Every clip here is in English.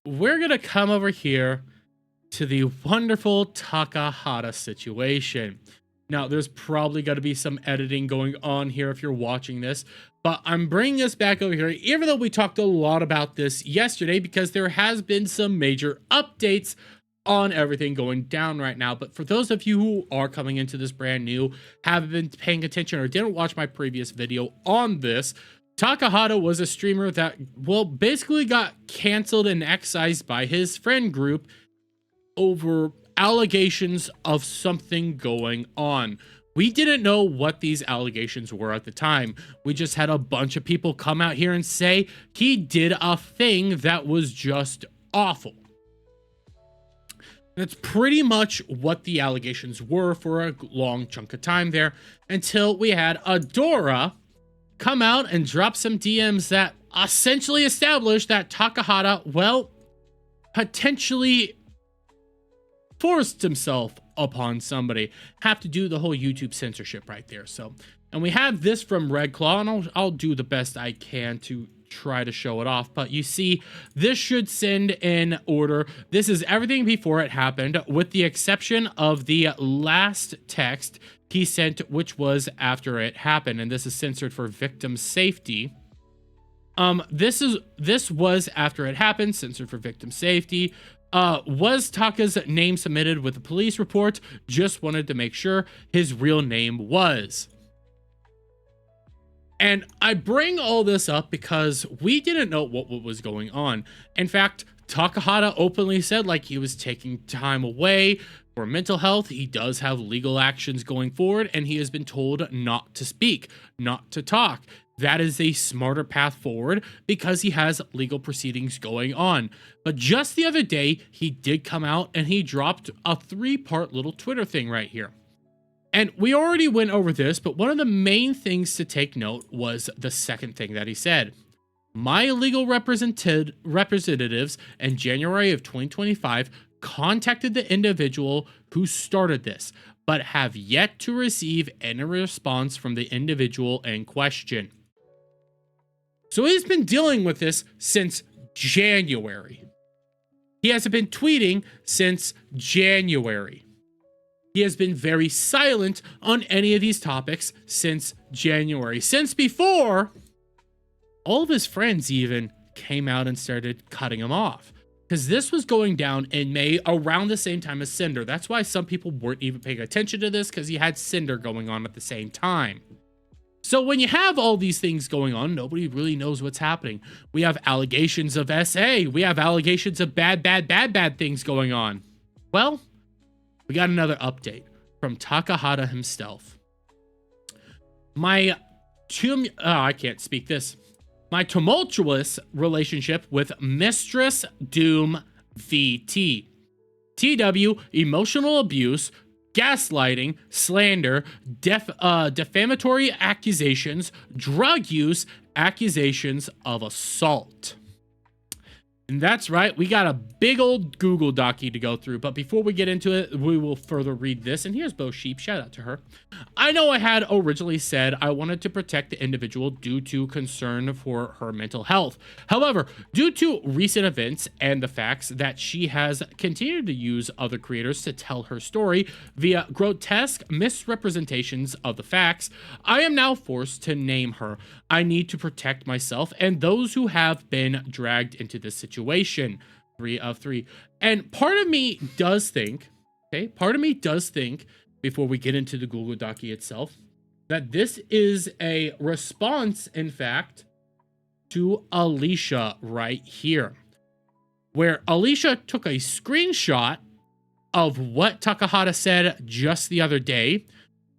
we're gonna come over here to the wonderful Takahata situation. Now, there's probably going to be some editing going on here if you're watching this, but I'm bringing us back over here, even though we talked a lot about this yesterday, because there has been some major updates on everything going down right now. But for those of you who are coming into this brand new, haven't been paying attention, or didn't watch my previous video on this, Takahata was a streamer that, well, basically got canceled and excised by his friend group over allegations of something going on. We didn't know what these allegations were at the time. We just had a bunch of people come out here and say he did a thing that was just awful. That's pretty much what the allegations were for a long chunk of time there, until we had Adora come out and drop some DMs that essentially established that Takahata, well, potentially forced himself upon somebody. Have to do the whole YouTube censorship right there. So, and we have this from Red Claw, and I'll do the best I can to try to show it off. But you see, this should send in order. This is everything before it happened, with the exception of the last text he sent, which was after it happened, and this is censored for victim safety. This was after it happened, censored for victim safety. Was Taka's name submitted with a police report? Just wanted to make sure his real name was. And I bring all this up because we didn't know what was going on. In fact, Takahata openly said like he was taking time away for mental health. He does have legal actions going forward, and he has been told not to speak, not to talk. That is a smarter path forward because he has legal proceedings going on. But just the other day, he did come out and he dropped a 3-part little Twitter thing right here. And we already went over this, but one of the main things to take note was the second thing that he said. My legal representatives in January of 2025 contacted the individual who started this, but have yet to receive any response from the individual in question. So he's been dealing with this since January. He hasn't been tweeting since January. He has been very silent on any of these topics since January. Since before, all of his friends even came out and started cutting him off. Because this was going down in May around the same time as Cinder. That's why some people weren't even paying attention to this, because he had Cinder going on at the same time. So when you have all these things going on, nobody really knows what's happening. We have allegations of SA. We have allegations of bad things going on. Well, we got another update from Takahata himself. My tumultuous relationship with Mistress Doom VT. TW, emotional abuse, gaslighting, slander, defamatory accusations, drug use, accusations of assault. And that's right, we got a big old Google Docie to go through, but before we get into it, we will further read this. And here's Bo Sheep, shout out to her. I know I had originally said I wanted to protect the individual due to concern for her mental health. However, due to recent events and the facts that she has continued to use other creators to tell her story via grotesque misrepresentations of the facts, I am now forced to name her. I need to protect myself and those who have been dragged into this situation. 3 of 3. And part of me does think, before we get into the Google Docie itself, that this is a response, in fact, to Alicia right here, where Alicia took a screenshot of what Takahata said just the other day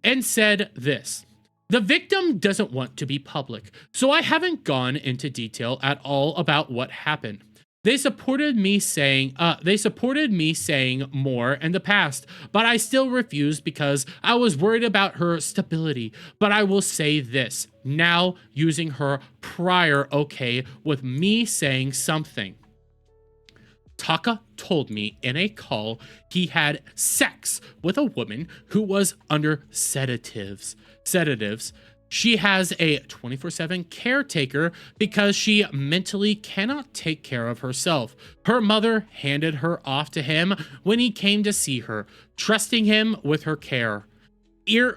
and said this. The victim doesn't want to be public, so I haven't gone into detail at all about what happened. They supported me saying more in the past, but I still refused because I was worried about her stability. But I will say this, now using her prior okay with me saying something. Taka told me in a call he had sex with a woman who was under sedatives. She has a 24/7 caretaker because she mentally cannot take care of herself. Her mother handed her off to him when he came to see her, trusting him with her care.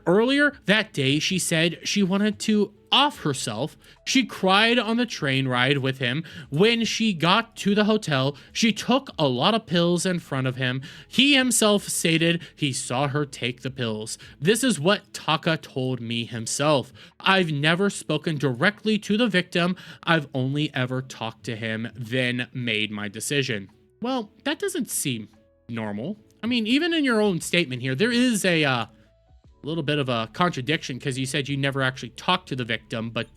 Earlier that day, she said she wanted to off herself. She cried on the train ride with him. When she got to the hotel, she took a lot of pills in front of him. He himself stated he saw her take the pills. This is what Taka told me himself. I've never spoken directly to the victim. I've only ever talked to him, then made my decision. Well, that doesn't seem normal. I mean, even in your own statement here, there is a little bit of a contradiction, because you said you never actually talked to the victim, but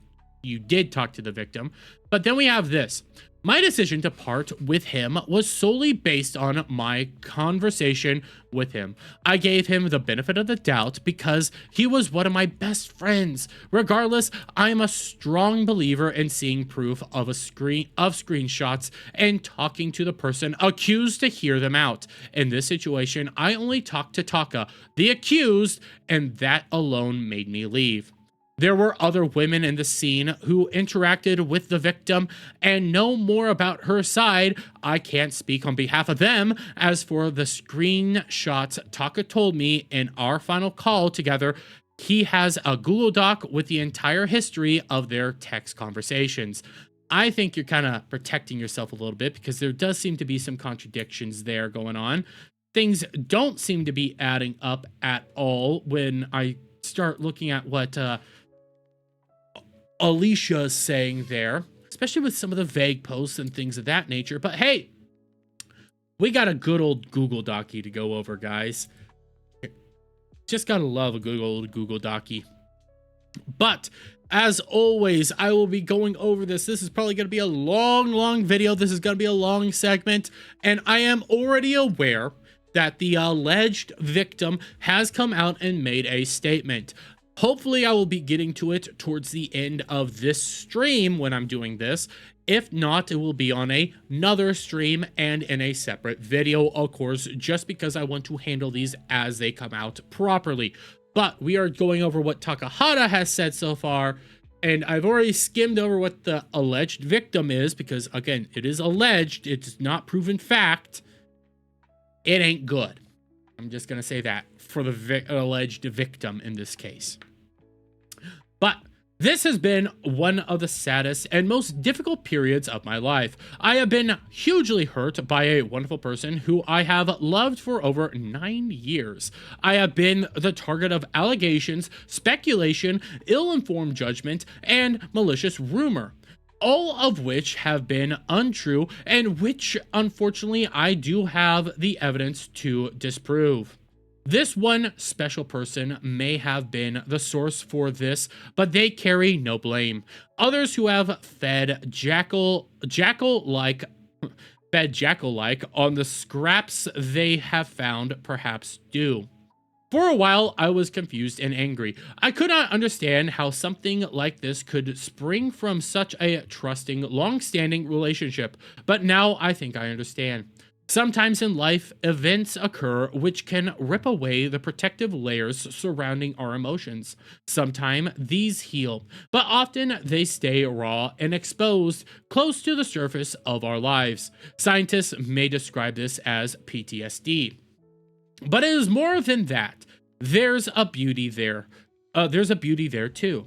you did talk to the victim. But then we have this. My decision to part with him was solely based on my conversation with him. I gave him the benefit of the doubt because he was one of my best friends. Regardless, I am a strong believer in seeing proof of screenshots and talking to the person accused to hear them out. In this situation, I only talked to Taka, the accused, and that alone made me leave. There were other women in the scene who interacted with the victim and know more about her side. I can't speak on behalf of them. As for the screenshots, Taka told me in our final call together, he has a Google Doc with the entire history of their text conversations. I think you're kind of protecting yourself a little bit, because there does seem to be some contradictions there going on. Things don't seem to be adding up at all when I start looking at what Alicia's saying there, especially with some of the vague posts and things of that nature. But hey, we got a good old Google Docie to go over, guys. Just gotta love a good old Google Docie. But as always, I will be going over this. This is probably going to be a long video. This is going to be a long segment, and I am already aware that the alleged victim has come out and made a statement. Hopefully, I will be getting to it towards the end of this stream when I'm doing this. If not, it will be on another stream and in a separate video, of course, just because I want to handle these as they come out properly. But we are going over what Takahata has said so far, and I've already skimmed over what the alleged victim is, because, again, it is alleged. It's not proven fact. It ain't good. I'm just going to say that for the alleged victim in this case. But this has been one of the saddest and most difficult periods of my life. I have been hugely hurt by a wonderful person who I have loved for over 9 years. I have been the target of allegations, speculation, ill-informed judgment, and malicious rumor, all of which have been untrue and which, unfortunately, I do have the evidence to disprove. This one special person may have been the source for this, but they carry no blame. Others who have fed jackal-like on the scraps they have found perhaps do. For a while, I was confused and angry. I could not understand how something like this could spring from such a trusting, long-standing relationship, but now I think I understand. Sometimes in life, events occur which can rip away the protective layers surrounding our emotions. Sometimes these heal, but often they stay raw and exposed close to the surface of our lives. Scientists may describe this as PTSD. But it is more than that. There's a beauty there. There's a beauty there too.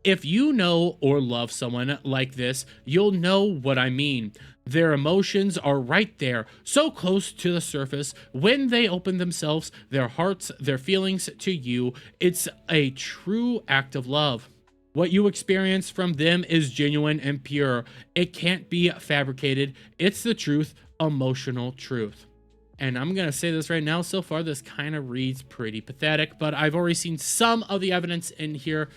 If you know or love someone like this, you'll know what I mean. Their emotions are right there, so close to the surface. When they open themselves, their hearts, their feelings to you, it's a true act of love. What you experience from them is genuine and pure. It can't be fabricated. It's the truth, emotional truth. And I'm going to say this right now, so far this kind of reads pretty pathetic, but I've already seen some of the evidence in here.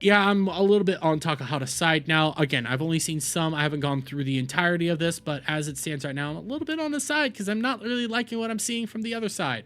Yeah, I'm a little bit on Takahata's side now. Again, I've only seen some. I haven't gone through the entirety of this, but as it stands right now, I'm a little bit on the side because I'm not really liking what I'm seeing from the other side.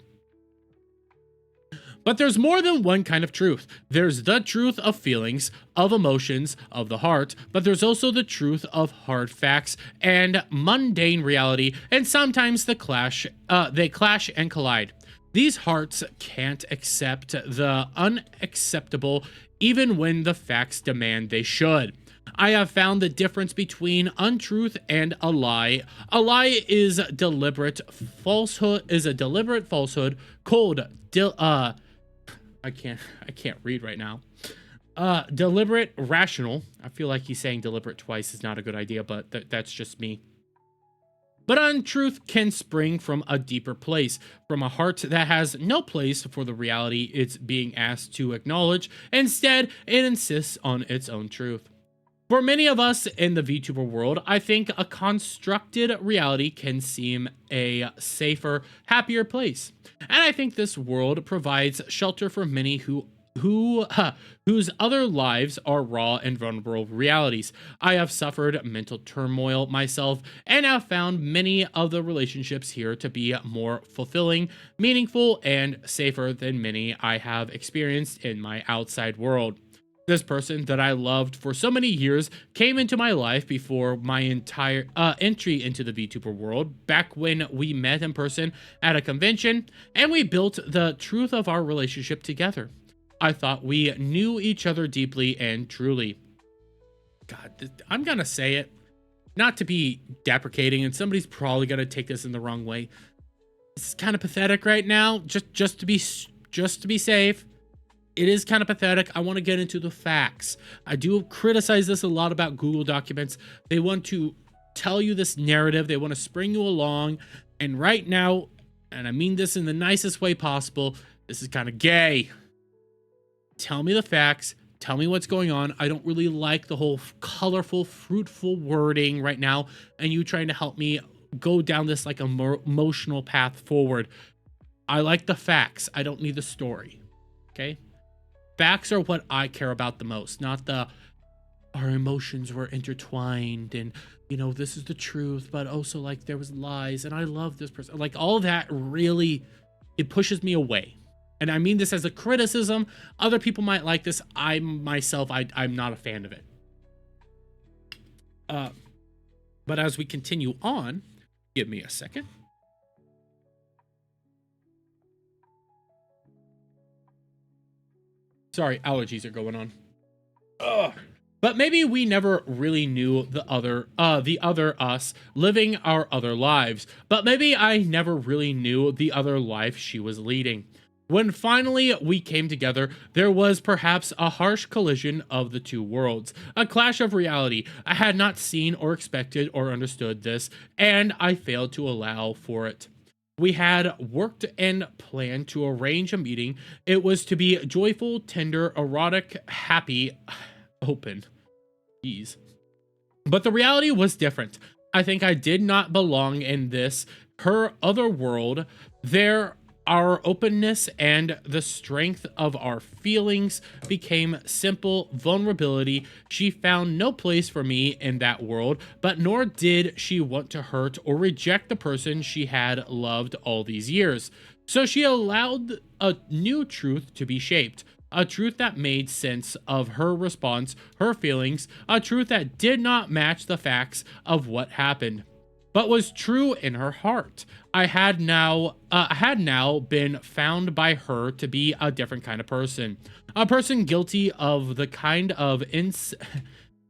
But there's more than one kind of truth. There's the truth of feelings, of emotions, of the heart, but there's also the truth of hard facts and mundane reality, and sometimes they clash and collide. These hearts can't accept the unacceptable even when the facts demand they should. I have found the difference between untruth and a lie. A lie is deliberate falsehood, cold, I can't read right now. Deliberate, rational. I feel like he's saying deliberate twice is not a good idea, but that's just me. But untruth can spring from a deeper place, from a heart that has no place for the reality it's being asked to acknowledge. Instead, it insists on its own truth. For many of us in the VTuber world, I think a constructed reality can seem a safer, happier place. And I think this world provides shelter for many whose other lives are raw and vulnerable realities. I have suffered mental turmoil myself and have found many of the relationships here to be more fulfilling, meaningful, and safer than many I have experienced in my outside world. This person that I loved for so many years came into my life before my entire entry into the VTuber world, back when we met in person at a convention, and we built the truth of our relationship together. I thought we knew each other deeply and truly. God, I'm gonna say it, not to be deprecating, and somebody's probably gonna take this in the wrong way. It's kind of pathetic right now, just to be safe. It is kind of pathetic. I want to get into the facts. I do criticize this a lot about Google Documents. They want to tell you this narrative. They want to spring you along. And right now, and I mean this in the nicest way possible, this is kind of gay. Tell me the facts. Tell me what's going on. I don't really like the whole colorful, fruitful wording right now. And you trying to help me go down this like emotional path forward. I like the facts. I don't need the story. Okay? Facts are what I care about the most, not our emotions were intertwined and, this is the truth, but also like there was lies and I love this person. Like all that really, it pushes me away. And I mean this as a criticism. Other people might like this. I'm not a fan of it. But as we continue on, give me a second. Sorry, allergies are going on. Ugh. But maybe we never really knew the other us living our other lives. But maybe I never really knew the other life she was leading. When finally we came together, there was perhaps a harsh collision of the two worlds, a clash of reality. I had not seen or expected or understood this, and I failed to allow for it. We had worked and planned to arrange a meeting. It was to be joyful, tender, erotic, happy, open. Jeez. But the reality was different. I think I did not belong in this, her other world. Our openness and the strength of our feelings became simple vulnerability. She found no place for me in that world, but nor did she want to hurt or reject the person she had loved all these years. So she allowed a new truth to be shaped, a truth that made sense of her response, her feelings, a truth that did not match the facts of what happened, but was true in her heart. I had now been found by her to be a different kind of person, a person guilty of the kind of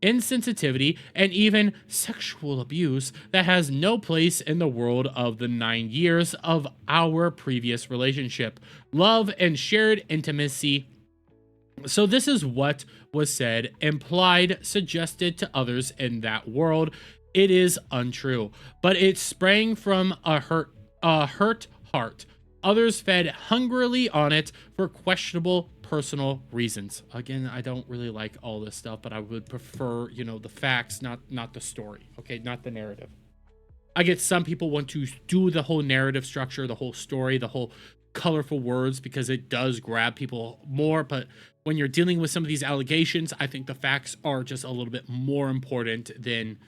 insensitivity and even sexual abuse that has no place in the world of the 9 years of our previous relationship, love, and shared intimacy. So this is what was said, implied, suggested to others in that world. It is untrue, but it sprang from a hurt heart. Others fed hungrily on it for questionable personal reasons. Again, I don't really like all this stuff, but I would prefer, the facts, not the story. Okay, not the narrative. I get some people want to do the whole narrative structure, the whole story, the whole colorful words because it does grab people more, but when you're dealing with some of these allegations, I think the facts are just a little bit more important than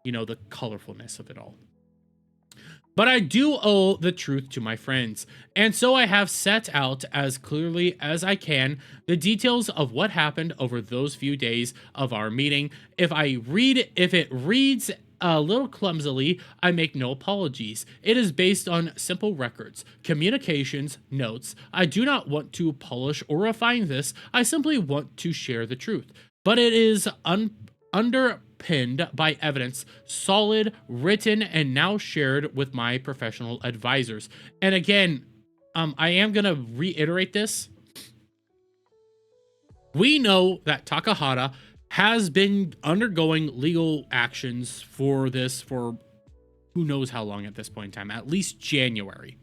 the colorfulness of it all. but I do owe the truth to my friends. And so I have set out as clearly as I can the details of what happened over those few days of our meeting. If it reads a little clumsily, I make no apologies. It is based on simple records, communications, notes. I do not want to polish or refine this. I simply want to share the truth. But it is underpinned by evidence, solid, written, and now shared with my professional advisors. And again, I am going to reiterate this. We know that Takahata has been undergoing legal actions for this for who knows how long at this point in time, at least January.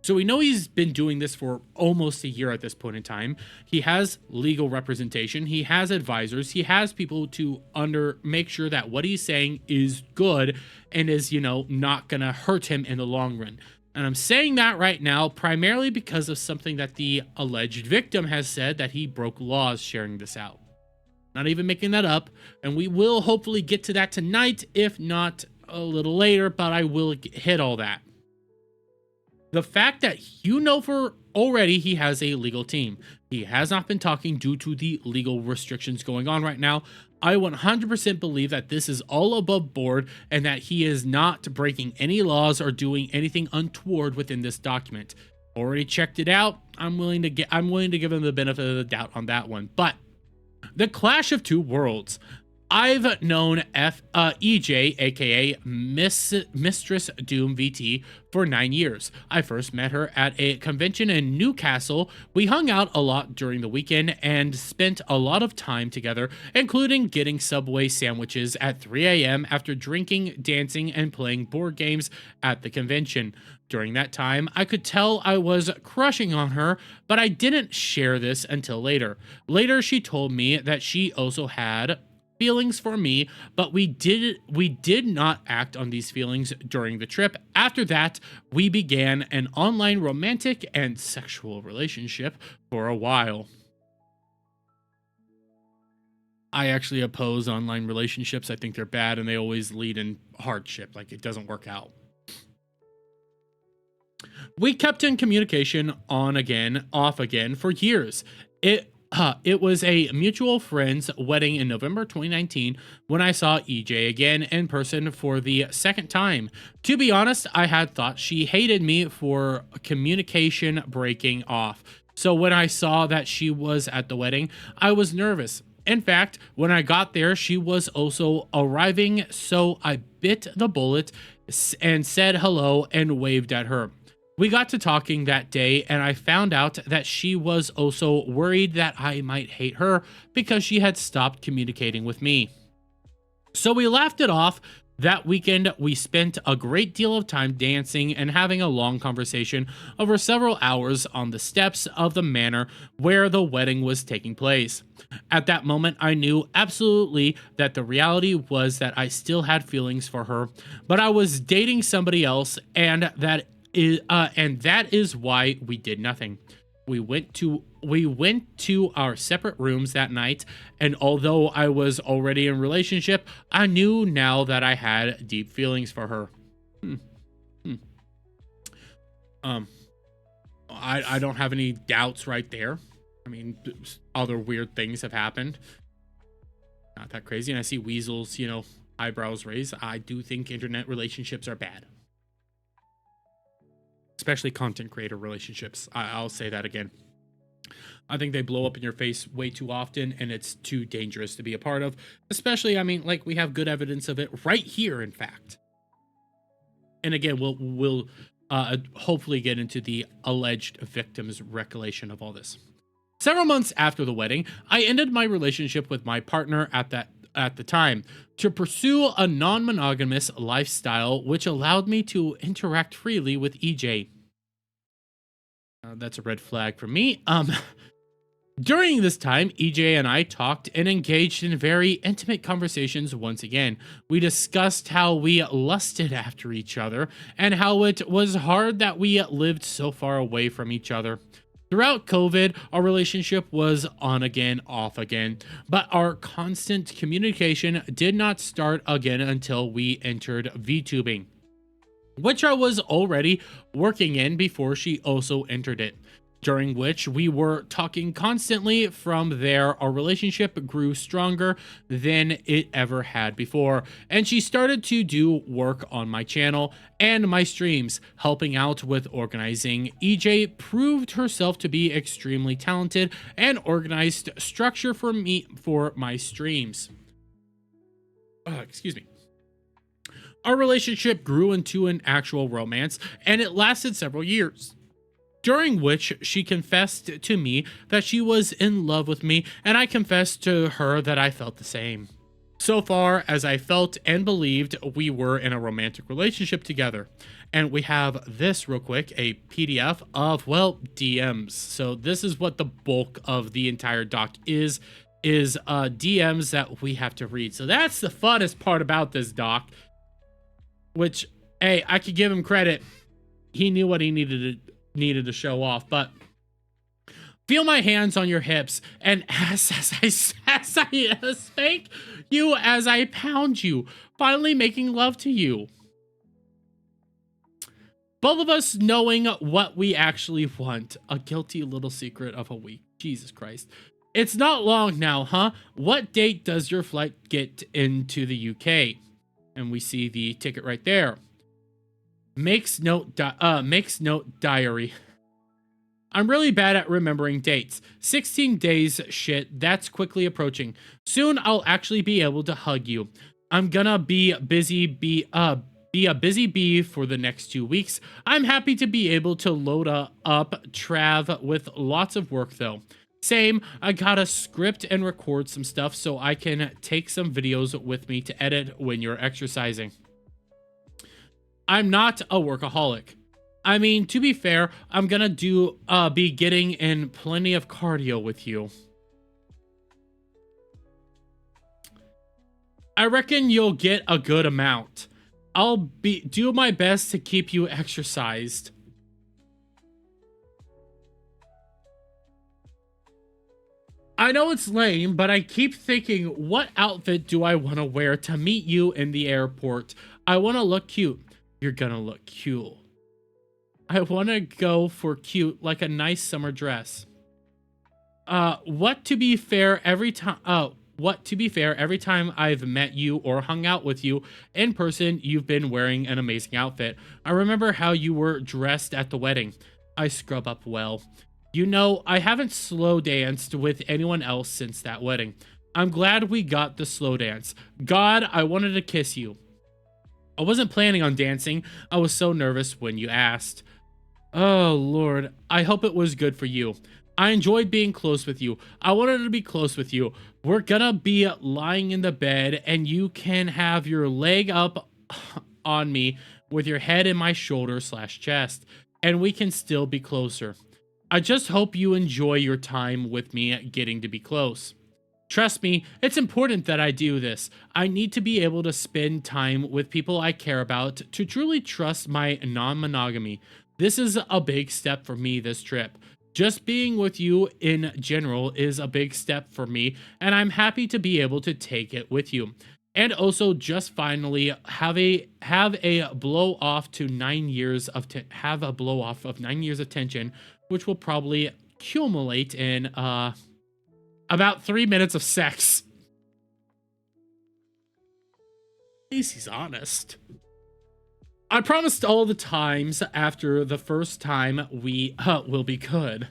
So we know he's been doing this for almost a year at this point in time. He has legal representation. He has advisors. He has people to make sure that what he's saying is good and is, not going to hurt him in the long run. And I'm saying that right now primarily because of something that the alleged victim has said, that he broke laws sharing this out. Not even making that up. And we will hopefully get to that tonight, if not a little later, but I will hit all that. The fact that for already he has a legal team. He has not been talking due to the legal restrictions going on right now. I 100% believe that this is all above board and that he is not breaking any laws or doing anything untoward within this document. Already checked it out. I'm willing to give him the benefit of the doubt on that one. But the clash of two worlds. I've known EJ, aka Mistress Doom VT, for 9 years. I first met her at a convention in Newcastle. We hung out a lot during the weekend and spent a lot of time together, including getting Subway sandwiches at 3 a.m. after drinking, dancing, and playing board games at the convention. During that time, I could tell I was crushing on her, but I didn't share this until later. Later, she told me that she also had feelings for me, but we did not act on these feelings during the trip. After that, we began an online romantic and sexual relationship for a while. I actually oppose online relationships. I think they're bad and they always lead in hardship. Like, it doesn't work out. We kept in communication on again, off again for years. It was a mutual friend's wedding in November 2019 when I saw EJ again in person for the second time. To be honest, I had thought she hated me for communication breaking off. So when I saw that she was at the wedding, I was nervous. In fact, when I got there, she was also arriving, so I bit the bullet and said hello and waved at her. We got to talking that day, and I found out that she was also worried that I might hate her because she had stopped communicating with me. So we laughed it off. That weekend, we spent a great deal of time dancing and having a long conversation over several hours on the steps of the manor where the wedding was taking place. At that moment, I knew absolutely that the reality was that I still had feelings for her, but I was dating somebody else, and that is why we did nothing. We went to our separate rooms that night, and although I was already in a relationship, I knew now that I had deep feelings for her. I don't have any doubts right there. I mean, other weird things have happened. Not that crazy. And I see Weasel's, eyebrows raised. I do think internet relationships are bad. Especially content creator relationships. I'll say that again. I think they blow up in your face way too often, and it's too dangerous to be a part of. Especially, we have good evidence of it right here, in fact. And again, we'll hopefully get into the alleged victim's recollection of all this. Several months after the wedding, I ended my relationship with my partner at the time to pursue a non-monogamous lifestyle, which allowed me to interact freely with EJ. That's a red flag for me. During this time, EJ and I talked and engaged in very intimate conversations once again. We discussed how we lusted after each other and how it was hard that we lived so far away from each other. Throughout COVID, our relationship was on again, off again, but our constant communication did not start again until we entered VTubing. which I was already working in before she also entered it, during which we were talking constantly. From there, our relationship grew stronger than it ever had before, and she started to do work on my channel and my streams, helping out with organizing. EJ proved herself to be extremely talented and organized structure for me for my streams. Excuse me. Our relationship grew into an actual romance, and it lasted several years, during which she confessed to me that she was in love with me, and I confessed to her that I felt the same. So far as I felt and believed, we were in a romantic relationship together. And we have this real quick, a PDF of, well, DMs. So this is what the bulk of the entire doc is DMs that we have to read. So that's the funnest part about this doc, which, hey, I could give him credit. He knew what he needed to show off. But feel my hands on your hips, and as I spank you as I pound you, finally making love to you. Both of us knowing what we actually want. A guilty little secret of a week. Jesus Christ. It's not long now, huh? What date does your flight get into the UK? And we see the ticket right there. Makes note diary. I'm really bad at remembering dates. 16 days, shit, that's quickly approaching. Soon I'll actually be able to hug you. I'm gonna be a busy bee for the next 2 weeks. I'm happy to be able to load up Trav with lots of work though. Same, I gotta script and record some stuff so I can take some videos with me to edit when you're exercising. I'm not a workaholic. I mean, to be fair, I'm gonna be getting in plenty of cardio with you. I reckon you'll get a good amount. I'll do my best to keep you exercised. I know it's lame, but I keep thinking, what outfit do I want to wear to meet you in the airport? I want to look cute. You're gonna look cute. I want to go for cute, like a nice summer dress. What to be fair, every time I've met you or hung out with you in person, you've been wearing an amazing outfit. I remember how you were dressed at the wedding. I scrub up well. You know, I haven't slow danced with anyone else since that wedding. I'm glad we got the slow dance. God, I wanted to kiss you. I wasn't planning on dancing. I was so nervous when you asked. Oh, Lord. I hope it was good for you. I enjoyed being close with you. I wanted to be close with you. We're gonna be lying in the bed, and you can have your leg up on me with your head in my shoulder/chest, and we can still be closer. I just hope you enjoy your time with me getting to be close. Trust me, it's important that I do this. I need to be able to spend time with people I care about to truly trust my non-monogamy. This is a big step for me this trip. Just being with you in general is a big step for me, and I'm happy to be able to take it with you. And also just finally have a blow off of 9 years of tension, which will probably accumulate in about 3 minutes of sex. At least he's honest. I promised all the times after the first time we will be good.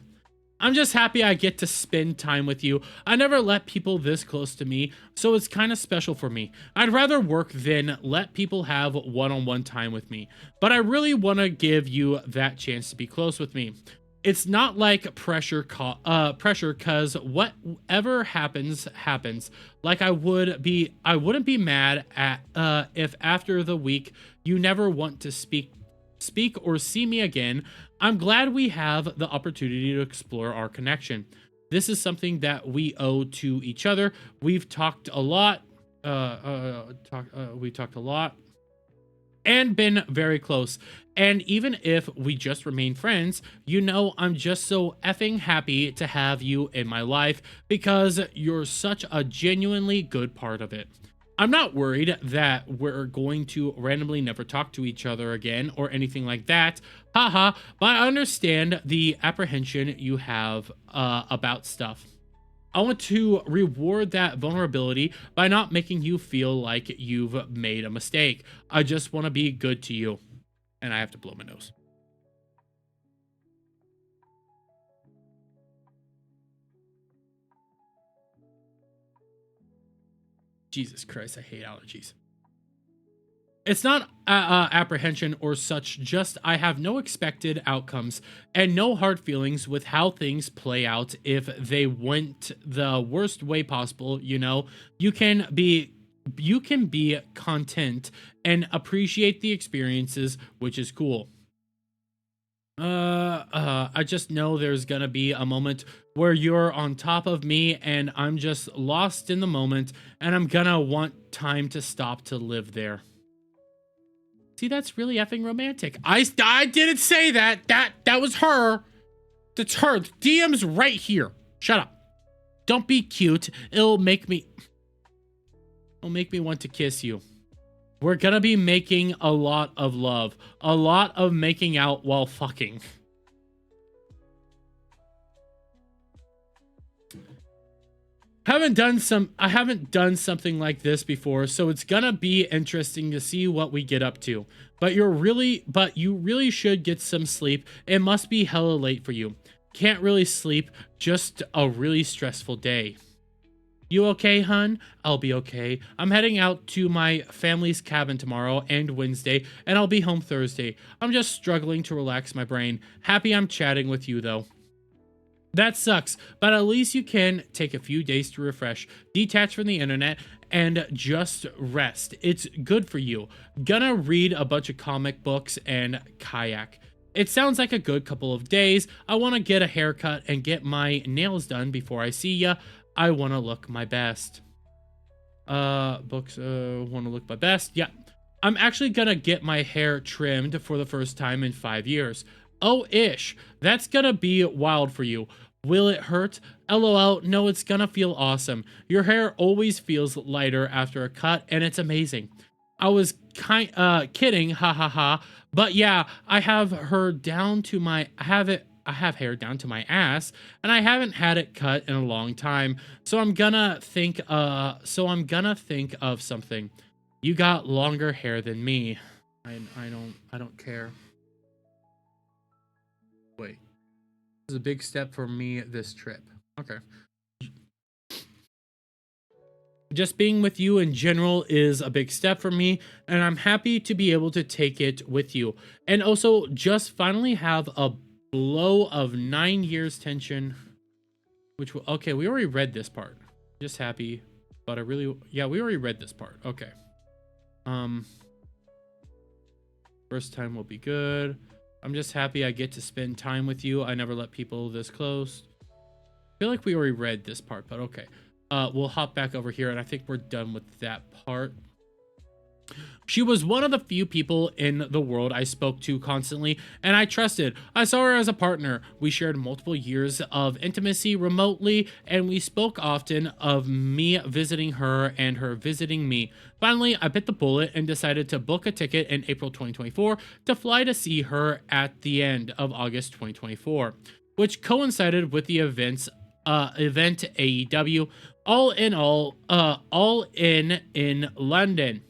I'm just happy I get to spend time with you. I never let people this close to me, so it's kind of special for me. I'd rather work than let people have one-on-one time with me, but I really want to give you that chance to be close with me. It's not like pressure cause whatever happens. Like I wouldn't be mad at if after the week you never want to speak or see me again. I'm glad we have the opportunity to explore our connection. This is something that we owe to each other. We've talked a lot. We talked a lot and been very close. And even if we just remain friends, you know, I'm just so effing happy to have you in my life because you're such a genuinely good part of it. I'm not worried that we're going to randomly never talk to each other again or anything like that. Haha, but I understand the apprehension you have about stuff. I want to reward that vulnerability by not making you feel like you've made a mistake. I just want to be good to you. And I have to blow my nose. Jesus Christ, I hate allergies. It's not apprehension or such, just I have no expected outcomes and no hard feelings with how things play out if they went the worst way possible, you know. You can be content and appreciate the experiences, which is cool. I just know there's gonna be a moment where you're on top of me and I'm just lost in the moment and I'm gonna want time to stop to live there. See, that's really effing romantic. I didn't say that. That was her. That's her. The DM's right here. Shut up. Don't be cute. It'll make me want to kiss you. We're gonna be making a lot of love. A lot of making out while fucking. I haven't done something like this before, so it's gonna be interesting to see what we get up to. But you really should get some sleep. It must be hella late for you. Can't really sleep, just a really stressful day. You okay, hun? I'll be okay. I'm heading out to my family's cabin tomorrow and Wednesday, and I'll be home Thursday. I'm just struggling to relax my brain. Happy I'm chatting with you though. That sucks, but at least you can take a few days to refresh, detach from the internet, and just rest. It's good for you. Gonna read a bunch of comic books and kayak. It sounds like a good couple of days. I want to get a haircut and get my nails done before I see ya. I want to look my best. Want to look my best. Yeah. I'm actually gonna get my hair trimmed for the first time in 5 years. Oh, ish. That's gonna be wild for you. Will it hurt? LOL, no, it's gonna feel awesome. Your hair always feels lighter after a cut, and it's amazing. I was kidding, ha ha ha. But yeah, I have hair down to my ass, and I haven't had it cut in a long time. So I'm gonna think of something. You got longer hair than me. I don't care. Wait. This is a big step for me this trip. Okay. Just being with you in general is a big step for me, and I'm happy to be able to take it with you. And also, just finally have a blow of 9 years tension, which will, okay, we already read this part. Just happy, but yeah, we already read this part. Okay. First time will be good. I'm just happy I get to spend time with you. I never let people this close. I feel like we already read this part, but okay. We'll hop back over here, and I think we're done with that part. She was one of the few people in the world I spoke to constantly, and I trusted. I saw her as a partner. We shared multiple years of intimacy remotely, and we spoke often of me visiting her and her visiting me. Finally, I bit the bullet and decided to book a ticket in April 2024 to fly to see her at the end of August 2024, which coincided with the event AEW, all in London,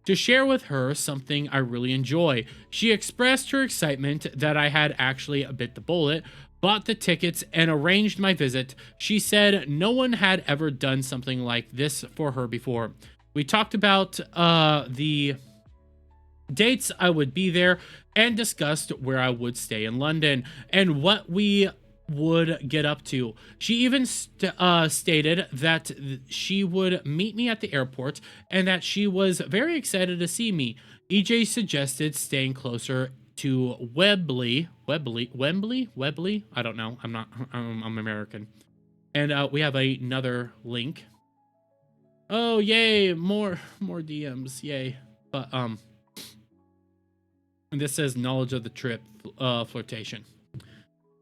to share with her something I really enjoy. She expressed her excitement that I had actually bit the bullet, bought the tickets, and arranged my visit. She said no one had ever done something like this for her before. We talked about the dates I would be there and discussed where I would stay in London and what we would get up to. She even stated that she would meet me at the airport and that she was very excited to see me. EJ suggested staying closer to Wembley. I don't know. I'm American. And we have another link. Oh, yay, more DMs, yay. But and this says knowledge of the trip, flirtation.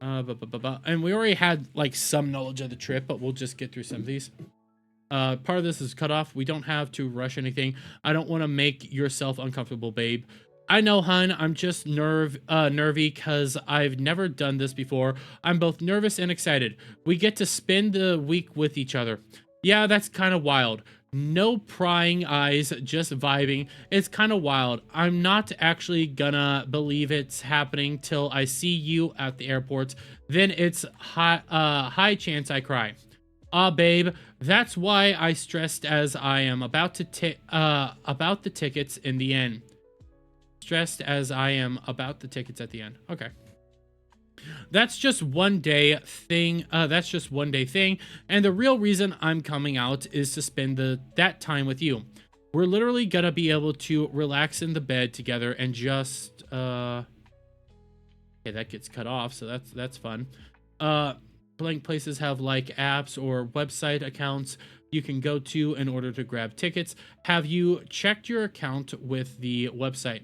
And we already had like some knowledge of the trip, but we'll just get through some of these. Part of this is cut off. We don't have to rush anything. I don't want to make yourself uncomfortable, babe. I know, hun. I'm just nervy because I've never done this before. I'm both nervous and excited. We get to spend the week with each other. Yeah, that's kind of wild. No prying eyes, just vibing. It's kind of wild. I'm not actually gonna believe it's happening till I see you at the airport. Then it's high chance I cry. Ah, babe, that's why I stressed as I am about the tickets in the end. Stressed as I am about the tickets at the end. Okay. That's just one day thing. That's just one day thing. And the real reason I'm coming out is to spend that time with you. We're literally gonna be able to relax in the bed together and just okay, that gets cut off, so that's fun. Blank places have like apps or website accounts you can go to in order to grab tickets. Have you checked your account with the website?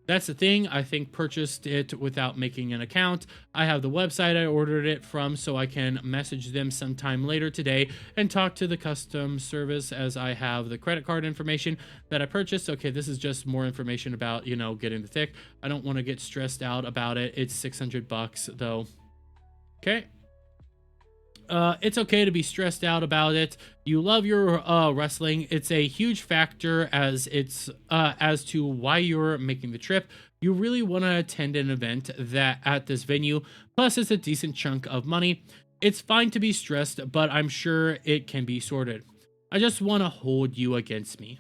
That's the thing. I think purchased it without making an account. I have the website I ordered it from, so I can message them sometime later today and talk to the custom service as I have the credit card information that I purchased. Okay, this is just more information about, you know, getting the tick. I don't want to get stressed out about it. It's $600 though. Okay. It's okay to be stressed out about it. You love your wrestling. It's a huge factor as to why you're making the trip. You really want to attend an event that at this venue. Plus, it's a decent chunk of money. It's fine to be stressed, but I'm sure it can be sorted. I just want to hold you against me.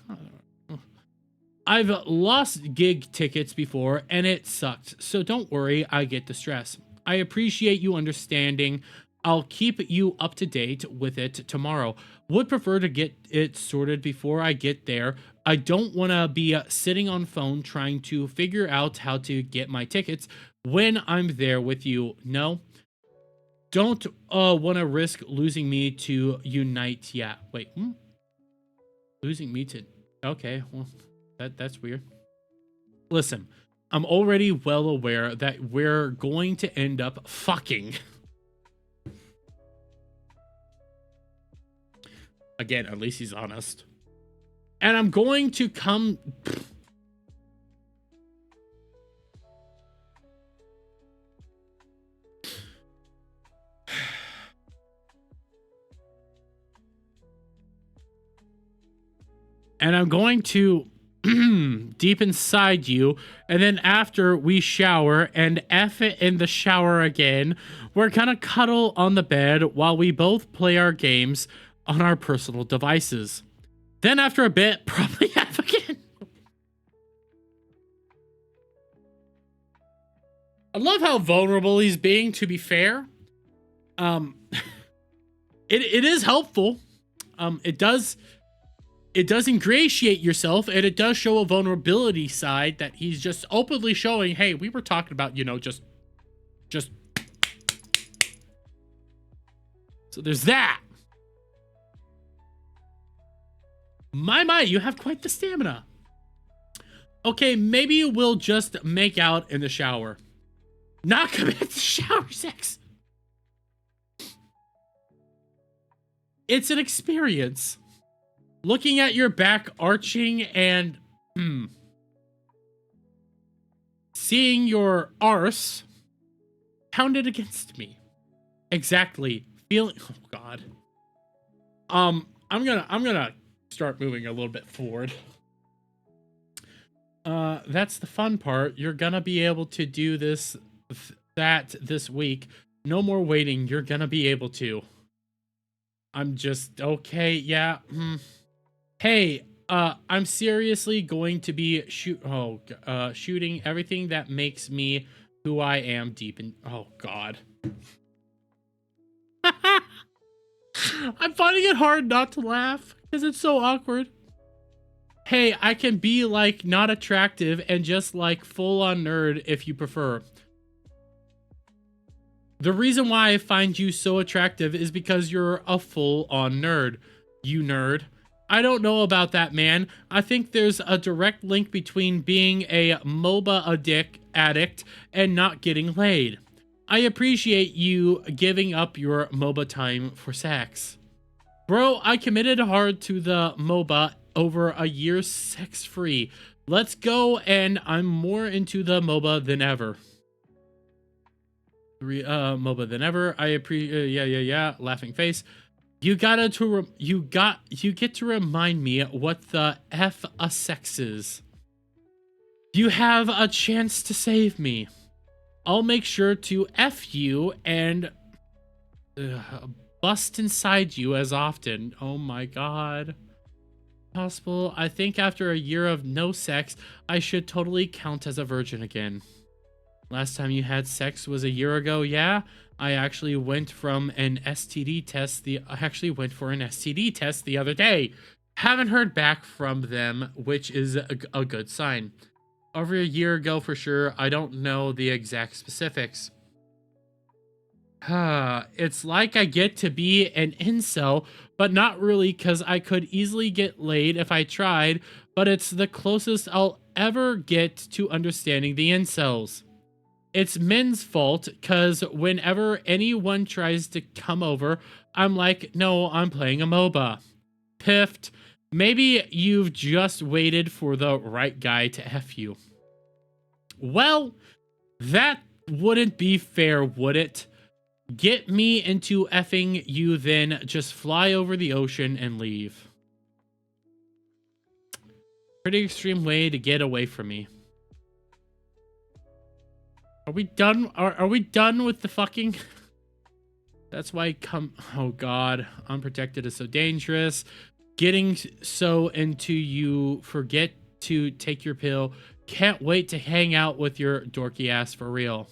I've lost gig tickets before, and it sucked. So don't worry, I get the stress. I appreciate you understanding. I'll keep you up to date with it tomorrow. Would prefer to get it sorted before I get there. I don't want to be sitting on phone trying to figure out how to get my tickets when I'm there with you. No. Don't want to risk losing me to unite. Yeah. Wait. Losing me to... Okay. Well, that's weird. Listen, I'm already well aware that we're going to end up fucking... Again, at least he's honest. And I'm going to come... And I'm going to deep inside you, and then after we shower and F it in the shower again, we're gonna cuddle on the bed while we both play our games on our personal devices. Then after a bit, probably have again. I love how vulnerable he's being, to be fair. It is helpful. It does ingratiate yourself, and it does show a vulnerability side that he's just openly showing, hey, we were talking about, you know, just so there's that. My, you have quite the stamina. Okay, maybe we'll just make out in the shower. Not commit to shower sex. It's an experience. Looking at your back arching and seeing your arse pounded against me. Exactly. Feeling... Oh, God. I'm gonna start moving a little bit forward. That's the fun part. You're gonna be able to do this week. No more waiting. You're gonna be able to. I'm just okay. Yeah. Hey, I'm seriously going to be shooting everything that makes me who I am deep in... Oh, God. I'm finding it hard not to laugh because it's so awkward. Hey, I can be like not attractive and just like full on nerd if you prefer. The reason why I find you so attractive is because you're a full on nerd. You nerd. I don't know about that, man. I think there's a direct link between being a MOBA addict and not getting laid. I appreciate you giving up your MOBA time for sex. Bro, I committed hard to the MOBA over a year sex-free. Let's go, and I'm more into the MOBA than ever. MOBA than ever. Yeah. Laughing face. You get to remind me what the F a sex is. You have a chance to save me. I'll make sure to F you and bust inside you as often. Oh my god. Possible. I think after a year of no sex, I should totally count as a virgin again. Last time you had sex was a year ago, yeah? I actually went for an STD test the other day. Haven't heard back from them, which is a good sign. Over a year ago for sure. I don't know the exact specifics. It's like I get to be an incel, but not really, because I could easily get laid if I tried, but it's the closest I'll ever get to understanding the incels. It's men's fault, because whenever anyone tries to come over, I'm like, no, I'm playing a MOBA. Piffed. Maybe you've just waited for the right guy to F you. Well, that wouldn't be fair, would it? Get me into effing you, then just fly over the ocean and leave. Pretty extreme way to get away from me. Are we done? Are we done with the fucking... That's why oh god, unprotected is so dangerous. Getting so into you forget to take your pill. Can't wait to hang out with your dorky ass for real.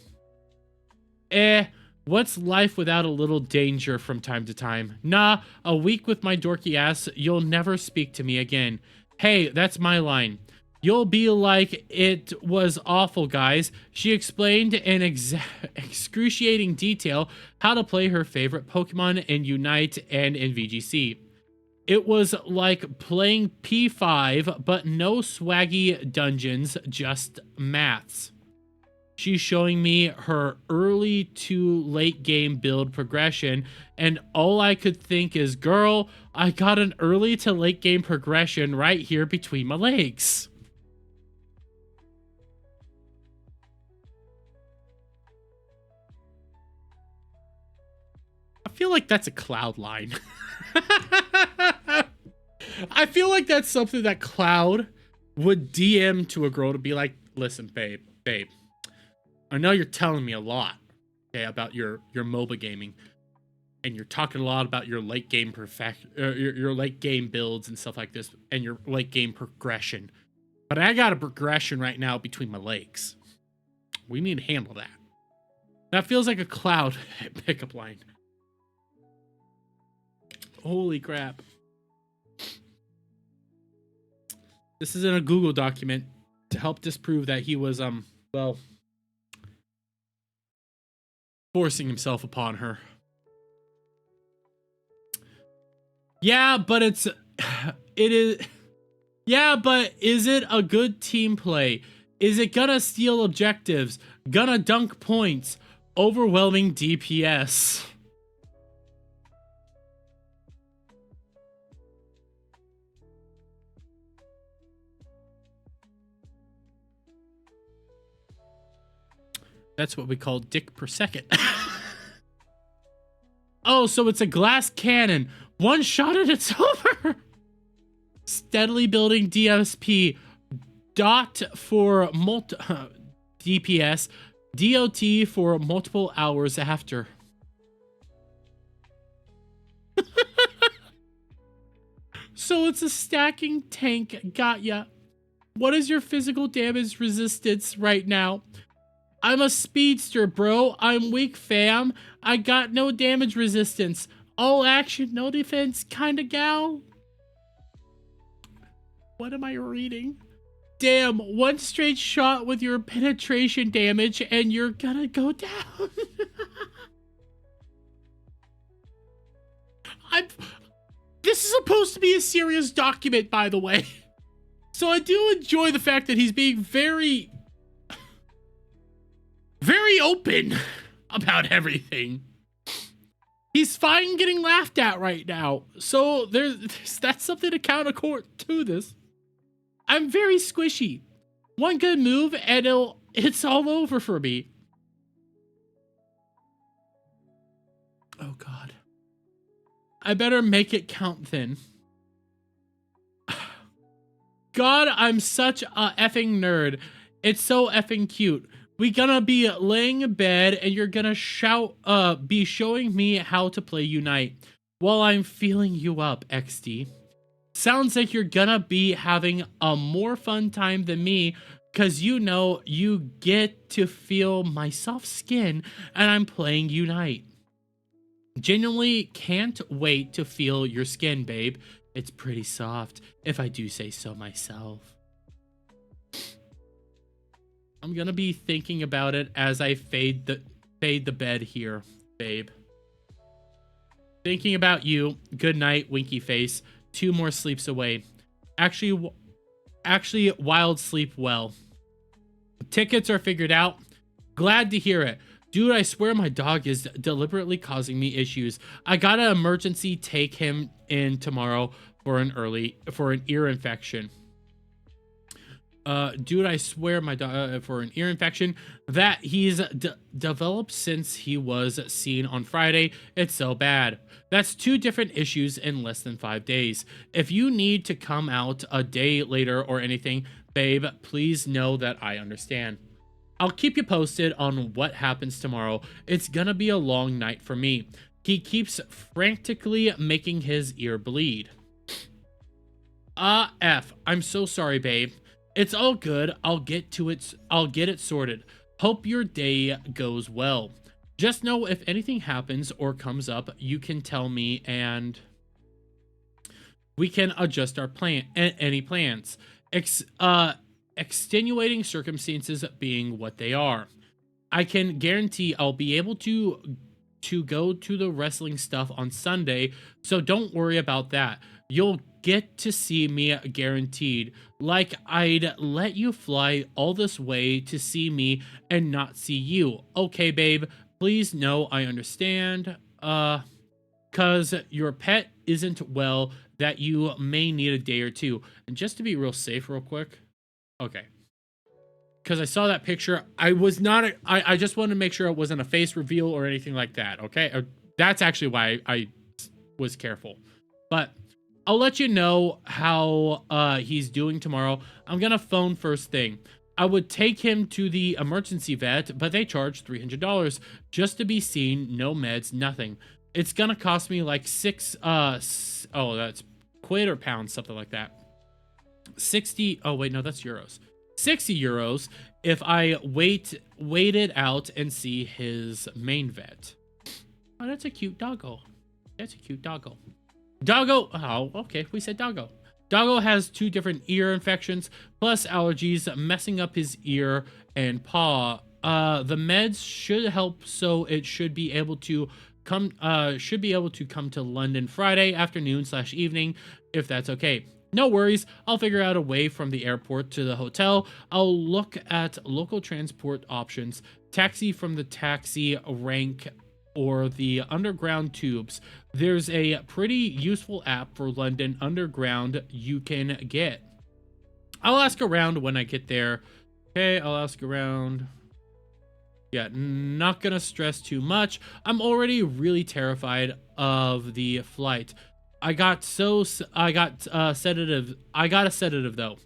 What's life without a little danger from time to time? Nah, a week with my dorky ass, you'll never speak to me again. Hey, that's my line. You'll be like, it was awful, guys. She explained in excruciating detail how to play her favorite Pokemon in Unite and in VGC. It was like playing P5, but no swaggy dungeons, just maths. She's showing me her early to late game build progression, and all I could think is, girl, I got an early to late game progression right here between my legs. I feel like that's a Cloud line. I feel like that's something that Cloud would DM to a girl to be like, listen, babe, I know you're telling me a lot, okay, about your MOBA gaming, and you're talking a lot about your late game your late game builds and stuff like this, and your late game progression. But I got a progression right now between my legs. We need to handle that. That feels like a Cloud pickup line. Holy crap. This is in a Google document to help disprove that he was, well, forcing himself upon her. Yeah, but is it a good team play? Is it gonna steal objectives? Gonna dunk points? Overwhelming DPS? That's what we call dick per second. Oh, so it's a glass cannon. One shot and it's over. Steadily building DSP. Dot for DPS. DOT for multiple hours after. So it's a stacking tank. Got ya. What is your physical damage resistance right now? I'm a speedster, bro. I'm weak, fam. I got no damage resistance. All action, no defense, kinda gal. What am I reading? Damn, one straight shot with your penetration damage and you're gonna go down. This is supposed to be a serious document, by the way. So I do enjoy the fact that he's being very open about everything. He's fine getting laughed at right now. So that's something to count to this. I'm very squishy. One good move and it's all over for me. Oh God. I better make it count then. God, I'm such a effing nerd. It's so effing cute. We gonna be laying in bed and you're gonna be showing me how to play Unite while I'm feeling you up, XD. Sounds like you're gonna be having a more fun time than me, cause you know you get to feel my soft skin and I'm playing Unite. Genuinely can't wait to feel your skin, babe. It's pretty soft, if I do say so myself. I'm gonna be thinking about it as I fade the bed here, babe. Thinking about you. Good night, winky face. 2 more sleeps away. Actually, wild sleep well. Tickets are figured out. Glad to hear it. Dude, I swear my dog is deliberately causing me issues. I gotta emergency take him in tomorrow for an ear infection. Dude, I swear my dog for an ear infection that he's developed since he was seen on Friday. It's so bad. That's 2 different issues in less than 5 days. If you need to come out a day later or anything, babe, please know that I understand. I'll keep you posted on what happens tomorrow. It's gonna be a long night for me. He keeps frantically making his ear bleed. I'm so sorry, babe. It's all good. I'll get it sorted. Hope your day goes well. Just know if anything happens or comes up, you can tell me and we can adjust our any plans. Extenuating circumstances being what they are. I can guarantee I'll be able to go to the wrestling stuff on Sunday, so don't worry about that. You'll get to see me guaranteed. Like I'd let you fly all this way to see me and not see you. Okay, babe, please know I understand. Cause your pet isn't well, that you may need a day or 2. And just to be real safe real quick. Okay. Because I saw that picture. I just wanted to make sure it wasn't a face reveal or anything like that, okay? That's actually why I was careful. But I'll let you know how he's doing tomorrow. I'm going to phone first thing. I would take him to the emergency vet, but they charge $300 just to be seen, no meds, nothing. It's going to cost me like that's quid or pounds, something like that. 60, oh wait, no, that's euros. 60 euros if I wait it out and see his main vet. Oh, that's a cute doggo. That's a cute doggo. Doggo, oh, okay, we said doggo. Doggo has 2 different ear infections, plus allergies messing up his ear and paw. The meds should help, so it should be able to come to London Friday afternoon/evening, if that's okay. No worries, I'll figure out a way from the airport to the hotel. I'll look at local transport options, taxi from the taxi rank or the underground tubes. There's a pretty useful app for London Underground you can get. I'll ask around when I get there. Okay, I'll ask around. Yeah, not gonna stress too much. I'm already really terrified of the flight. I got a sedative though.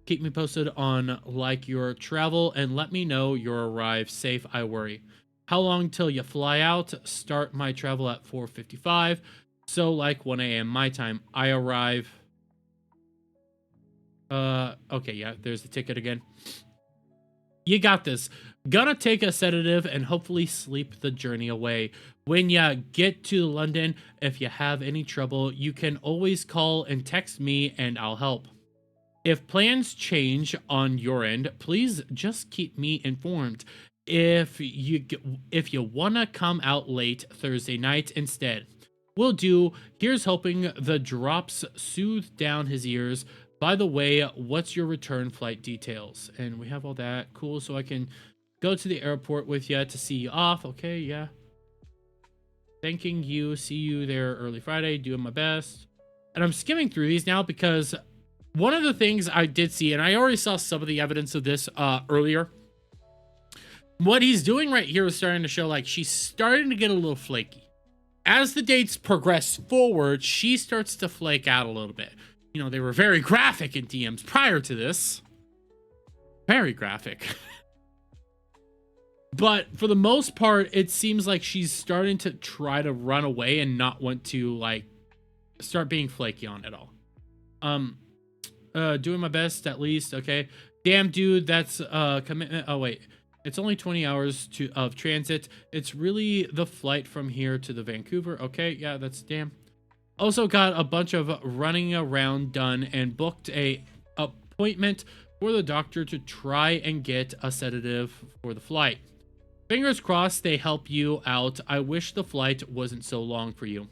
Keep me posted on like your travel and let me know you're arrived safe. I worry. How long till you fly out? Start my travel at 4:55. So like 1 a.m. my time. I arrive. Okay, yeah, there's the ticket again. You got this. Gonna take a sedative and hopefully sleep the journey away. When you get to London, if you have any trouble, you can always call and text me and I'll help. If plans change on your end, please just keep me informed. If you wanna come out late Thursday night instead, will do. Here's hoping the drops soothe down his ears. By the way, what's your return flight details? And we have all that. Cool, so I can go to the airport with you to see you off. Okay, yeah. Thanking you. See you there early Friday. Doing my best. And I'm skimming through these now because one of the things I did see, and I already saw some of the evidence of this earlier. What he's doing right here is starting to show like she's starting to get a little flaky. As the dates progress forward, she starts to flake out a little bit. You know, they were very graphic in DMs prior to this. Very graphic. But for the most part, it seems like she's starting to try to run away and not want to, like, start being flaky on it all. Doing my best at least, okay. Damn, dude, that's commitment. Oh, wait. It's only 20 hours of transit. It's really the flight from here to the Vancouver. Okay, yeah, that's damn. Also got a bunch of running around done and booked a appointment for the doctor to try and get a sedative for the flight. Fingers crossed they help you out. I wish the flight wasn't so long for you.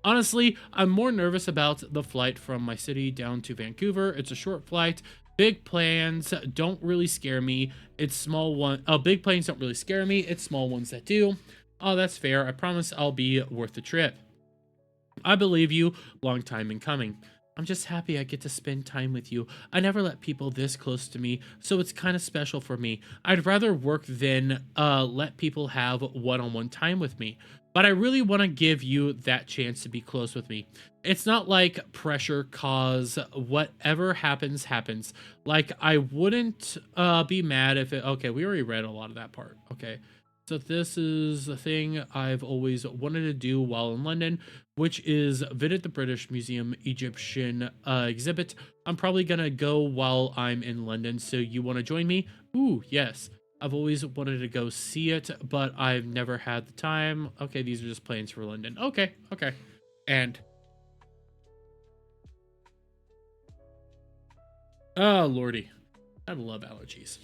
Honestly, I'm more nervous about the flight from my city down to Vancouver. It's a short flight. Big plans don't really scare me. It's small one. Big planes don't really scare me. It's small ones that do. Oh, that's fair. I promise I'll be worth the trip. I believe you. Long time in coming. I'm just happy I get to spend time with you. I never let people this close to me, so it's kind of special for me. I'd rather work than let people have one-on-one time with me. But I really want to give you that chance to be close with me. It's not like pressure, cause whatever happens, happens. Like, I wouldn't be mad if it... Okay, we already read a lot of that part. Okay. So this is the thing I've always wanted to do while in London, which is visit the British Museum Egyptian exhibit. I'm probably gonna go while I'm in London, so you want to join me? Ooh, yes. I've always wanted to go see it, but I've never had the time. Okay, these are just plans for London. Okay, okay. And... oh, lordy. I love allergies.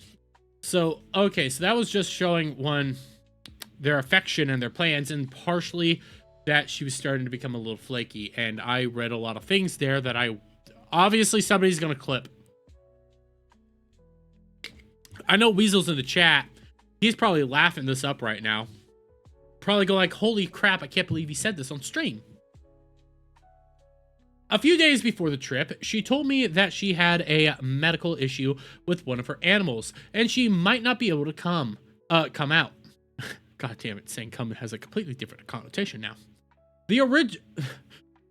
So, okay, so that was just showing, one, their affection and their plans, and partially that she was starting to become a little flaky. And I read a lot of things there that obviously somebody's going to clip. I know Weasel's in the chat. He's probably laughing this up right now. Probably go like, holy crap, I can't believe he said this on stream. A few days before the trip, she told me that she had a medical issue with one of her animals, and she might not be able to come out. God damn it, saying come has a completely different connotation now.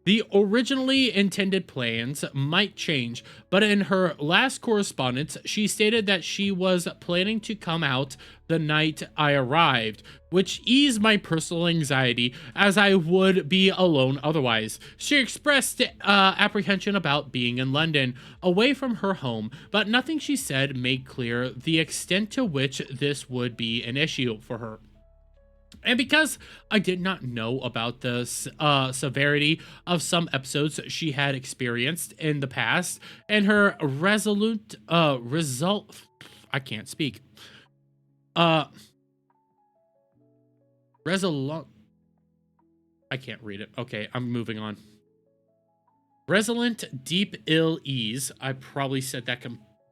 The originally intended plans might change, but in her last correspondence, she stated that she was planning to come out the night I arrived, which eased my personal anxiety as I would be alone otherwise. She expressed apprehension about being in London, away from her home, but nothing she said made clear the extent to which this would be an issue for her. And because I did not know about the severity of some episodes she had experienced in the past, and her resolute I can't speak. Resolute. I can't read it. Okay, I'm moving on. Resolute deep ill ease. I probably said that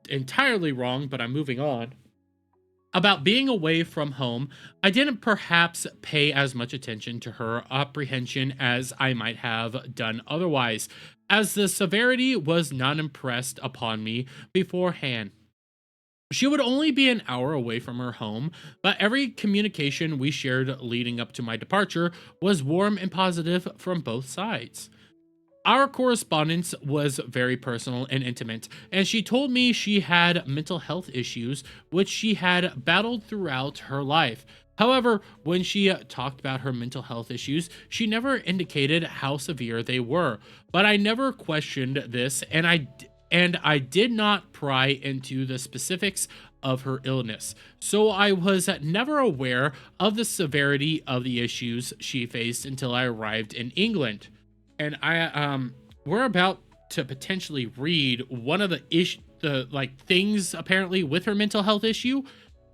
entirely wrong, but I'm moving on. About being away from home, I didn't perhaps pay as much attention to her apprehension as I might have done otherwise, as the severity was not impressed upon me beforehand. She would only be an hour away from her home, but every communication we shared leading up to my departure was warm and positive from both sides. Our correspondence was very personal and intimate, and she told me she had mental health issues, which she had battled throughout her life. However, when she talked about her mental health issues, she never indicated how severe they were. But I never questioned this, and I did not pry into the specifics of her illness. So I was never aware of the severity of the issues she faced until I arrived in England. And we're about to potentially read one of the things apparently with her mental health issue.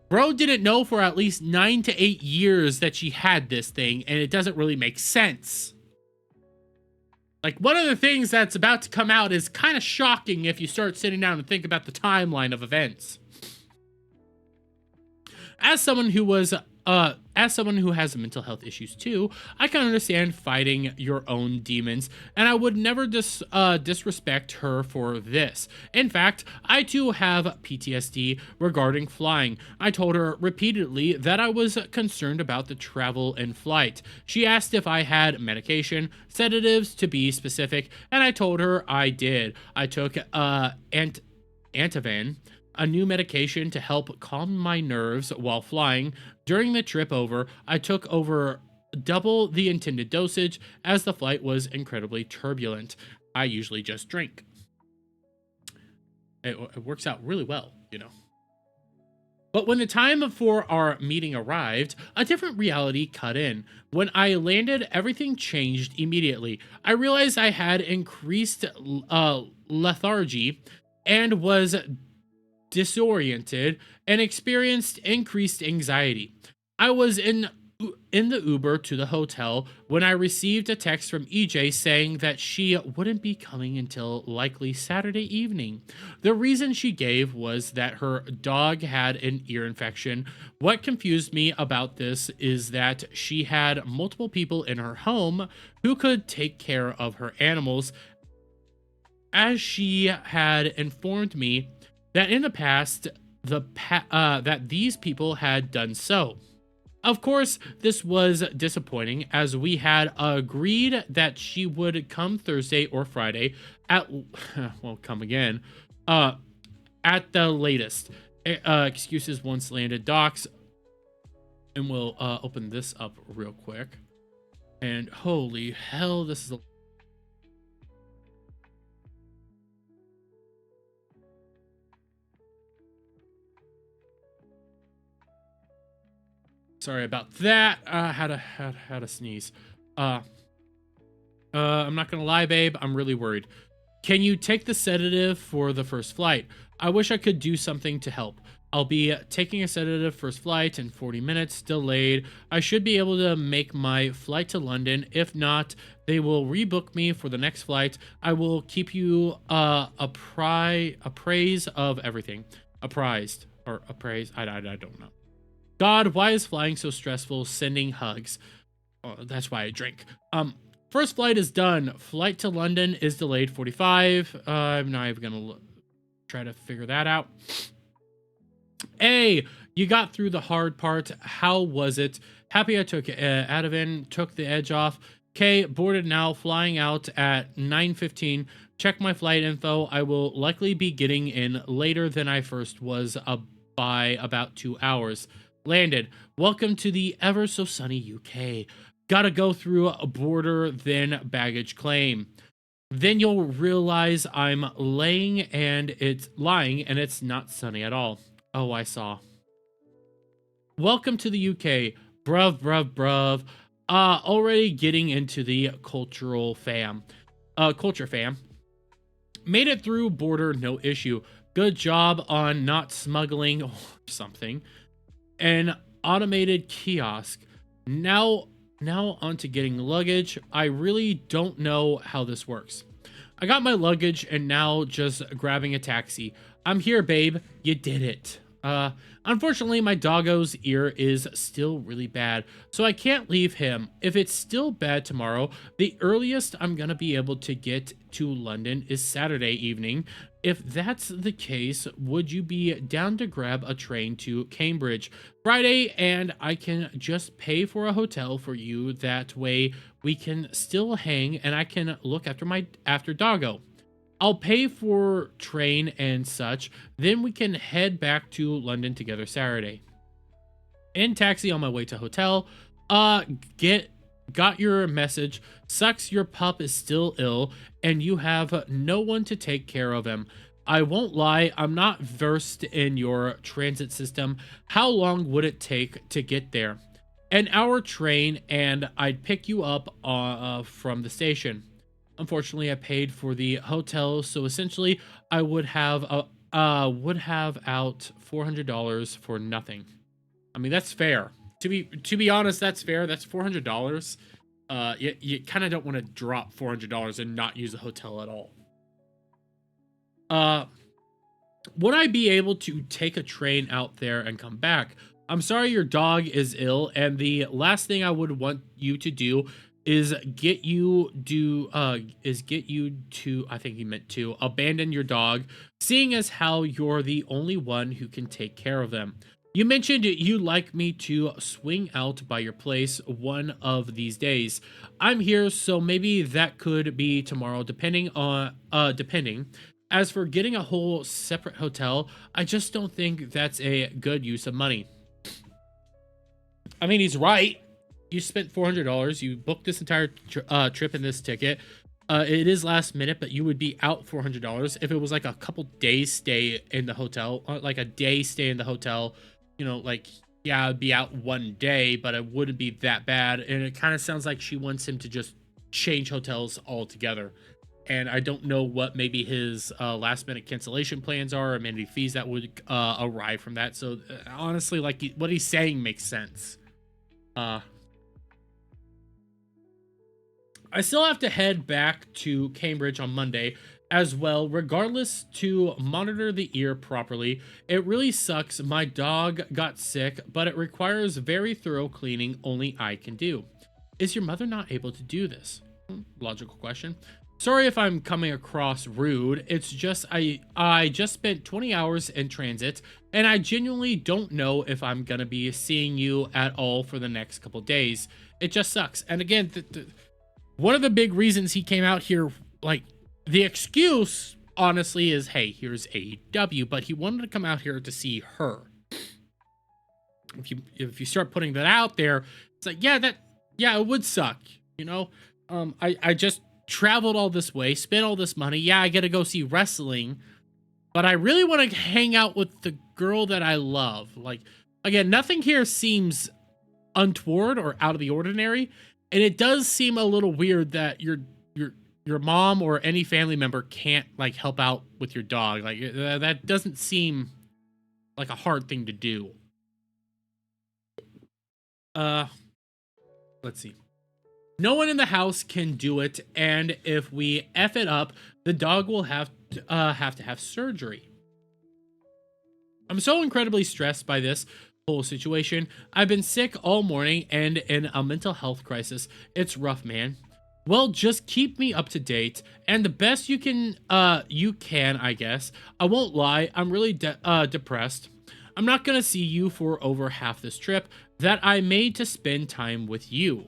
Bro didn't know for at least 9 to 8 years that she had this thing, and it doesn't really make sense. Like, one of the things that's about to come out is kind of shocking if you start sitting down and think about the timeline of events. As someone who was as someone who has mental health issues too, I can understand fighting your own demons, and I would never disrespect her for this. In fact, I too have PTSD regarding flying. I told her repeatedly that I was concerned about the travel and flight. She asked if I had medication, sedatives to be specific, and I told her I did. I took Antivan, a new medication to help calm my nerves while flying. During the trip over, I took over double the intended dosage as the flight was incredibly turbulent. I usually just drink. It works out really well, you know. But when the time for our meeting arrived, a different reality cut in. When I landed, everything changed immediately. I realized I had increased lethargy and was disoriented and experienced increased anxiety. I was in the Uber to the hotel when I received a text from EJ saying that she wouldn't be coming until likely Saturday evening. The reason she gave was that her dog had an ear infection. What confused me about this is that she had multiple people in her home who could take care of her animals, as she had informed me that in the past that these people had done so. Of course, this was disappointing as we had agreed that she would come Thursday or Friday at well, come again, at the latest. Excuses once landed. Docs, and we'll open this up real quick. And holy hell, this is a sorry about that. Had to sneeze. I'm not gonna lie, babe. I'm really worried. Can you take the sedative for the first flight? I wish I could do something to help. I'll be taking a sedative first flight in 40 minutes, delayed. I should be able to make my flight to London. If not, they will rebook me for the next flight. I will keep you appraised of everything. Apprised or appraised. I don't know. God, why is flying so stressful? Sending hugs. Oh, that's why I drink. First flight is done. Flight to London is delayed 45. I'm not even gonna try to figure that out. Hey, you got through the hard part. How was it? Happy I took Ativan, took the edge off. Okay, boarded now, flying out at 9:15. Check my flight info. I will likely be getting in later than I first was by about 2 hours. Landed. Welcome to the ever so sunny UK. Gotta go through a border, then baggage claim. Then you'll realize I'm lying and it's not sunny at all. Oh, I saw. Welcome to the UK. Bruv, bruv, bruv. Already getting into the culture fam. Made it through border, no issue. Good job on not smuggling or something. An automated kiosk. Now on to getting luggage. I really don't know how this works. I got my luggage and now just grabbing a taxi. I'm here, babe. You did it. Unfortunately, my doggo's ear is still really bad, so I can't leave him. If it's still bad tomorrow, the earliest I'm gonna be able to get to London is Saturday evening. If that's the case, would you be down to grab a train to Cambridge Friday, and I can just pay for a hotel for you? That way we can still hang and I can look after doggo. I'll pay for train and such, then we can head back to London together Saturday. In taxi on my way to hotel. Got your message. Sucks your pup is still ill and you have no one to take care of him. I won't lie, I'm not versed in your transit system. How long would it take to get there? An hour train and I'd pick you up from the station. Unfortunately, I paid for the hotel, so essentially I would have out $400 for nothing. I mean, that's fair. To be honest, that's fair. That's $400. You kind of don't want to drop $400 and not use a hotel at all. Would I be able to take a train out there and come back? I'm sorry your dog is ill, and the last thing I would want you to do is get you to, I think he meant to, abandon your dog, seeing as how you're the only one who can take care of them. You mentioned you'd like me to swing out by your place one of these days. I'm here, so maybe that could be tomorrow, depending. As for getting a whole separate hotel, I just don't think that's a good use of money. I mean, he's right. You spent $400. You booked this entire trip and this ticket. It is last minute, but you would be out $400 if it was like a couple days stay in the hotel, like a day stay in the hotel. You know, like, yeah, I'd be out one day, but it wouldn't be that bad. And it kind of sounds like she wants him to just change hotels altogether. And I don't know what maybe his last minute cancellation plans are, or maybe fees that would arrive from that. So honestly, like, what he's saying makes sense. I still have to head back to Cambridge on Monday as well, regardless, to monitor the ear properly. It really sucks. My dog got sick, but it requires very thorough cleaning only I can do. Is your mother not able to do this? Logical question. Sorry if I'm coming across rude. It's just I just spent 20 hours in transit, and I genuinely don't know if I'm gonna be seeing you at all for the next couple days. It just sucks. And again, one of the big reasons he came out here, like, the excuse, honestly, is, hey, here's AEW, but he wanted to come out here to see her. If you start putting that out there, it's like, yeah, it would suck, you know? I just traveled all this way, spent all this money. Yeah, I get to go see wrestling, but I really want to hang out with the girl that I love. Like, again, nothing here seems untoward or out of the ordinary. And it does seem a little weird that your mom or any family member can't, like, help out with your dog. Like, that doesn't seem like a hard thing to do. Let's see. No one in the house can do it, and if we F it up, the dog will have to have surgery. I'm so incredibly stressed by this whole situation. I've been sick all morning and in a mental health crisis. It's rough, man. Well, just keep me up to date, and the best you can, I guess. I won't lie, I'm really depressed. I'm not gonna see you for over half this trip that I made to spend time with you.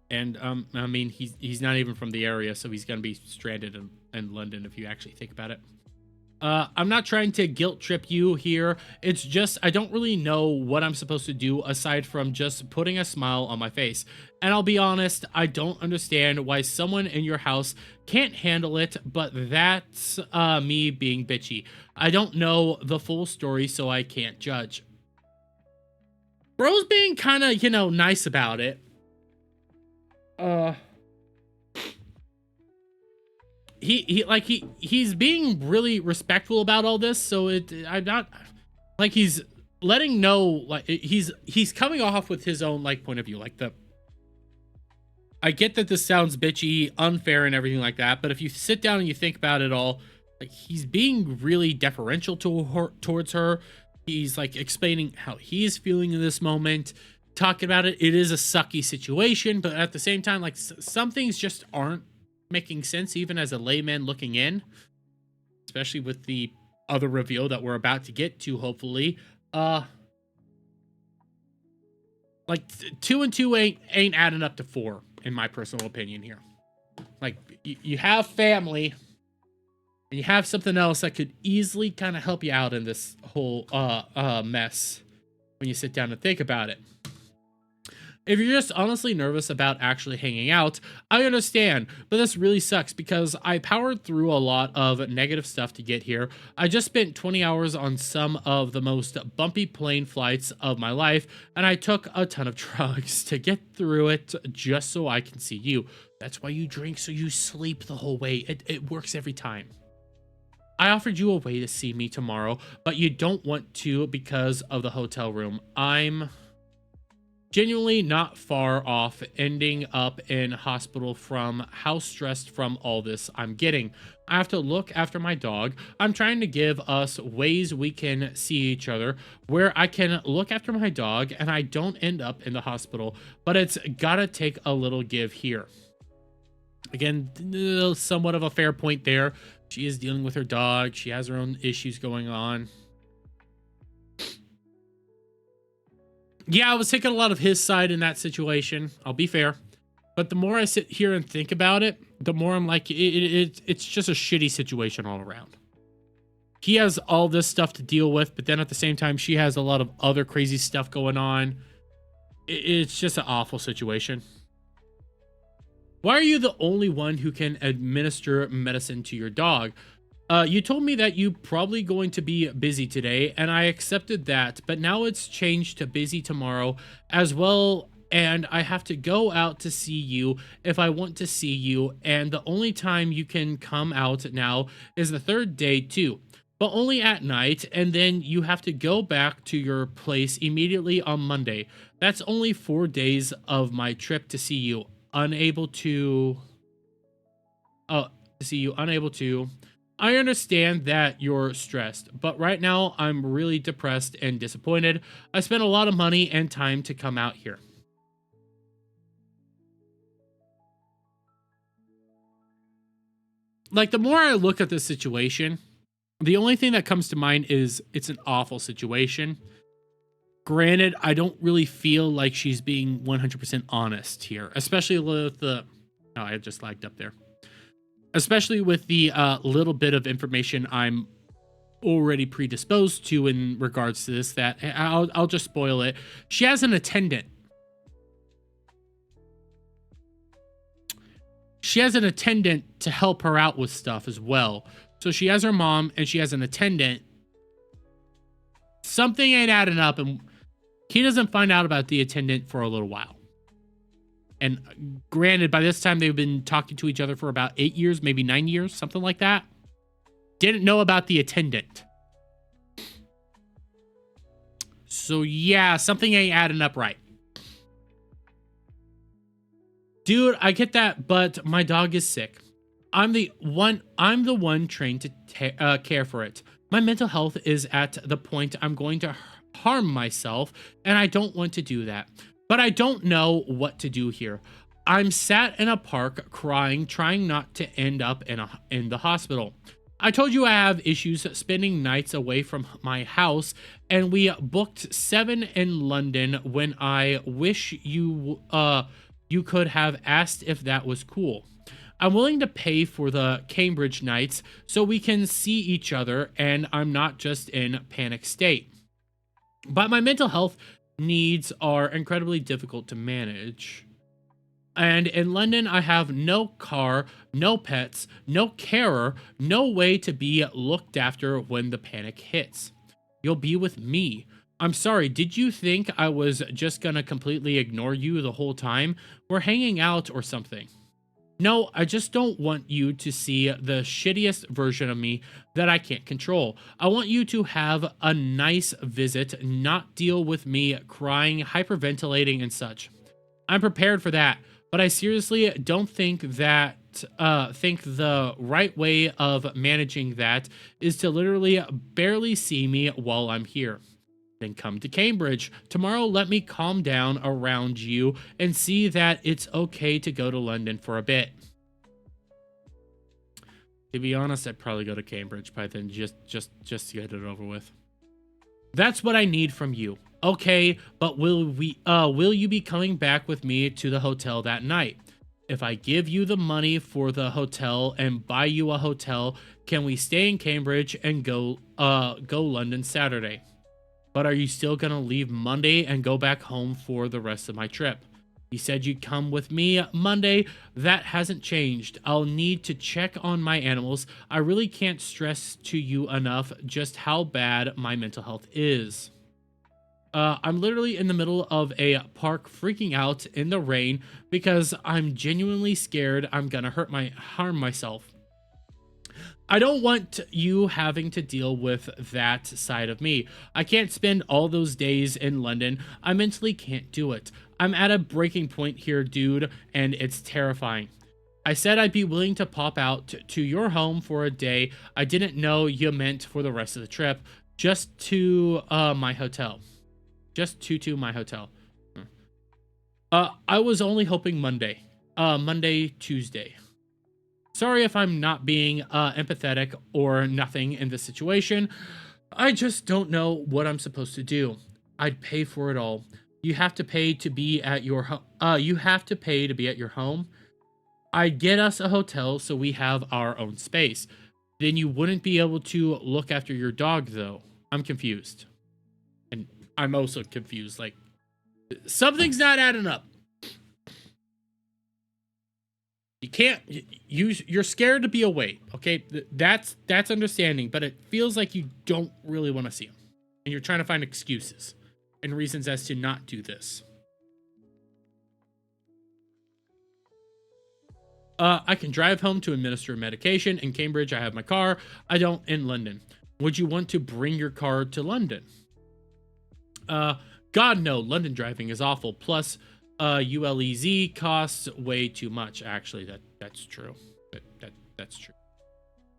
And, I mean, he's not even from the area, so he's gonna be stranded in London if you actually think about it. I'm not trying to guilt trip you here. It's just, I don't really know what I'm supposed to do aside from just putting a smile on my face. And I'll be honest, I don't understand why someone in your house can't handle it, but that's me being bitchy. I don't know the full story, so I can't judge. Bro's being kind of, nice about it. He's being really respectful about all this, so I'm not like, he's letting know, like, he's coming off with his own, like, point of view. Like, I get that this sounds bitchy, unfair, and everything like that, but if you sit down and you think about it all, like, he's being really deferential towards her. He's, like, explaining how he's feeling in this moment, talking about it. It is a sucky situation, but at the same time, like, some things just aren't making sense, even as a layman looking in, especially with the other reveal that we're about to get to, hopefully. Like, 2 and 2 ain't adding up to 4, in my personal opinion here. Like, you have family, and you have something else that could easily kind of help you out in this whole mess when you sit down and think about it. If you're just honestly nervous about actually hanging out, I understand, but this really sucks because I powered through a lot of negative stuff to get here. I just spent 20 hours on some of the most bumpy plane flights of my life, and I took a ton of drugs to get through it just so I can see you. That's why you drink, so you sleep the whole way. It works every time. I offered you a way to see me tomorrow, but you don't want to because of the hotel room. Genuinely not far off ending up in hospital from how stressed from all this I'm getting. I have to look after my dog. I'm trying to give us ways we can see each other where I can look after my dog and I don't end up in the hospital, but it's gotta take a little give here. Again, somewhat of a fair point there. She is dealing with her dog. She has her own issues going on. Yeah, I was taking a lot of his side in that situation. I'll be fair. But the more I sit here and think about it, the more I'm like, it's just a shitty situation all around. He has all this stuff to deal with, but then at the same time, she has a lot of other crazy stuff going on. It's just an awful situation. Why are you the only one who can administer medicine to your dog? You told me that you probably going to be busy today, and I accepted that, but now it's changed to busy tomorrow as well, and I have to go out to see you if I want to see you, and the only time you can come out now is the third day too, but only at night, and then you have to go back to your place immediately on Monday. That's only 4 days of my trip to see you. Unable to unable to. I understand that you're stressed, but right now I'm really depressed and disappointed. I spent a lot of money and time to come out here. Like, the more I look at this situation, the only thing that comes to mind is it's an awful situation. Granted, I don't really feel like she's being 100% honest here, especially with the... Oh, I just lagged up there. Especially with the little bit of information I'm already predisposed to in regards to this, that I'll just spoil it. She has an attendant. She has an attendant to help her out with stuff as well. So she has her mom and she has an attendant. Something ain't adding up, and he doesn't find out about the attendant for a little while. And granted, by this time, they've been talking to each other for about 8 years, maybe 9 years, something like that. Didn't know about the attendant. So yeah, something ain't adding up right. Dude, I get that, but my dog is sick. I'm the one trained to care for it. My mental health is at the point I'm going to harm myself, and I don't want to do that. But I don't know what to do here. I'm sat in a park crying, trying not to end up in the hospital. I told you I have issues spending nights away from my house, and we booked 7 in London when I wish you could have asked if that was cool. I'm willing to pay for the Cambridge nights so we can see each other and I'm not just in panic state. But my mental health needs are incredibly difficult to manage. And in London, I have no car, no pets, no carer, no way to be looked after when the panic hits. You'll be with me. I'm sorry, did you think I was just gonna completely ignore you the whole time? We're hanging out or something. No, I just don't want you to see the shittiest version of me that I can't control. I want you to have a nice visit, not deal with me crying, hyperventilating, and such. I'm prepared for that, but I seriously don't think that think the right way of managing that is to literally barely see me while I'm here. Then come to Cambridge. Tomorrow, let me calm down around you and see that it's okay to go to London for a bit. To be honest, I'd probably go to Cambridge by then, just to get it over with. That's what I need from you. Okay, but will you be coming back with me to the hotel that night? If I give you the money for the hotel and buy you a hotel, can we stay in Cambridge and go London Saturday? But are you still gonna leave Monday and go back home for the rest of my trip? You said you'd come with me Monday. That hasn't changed. I'll need to check on my animals. I really can't stress to you enough just how bad my mental health is. I'm literally in the middle of a park freaking out in the rain because I'm genuinely scared I'm gonna harm myself. I don't want you having to deal with that side of me. I can't spend all those days in London. I mentally can't do it. I'm at a breaking point here, dude, and it's terrifying. I said I'd be willing to pop out to your home for a day. I didn't know you meant for the rest of the trip. Just to my hotel. Just to my hotel. I was only hoping Monday. Monday, Tuesday. Sorry if I'm not being empathetic or nothing in this situation. I just don't know what I'm supposed to do. I'd pay for it all. You have to pay to be at your you have to pay to be at your home. I'd get us a hotel so we have our own space. Then you wouldn't be able to look after your dog, though. I'm confused. And I'm also confused. Like, something's not adding up. You can't, you're scared to be away, okay? That's understanding, but it feels like you don't really want to see him. And you're trying to find excuses and reasons as to not do this. I can drive home to administer medication. In Cambridge, I have my car. I don't in London. Would you want to bring your car to London? God, no. London driving is awful. Plus, ULEZ costs way too much. Actually, that's true. That's true.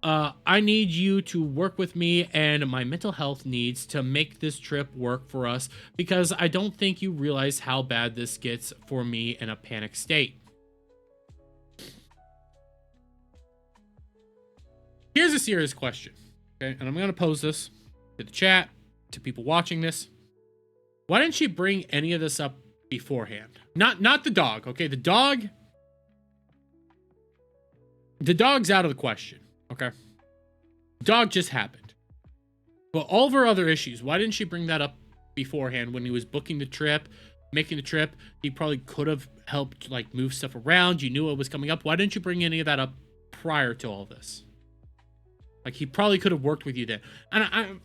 I need you to work with me and my mental health needs to make this trip work for us because I don't think you realize how bad this gets for me in a panic state. Here's a serious question, okay? And I'm going to pose this to the chat, to people watching this. Why didn't she bring any of this up beforehand? Not the dog, okay? The dog's out of the question, okay? The dog just happened. But all of her other issues, why didn't she bring that up beforehand when he was booking the trip, making the trip? He probably could have helped, like, move stuff around. You knew it was coming up. Why didn't you bring any of that up prior to all this? Like, he probably could have worked with you then. And I'm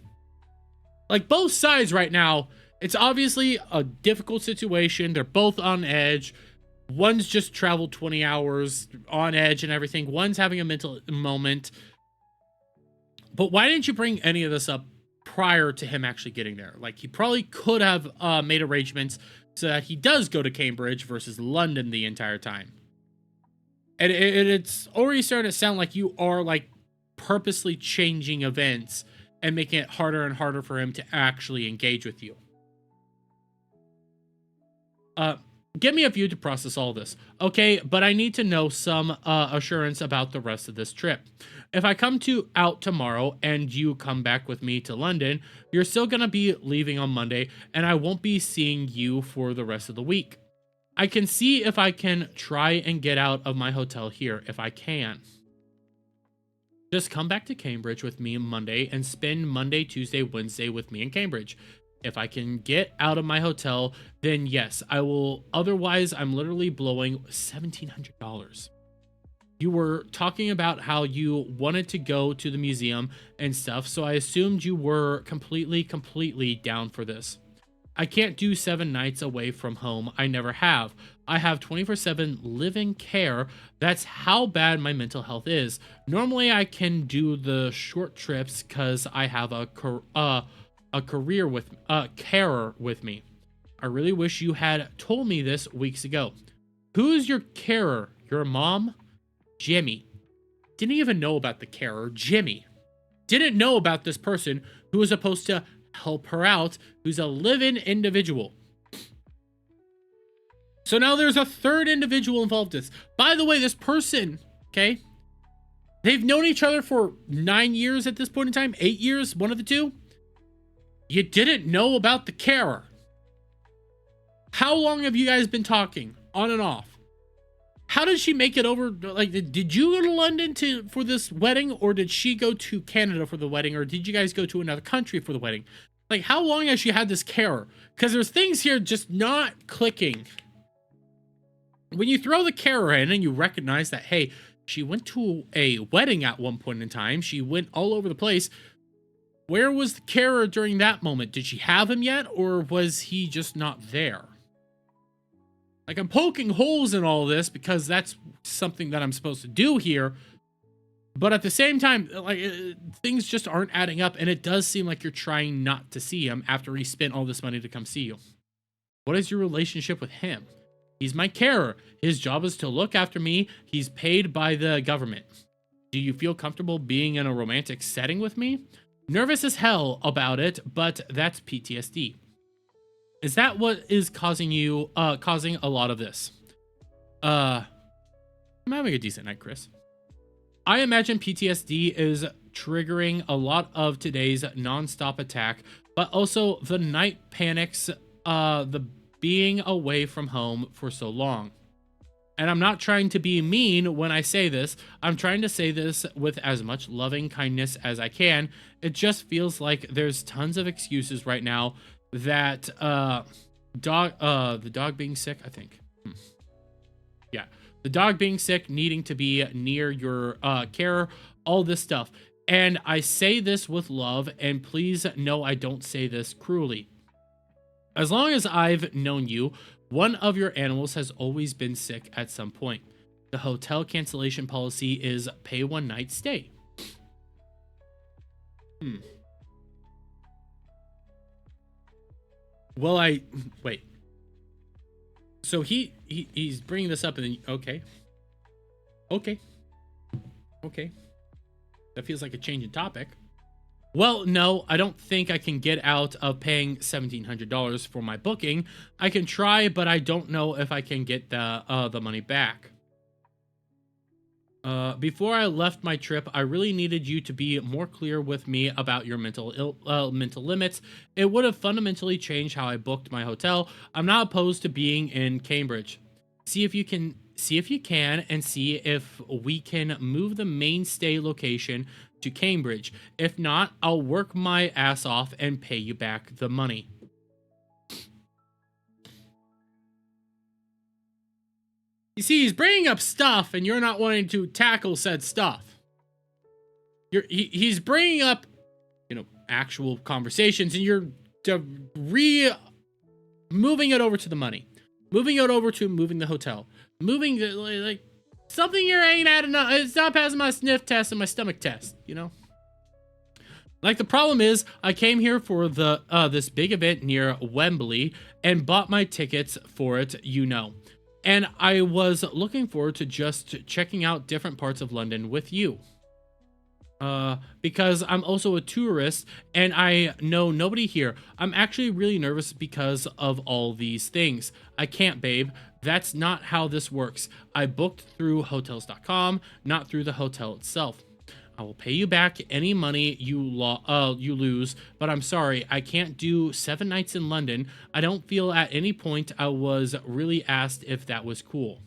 like, both sides right now, it's obviously a difficult situation. They're both on edge. One's just traveled 20 hours on edge and everything. One's having a mental moment. But why didn't you bring any of this up prior to him actually getting there? Like, he probably could have made arrangements so that he does go to Cambridge versus London the entire time. And it's already starting to sound like you are, like, purposely changing events and making it harder and harder for him to actually engage with you. Give me a few to process all this. Okay, but I need to know some assurance about the rest of this trip. If I come out tomorrow and you come back with me to London, you're still going to be leaving on Monday and I won't be seeing you for the rest of the week. I can see if I can try and get out of my hotel here, if I can. Just come back to Cambridge with me on Monday and spend Monday, Tuesday, Wednesday with me in Cambridge. If I can get out of my hotel, then yes, I will. Otherwise, I'm literally blowing $1,700. You were talking about how you wanted to go to the museum and stuff, so I assumed you were completely down for this. I can't do 7 nights away from home. I never have. I have 24/7 live-in care. That's how bad my mental health is. Normally, I can do the short trips because I have a career with carer with me. I really wish you had told me this weeks ago. Who's your carer? Your mom? Jimmy. Didn't even know about the carer. Jimmy. Didn't know about this person who was supposed to help her out, who's a live-in individual. So now there's a third individual involved in this. By the way, this person, okay, they've known each other for 9 years at this point in time, 8 years, one of the two. You didn't know about the carer. How long have you guys been talking on and off? How did she make it over? Like, did you go to London for this wedding, or did she go to Canada for the wedding, or did you guys go to another country for the wedding? Like, how long has she had this carer? Because there's things here just not clicking. When you throw the carer in and you recognize that, hey, she went to a wedding at one point in time, she went all over the place. Where was the carer during that moment? Did she have him yet, or was he just not there? Like, I'm poking holes in all this because that's something that I'm supposed to do here. But at the same time, like things just aren't adding up, and it does seem like you're trying not to see him after he spent all this money to come see you. What is your relationship with him? He's my carer. His job is to look after me. He's paid by the government. Do you feel comfortable being in a romantic setting with me? Nervous as hell about it, but that's PTSD. Is that what is causing you causing a lot of this? I'm having a decent night, Chris. I imagine PTSD is triggering a lot of today's non-stop attack, but also the night panics, the being away from home for so long. And I'm not trying to be mean when I say this. I'm trying to say this with as much loving kindness as I can. It just feels like there's tons of excuses right now that the dog being sick, I think. Yeah. The dog being sick, needing to be near your carer, all this stuff. And I say this with love, and please know I don't say this cruelly. As long as I've known you, one of your animals has always been sick at some point. The hotel cancellation policy is pay one night stay. Well, wait. So he's bringing this up, and then okay. That feels like a change in topic. Well, no, I don't think I can get out of paying $1,700 for my booking. I can try, but I don't know if I can get the money back. Before I left my trip, I really needed you to be more clear with me about your mental limits. It would have fundamentally changed how I booked my hotel. I'm not opposed to being in Cambridge. See if you can, and see if we can move the mainstay location to Cambridge. If not, I'll work my ass off and pay you back the money. You see, he's bringing up stuff, and you're not wanting to tackle said stuff. He's bringing up, actual conversations, and you're moving it over to the money, moving it over to moving the hotel, moving like something here ain't adding up. It's not passing my sniff test and my stomach test. Like, the problem is, I came here for the this big event near Wembley and bought my tickets for it, And I was looking forward to just checking out different parts of London with you. Because I'm also a tourist and I know nobody here. I'm actually really nervous because of all these things. I can't, babe. That's not how this works. I booked through hotels.com, not through the hotel itself. I will pay you back any money you lose, but I'm sorry, I can't do 7 nights in London. I don't feel at any point I was really asked if that was cool.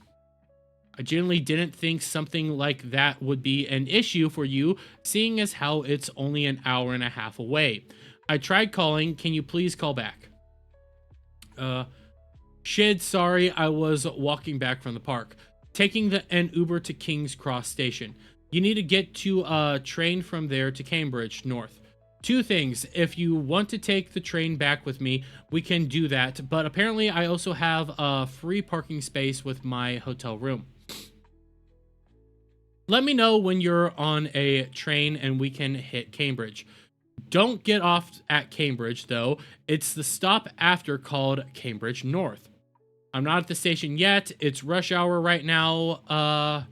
I genuinely didn't think something like that would be an issue for you, seeing as how it's only an hour and a half away. I tried calling. Can you please call back? Shit, sorry, I was walking back from the park, taking an Uber to King's Cross Station. You need to get to a train from there to Cambridge North. 2 things. If you want to take the train back with me, we can do that. But apparently I also have a free parking space with my hotel room. Let me know when you're on a train and we can hit Cambridge. Don't get off at Cambridge, though. It's the stop after called Cambridge North. I'm not at the station yet. It's rush hour right now.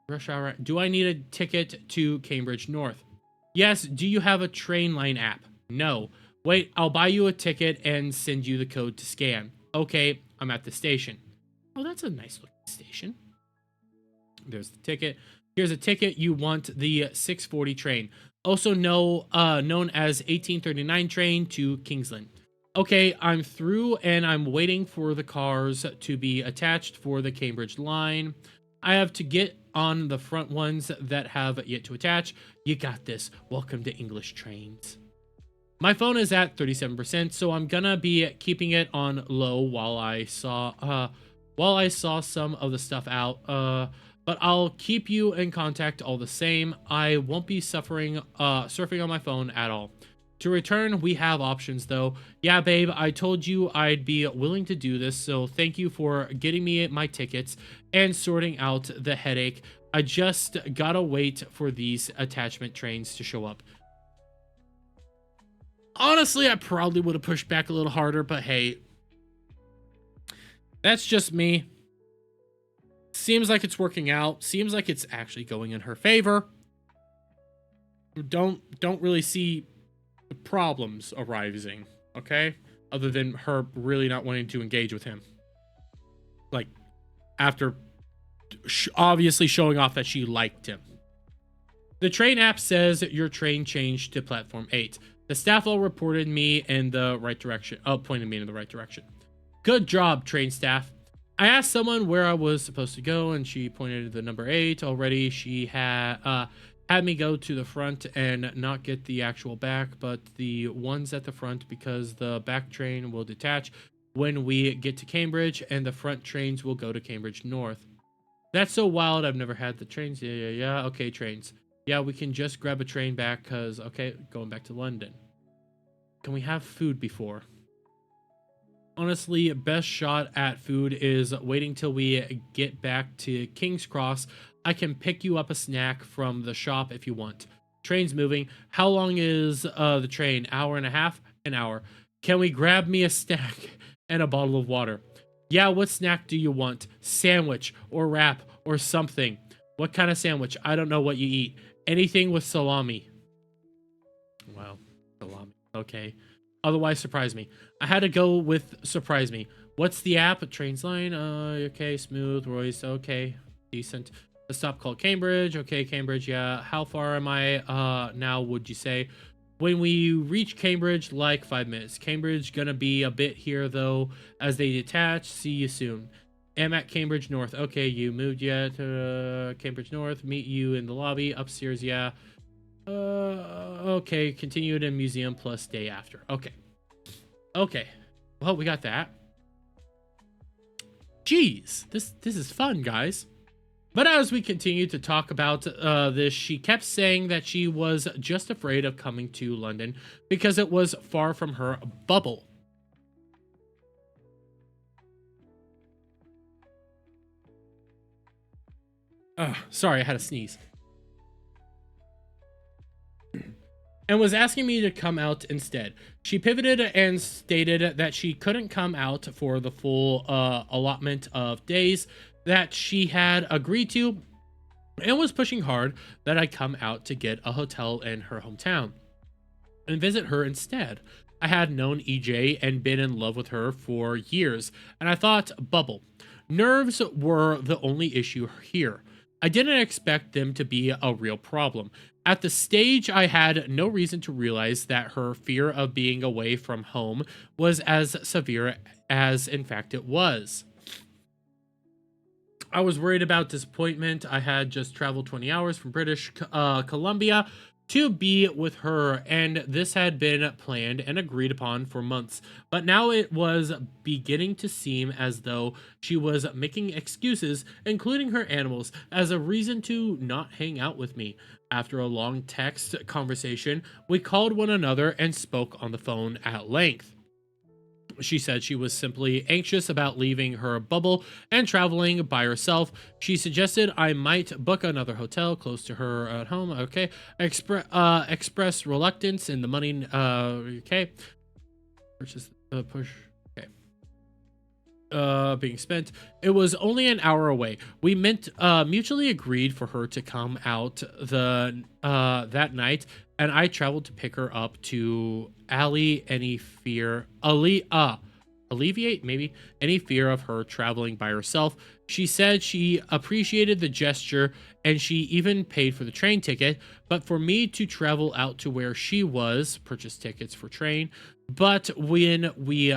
Rush hour. Do I need a ticket to Cambridge North? Yes. Do you have a train line app? No. Wait, I'll buy you a ticket and send you the code to scan. Okay, I'm at the station. Oh, that's a nice looking station. There's the ticket. Here's a ticket. You want the 6:40 train, also known as 1839 train to Kingsland. Okay, I'm through and I'm waiting for the cars to be attached for the Cambridge line. I have to get on the front ones that have yet to attach. You got this. Welcome to English trains. My phone is at 37%, so I'm gonna be keeping it on low while I saw some of the stuff out. But I'll keep you in contact all the same. I won't be surfing on my phone at all. To return, we have options though. Yeah, babe, I told you I'd be willing to do this, so thank you for getting me my tickets and sorting out the headache. I just gotta wait for these attachment trains to show up. Honestly, I probably would have pushed back a little harder, but hey, that's just me. Seems like it's working out. Seems like it's actually going in her favor. Don't really see the problems arising, okay? Other than her really not wanting to engage with him. Like, after obviously showing off that she liked him. The train app says your train changed to platform 8. The staff all reported me in the right direction. Oh, pointed me in the right direction. Good job, train staff. I asked someone where I was supposed to go, and she pointed to the number 8. Already, she had me go to the front and not get the actual back, but the ones at the front, because the back train will detach when we get to Cambridge, and the front trains will go to Cambridge North. That's so wild. I've never had the trains. Yeah. Okay, trains. Yeah, we can just grab a train back, because, okay, going back to London. Can we have food before? Honestly, best shot at food is waiting till we get back to King's Cross. I can pick you up a snack from the shop if you want. Train's moving. How long is the train? Hour and a half? An hour. Can we grab me a snack and a bottle of water? Yeah, what snack do you want? Sandwich or wrap or something. What kind of sandwich? I don't know what you eat. Anything with salami. Wow, salami. Okay. Otherwise, surprise me. I had to go with surprise me. What's the app? Trains line. Okay, smooth. Royce. Okay, decent. A stop called Cambridge. Okay, Cambridge. Yeah. How far am I now, would you say? When we reach Cambridge, like 5 minutes. Cambridge gonna be a bit here, though, as they detach. See you soon. Am at Cambridge North. Okay, you moved yet? Cambridge North. Meet you in the lobby. Upstairs, yeah. Okay, continued in museum plus day after. Okay. Well, we got that. Jeez, this is fun, guys. But as we continued to talk about this, she kept saying that she was just afraid of coming to London because it was far from her bubble. Sorry, I had a sneeze. And was asking me to come out instead. She pivoted and stated that she couldn't come out for the full allotment of days that she had agreed to, and was pushing hard that I come out to get a hotel in her hometown and visit her instead. I had known EJ and been in love with her for years, and I thought, bubble. Nerves were the only issue here. I didn't expect them to be a real problem. At the stage, I had no reason to realize that her fear of being away from home was as severe as, in fact, it was. I was worried about disappointment. I had just traveled 20 hours from British Columbia to be with her, and this had been planned and agreed upon for months. But now it was beginning to seem as though she was making excuses, including her animals, as a reason to not hang out with me. After a long text conversation, we called one another and spoke on the phone at length. She said she was simply anxious about leaving her bubble and traveling by herself. She suggested I might book another hotel close to her at home. Okay. Express reluctance in the money. Okay. Purchase, push. Okay. Being spent. It was only an hour away. We mutually agreed for her to come out that night, and I traveled to pick her up to alleviate any fear of her traveling by herself. She said she appreciated the gesture and she even paid for the train ticket, but for me to travel out to where she was, purchase tickets for train. But when we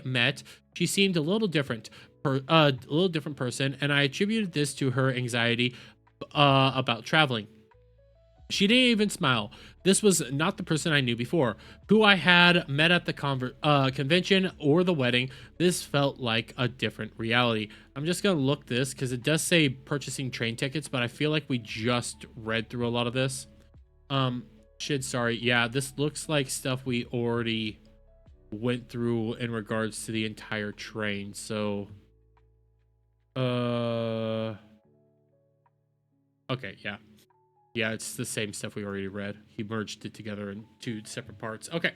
met, she seemed a little different, person, and I attributed this to her anxiety about traveling. She didn't even smile. This was not the person I knew before, who I had met at the convention or the wedding. This felt like a different reality. I'm just going to look this because it does say purchasing train tickets, but I feel like we just read through a lot of this. Sorry. Yeah, this looks like stuff we already went through in regards to the entire train. So, okay, yeah. Yeah, it's the same stuff we already read. He merged it together in two separate parts. Okay.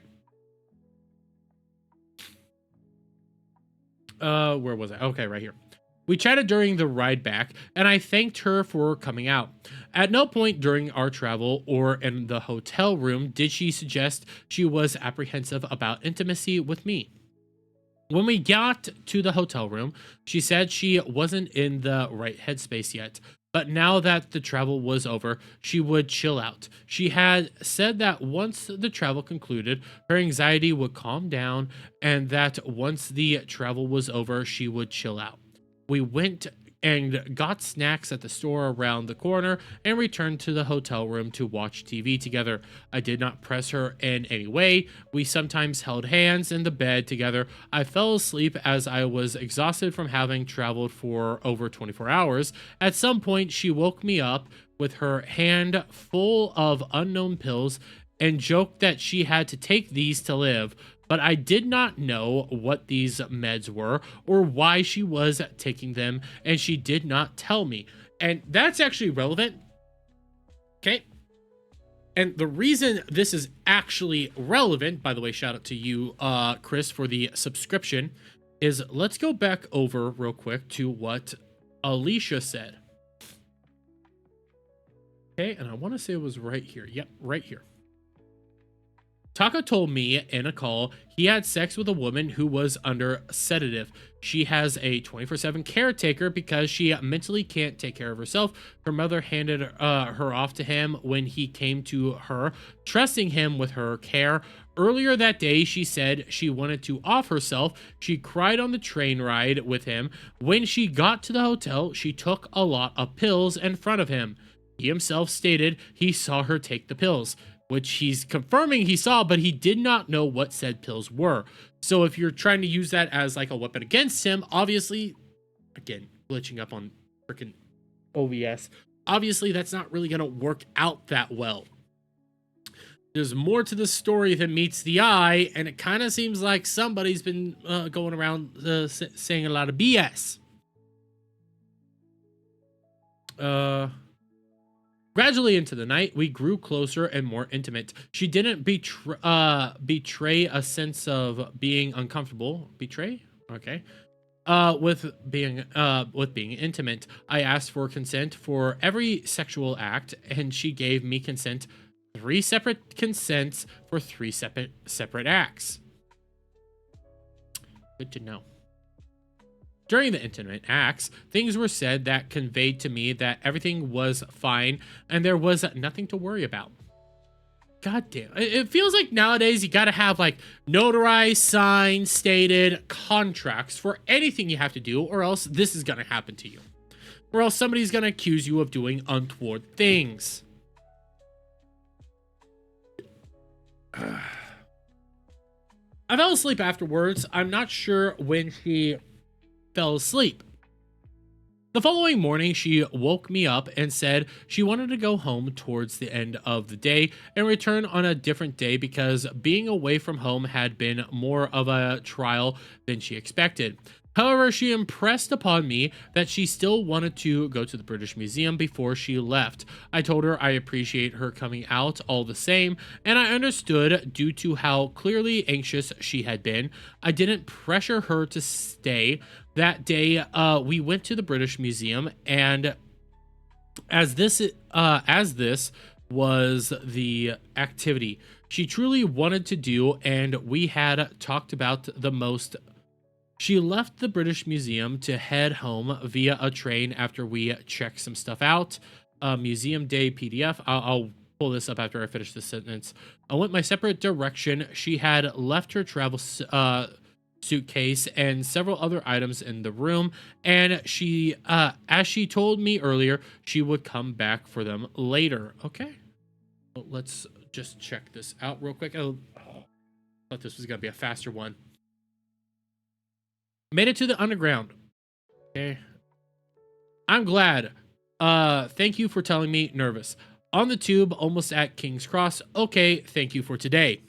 Where was I? Okay, right here. We chatted during the ride back, and I thanked her for coming out. At no point during our travel or in the hotel room did she suggest she was apprehensive about intimacy with me. When we got to the hotel room, she said she wasn't in the right headspace yet, but now that the travel was over, she would chill out. She had said that once the travel concluded, her anxiety would calm down, and that once the travel was over, she would chill out. We went and got snacks at the store around the corner and returned to the hotel room to watch TV together. I did not press her in any way. We sometimes held hands in the bed together. I fell asleep as I was exhausted from having traveled for over 24 hours. At some point, she woke me up with her hand full of unknown pills and joked that she had to take these to live, but I did not know what these meds were or why she was taking them, and she did not tell me. And that's actually relevant. Okay. And the reason this is actually relevant, by the way, shout out to you, Chris, for the subscription, is let's go back over real quick to what Alicia said. Okay, and I want to say it was right here. Yep, right here. Taka told me in a call he had sex with a woman who was under sedative. She has a 24/7 caretaker because she mentally can't take care of herself. Her mother handed her off to him when he came to her, trusting him with her care. Earlier that day, she said she wanted to off herself. She cried on the train ride with him. When she got to the hotel, she took a lot of pills in front of him. He himself stated he saw her take the pills, which he's confirming he saw, but he did not know what said pills were. So if you're trying to use that as like a weapon against him, obviously, again, glitching up on freaking OBS, obviously that's not really going to work out that well. There's more to the story than meets the eye, and it kind of seems like somebody's been going around saying a lot of BS. Gradually into the night, we grew closer and more intimate. She didn't betray a sense of being uncomfortable. Betray? Okay. With being intimate. I asked for consent for every sexual act, and she gave me consent. 3 separate consents for 3 separate acts. Good to know. During the intimate acts, things were said that conveyed to me that everything was fine and there was nothing to worry about. God damn. It feels like nowadays you gotta have like notarized, signed, stated contracts for anything you have to do, or else this is gonna happen to you. Or else somebody's gonna accuse you of doing untoward things. I fell asleep afterwards. I'm not sure when she fell asleep. The following morning, she woke me up and said she wanted to go home towards the end of the day and return on a different day because being away from home had been more of a trial than she expected. However, she impressed upon me that she still wanted to go to the British Museum before she left. I told her I appreciate her coming out all the same, and I understood due to how clearly anxious she had been. I didn't pressure her to stay. That day, we went to the British Museum, and as this was the activity she truly wanted to do, and we had talked about the most. She left the British Museum to head home via a train after we checked some stuff out. Museum Day PDF. I'll pull this up after I finish this sentence. I went my separate direction. She had left her travel suitcase and several other items in the room, and she, as she told me earlier, she would come back for them later. Okay. Well, let's just check this out real quick. Oh, thought this was gonna be a faster one. Made it to the underground. Okay. I'm glad. Thank you for telling me. Nervous. On the tube, almost at King's Cross. Okay, thank you for today.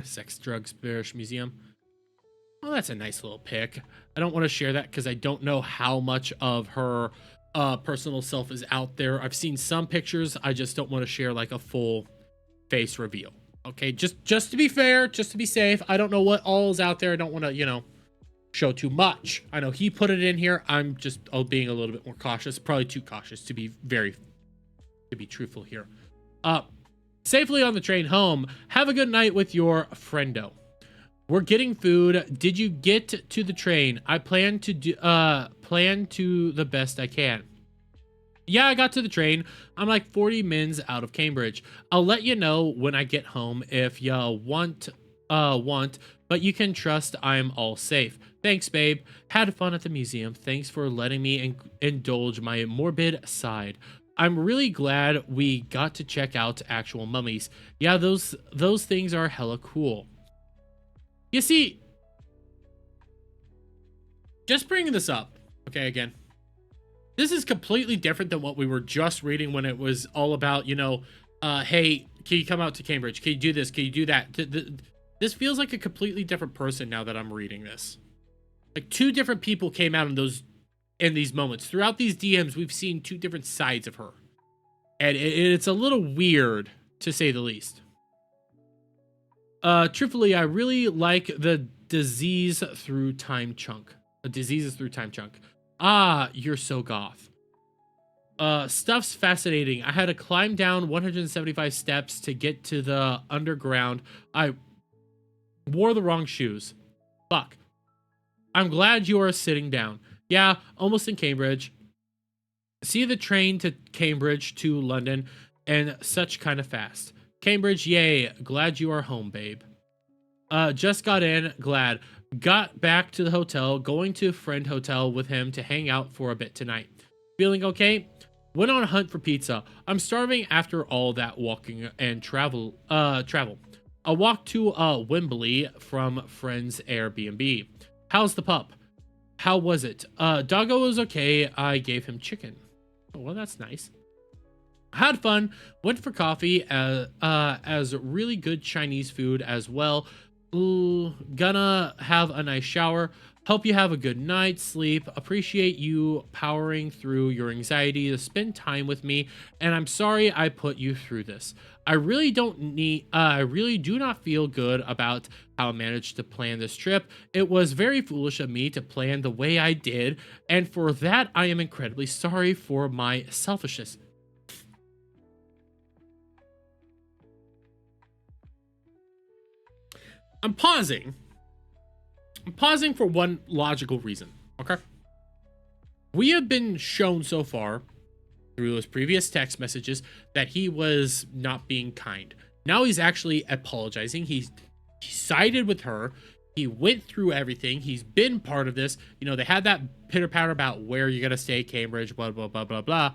Sex, drugs, Bearish Museum. Well, that's a nice little pic. I don't want to share that because I don't know how much of her personal self is out there. I've seen some pictures. I just don't want to share like a full face reveal. Okay, just to be fair, just to be safe. I don't know what all is out there. I don't want to, show too much. I know he put it in here. I'm just being a little bit more cautious. Probably too cautious to be truthful here. Safely on the train home. Have a good night with your friendo. We're getting food. Did you get to the train? I plan to the best I can. Yeah, I got to the train. I'm like 40 mins out of Cambridge. I'll let you know when I get home if you want, but you can trust I'm all safe. Thanks, babe. Had fun at the museum. Thanks for letting me indulge my morbid side. I'm really glad we got to check out actual mummies. Yeah, those things are hella cool. You see, just bringing this up, okay, again, this is completely different than what we were just reading when it was all about, hey, can you come out to Cambridge? Can you do this? Can you do that? This feels like a completely different person now that I'm reading this. Like, two different people came out in these moments. Throughout these DMs, we've seen two different sides of her. And it's a little weird, to say the least. Truthfully, I really like the disease through time chunk. Diseases through time chunk. Ah, you're so goth. Stuff's fascinating. I had to climb down 175 steps to get to the underground. I wore the wrong shoes. Fuck. I'm glad you are sitting down. Yeah, almost in Cambridge. See the train to Cambridge to London and such kind of fast. Cambridge, yay. Glad you are home, babe. Just got in. Glad. Got back to the hotel. Going to a friend hotel with him to hang out for a bit tonight. Feeling okay? Went on a hunt for pizza. I'm starving after all that walking and travel. I walked to Wembley from friend's Airbnb. How's the pup? How was it? Doggo was okay. I gave him chicken. Oh, well, that's nice. Had fun. Went for coffee as really good Chinese food as well. Ooh, gonna have a nice shower. Hope you have a good night's sleep. Appreciate you powering through your anxiety to spend time with me. And I'm sorry I put you through this. I really do not feel good about how I managed to plan this trip. It was very foolish of me to plan the way I did. And for that, I am incredibly sorry for my selfishness. I'm pausing for one logical reason, okay? We have been shown so far through those previous text messages that he was not being kind. Now he's actually apologizing. He sided with her. He went through everything. He's been part of this. They had that pitter patter about where you're going to stay, Cambridge, blah, blah, blah, blah, blah.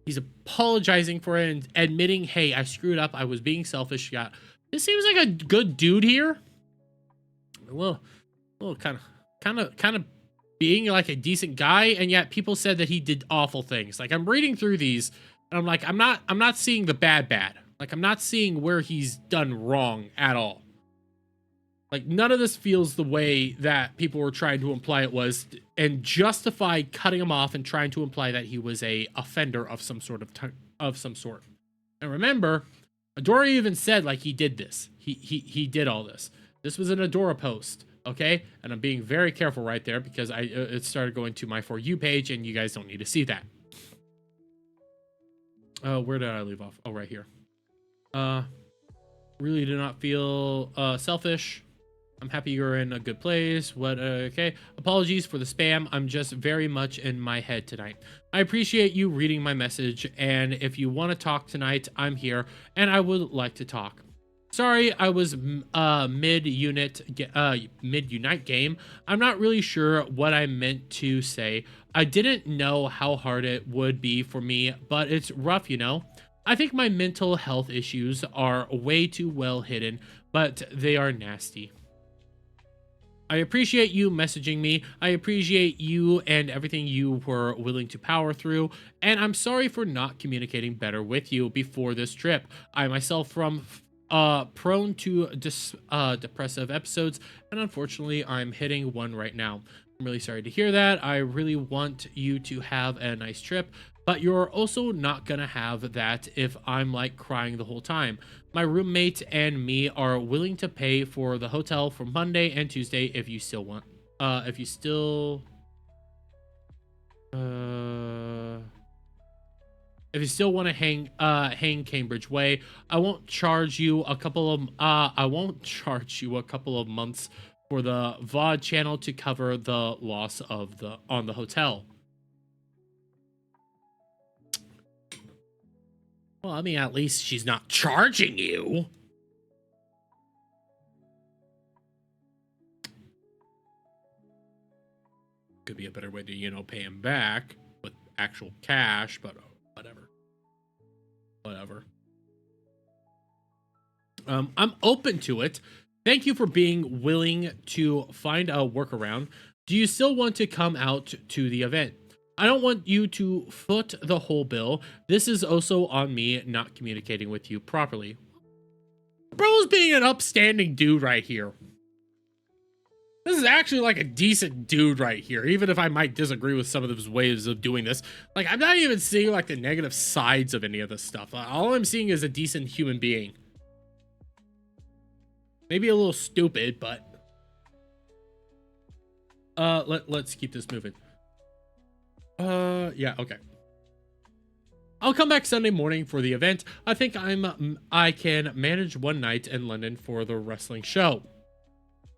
He's apologizing for it and admitting, hey, I screwed up. I was being selfish. Yeah, this seems like a good dude here. Well, kind of being like a decent guy, and yet people said that he did awful things. Like, I'm reading through these, and I'm like, I'm not seeing the bad. Like, I'm not seeing where he's done wrong at all. Like, none of this feels the way that people were trying to imply it was, and justify cutting him off and trying to imply that he was a offender of some sort. And remember, Adora even said like he did this. He did all this. This was an Adora post, okay? And I'm being very careful right there because it started going to my For You page, and you guys don't need to see that. Where did I leave off? Oh, right here. Really do not feel selfish. I'm happy you're in a good place. Okay. Apologies for the spam. I'm just very much in my head tonight. I appreciate you reading my message, and if you want to talk tonight, I'm here, and I would like to talk. Sorry, I was mid-unite game. I'm not really sure what I meant to say. I didn't know how hard it would be for me, but it's rough, I think my mental health issues are way too well hidden, but they are nasty. I appreciate you messaging me. I appreciate you and everything you were willing to power through. And I'm sorry for not communicating better with you before this trip. I myself from prone to depressive episodes, and unfortunately I'm hitting one right now. I'm really sorry to hear that. I really want you to have a nice trip, but you're also not gonna have that if I'm like crying the whole time. My roommate and me are willing to pay for the hotel for Monday and Tuesday if you still want. If you still, uh, if you still want to hang Cambridge Way, I won't charge you a couple of months for the VOD channel to cover the loss of the hotel. Well, I mean, at least she's not charging you. Could be a better way to, pay him back with actual cash, but whatever. Whatever. I'm open to it. Thank you for being willing to find a workaround. Do you still want to come out to the event? I don't want you to foot the whole bill. This is also on me not communicating with you properly. Bro's being an upstanding dude right here. This is actually like a decent dude right here, even if I might disagree with some of his ways of doing this. Like, I'm not even seeing like the negative sides of any of this stuff. All I'm seeing is a decent human being. Maybe a little stupid, but let's keep this moving. Yeah, okay. I'll come back Sunday morning for the event. I think I can manage one night in London for the wrestling show.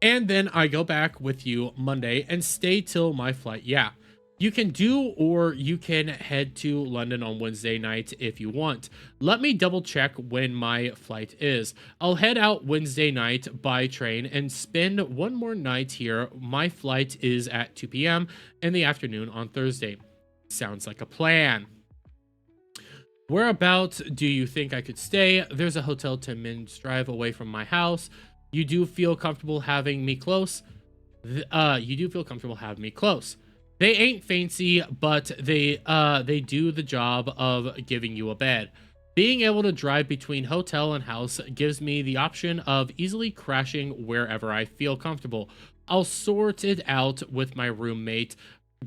And then I go back with you Monday and stay till my flight. Yeah, you can do, or you can head to London on Wednesday night if you want. Let me double check when my flight is. I'll head out Wednesday night by train and spend one more night here. My flight is at 2 p.m. in the afternoon on Thursday. Sounds like a plan. Whereabouts do you think I could stay? There's a hotel 10 minutes drive away from my house. You do feel comfortable having me close? You do feel comfortable having me close. They ain't fancy, but they do the job of giving you a bed. Being able to drive between hotel and house gives me the option of easily crashing wherever I feel comfortable. I'll sort it out with my roommate,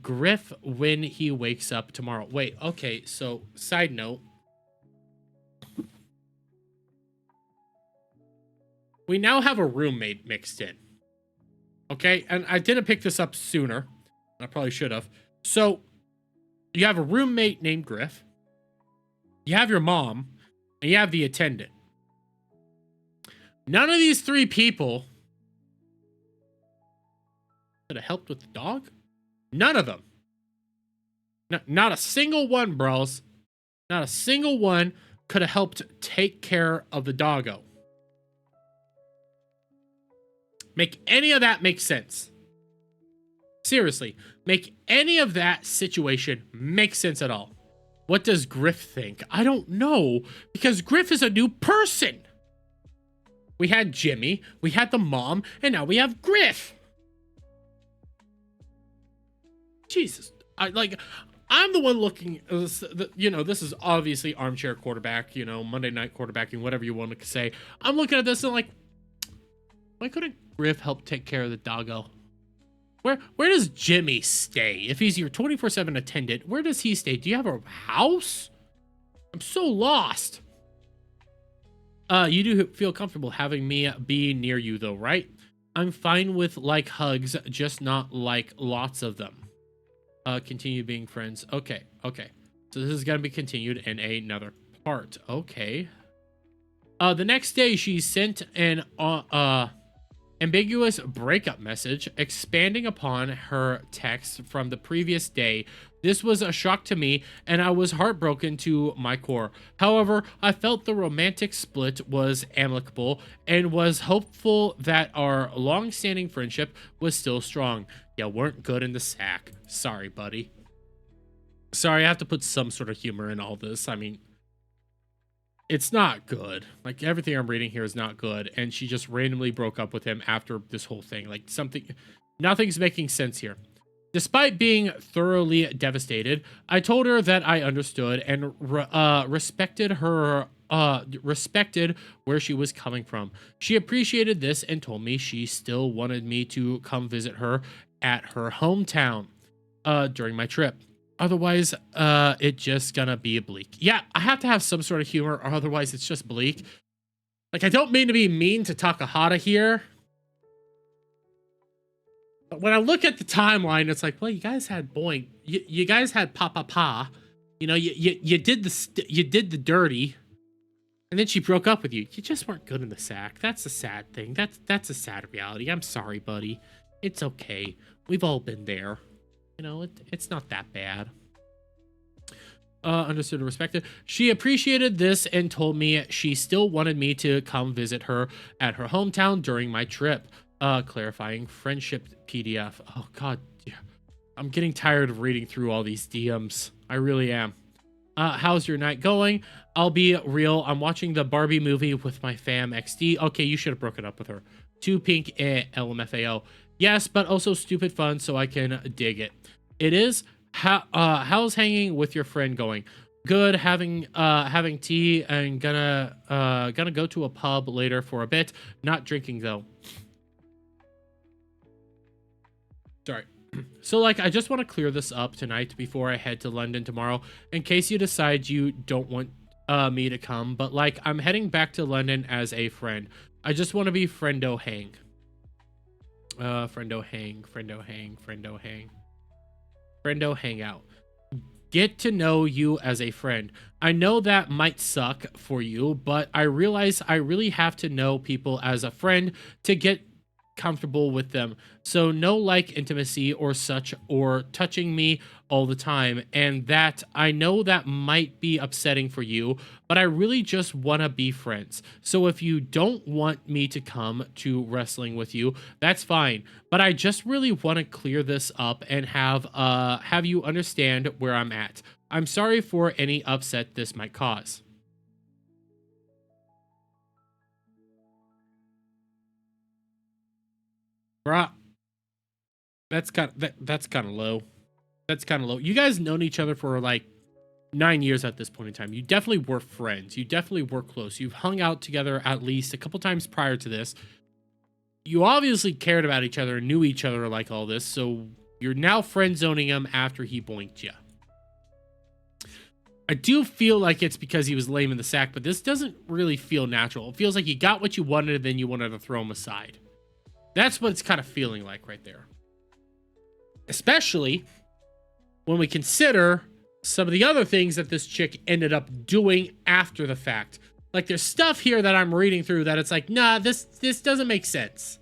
Griff, when he wakes up tomorrow. Wait, okay, so side note. We now have a roommate mixed in. Okay, and I didn't pick this up sooner. I probably should have. So, you have a roommate named Griff. You have your mom. And you have the attendant. None of these three people could have helped with the dog. None of them. Not a single one, bros. Not a single one could have helped take care of the doggo. Make any of that make sense. Seriously, make any of that situation make sense at all. What does Griff think? I don't know, because Griff is a new person. We had Jimmy, we had the mom, and now we have Griff. Jesus, I'm the one looking, this is obviously armchair quarterback, Monday night quarterbacking, whatever you want to say. I'm looking at this and like, why couldn't Griff help take care of the doggo? Where does Jimmy stay? If he's your 24/7 attendant, where does he stay? Do you have a house? I'm so lost. You do feel comfortable having me be near you though, right? I'm fine with like hugs, just not like lots of them. Continue being friends. Okay. So this is gonna be continued in another part. Okay. The next day she sent an ambiguous breakup message expanding upon her text from the previous day. This was a shock to me, and I was heartbroken to my core. However, I felt the romantic split was amicable and was hopeful that our long-standing friendship was still strong. You weren't good in the sack. Sorry, buddy. Sorry, I have to put some sort of humor in all this. I mean, It's not good. Like, everything I'm reading here is not good, and she just randomly broke up with him after this whole thing. Like, nothing's making sense here. Despite being thoroughly devastated, I told her that I understood and respected where she was coming from. She appreciated this and told me she still wanted me to come visit her at her hometown during my trip. Otherwise, it just gonna be bleak. Yeah, I have to have some sort of humor, or otherwise it's just bleak. Like, I don't mean to be mean to Takahata here, but when I look at the timeline, it's like, well, you guys had Boing, you guys had Pa. You know, you did the dirty, and then she broke up with you. You just weren't good in the sack. That's a sad thing. That's a sad reality. I'm sorry, buddy. It's okay. We've all been there. You know, it's not that bad. Understood and respected. She appreciated this and told me she still wanted me to come visit her at her hometown during my trip. Clarifying friendship PDF. Oh, God. I'm getting tired of reading through all these DMs. I really am. How's your night going? I'll be real. I'm watching the Barbie movie with my fam XD. Okay, you should have broken up with her. Too pink, LMFAO. Yes, but also stupid fun, so I can dig it. It is. How's hanging with your friend going? Good. Having tea and gonna go to a pub later for a bit. Not drinking though. Sorry. So, like, I just want to clear this up tonight before I head to London tomorrow, in case you decide you don't want me to come. But, like, I'm heading back to London as a friend. I just want to be friendo hang. Friendo hang out. Get to know you as a friend. I know that might suck for you, but I realize I really have to know people as a friend to get comfortable with them. So no like intimacy or such or touching me all the time. And that I know that might be upsetting for you, but I really just want to be friends. So if you don't want me to come to wrestling with you, that's fine. But I just really want to clear this up and have you understand where I'm at. I'm sorry for any upset this might cause. Bruh, that's kind of low. That's kind of low. You guys known each other for like 9 years at this point in time. You definitely were friends. You definitely were close. You've hung out together at least a couple times prior to this. You obviously cared about each other and knew each other like all this. So you're now friend zoning him after he boinked you. I do feel like it's because he was lame in the sack, but this doesn't really feel natural. It feels like you got what you wanted and then you wanted to throw him aside. That's what it's kind of feeling like right there. Especially when we consider some of the other things that this chick ended up doing after the fact. Like, there's stuff here that I'm reading through that it's like, nah, this doesn't make sense.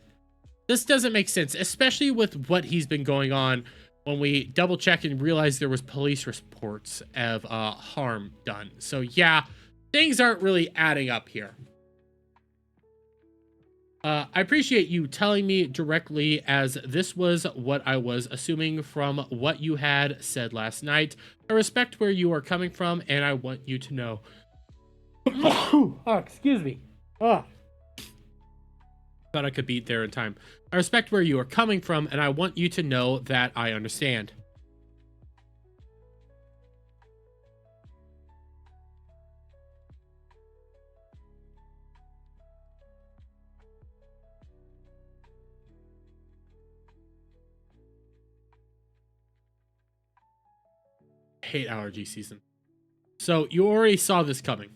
This doesn't make sense, especially with what he's been going on when we double check and realize there was police reports of harm done. So yeah, things aren't really adding up here. I appreciate you telling me directly, as this was what I was assuming from what you had said last night. I respect where you are coming from, and I want you to know. Oh, excuse me. Oh. Thought I could beat there in time. I respect where you are coming from, and I want you to know that I understand. Hate allergy season. So you already saw this coming.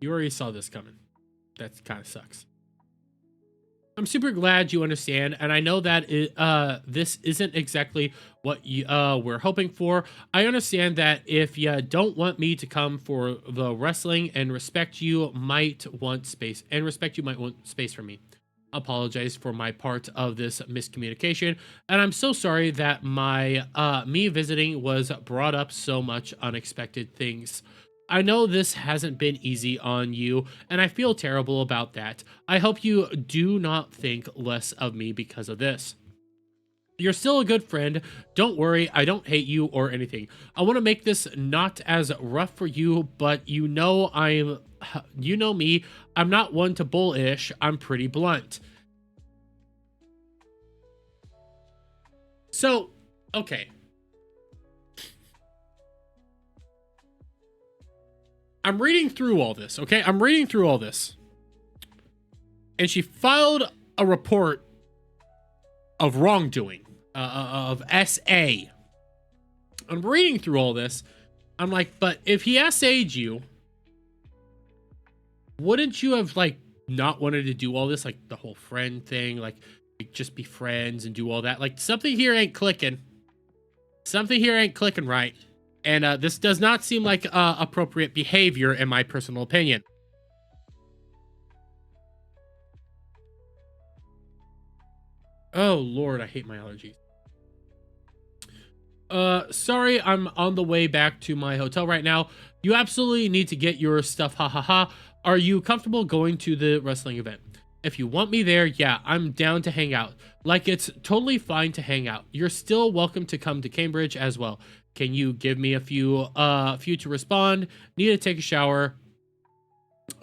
You already saw this coming. That kind of sucks. I'm super glad you understand, and I know that this isn't exactly what you we're hoping for. I understand that if you don't want me to come for the wrestling, and respect you might want space from me. Apologize for my part of this miscommunication, and I'm so sorry that my me visiting was brought up so much unexpected things. I know this hasn't been easy on you, and I feel terrible about that. I hope you do not think less of me because of this. You're still a good friend. Don't worry, I don't hate you or anything. I want to make this not as rough for you, but you know me, I'm not one to bullish. I'm pretty blunt. So, okay. I'm reading through all this, okay? I'm reading through all this. And she filed a report of wrongdoing, of SA. I'm reading through all this. I'm like, but if he SA'd you, wouldn't you have, like, not wanted to do all this? Like, the whole friend thing, like just be friends and do all that. Like, something here ain't clicking. Something here ain't clicking right. And this does not seem like appropriate behavior, in my personal opinion. Oh, Lord, I hate my allergies. Sorry, I'm on the way back to my hotel right now. You absolutely need to get your stuff, ha ha ha. Are you comfortable going to the wrestling event? If you want me there, yeah, I'm down to hang out. Like, it's totally fine to hang out. You're still welcome to come to Cambridge as well. Can you give me a few to respond? Need to take a shower.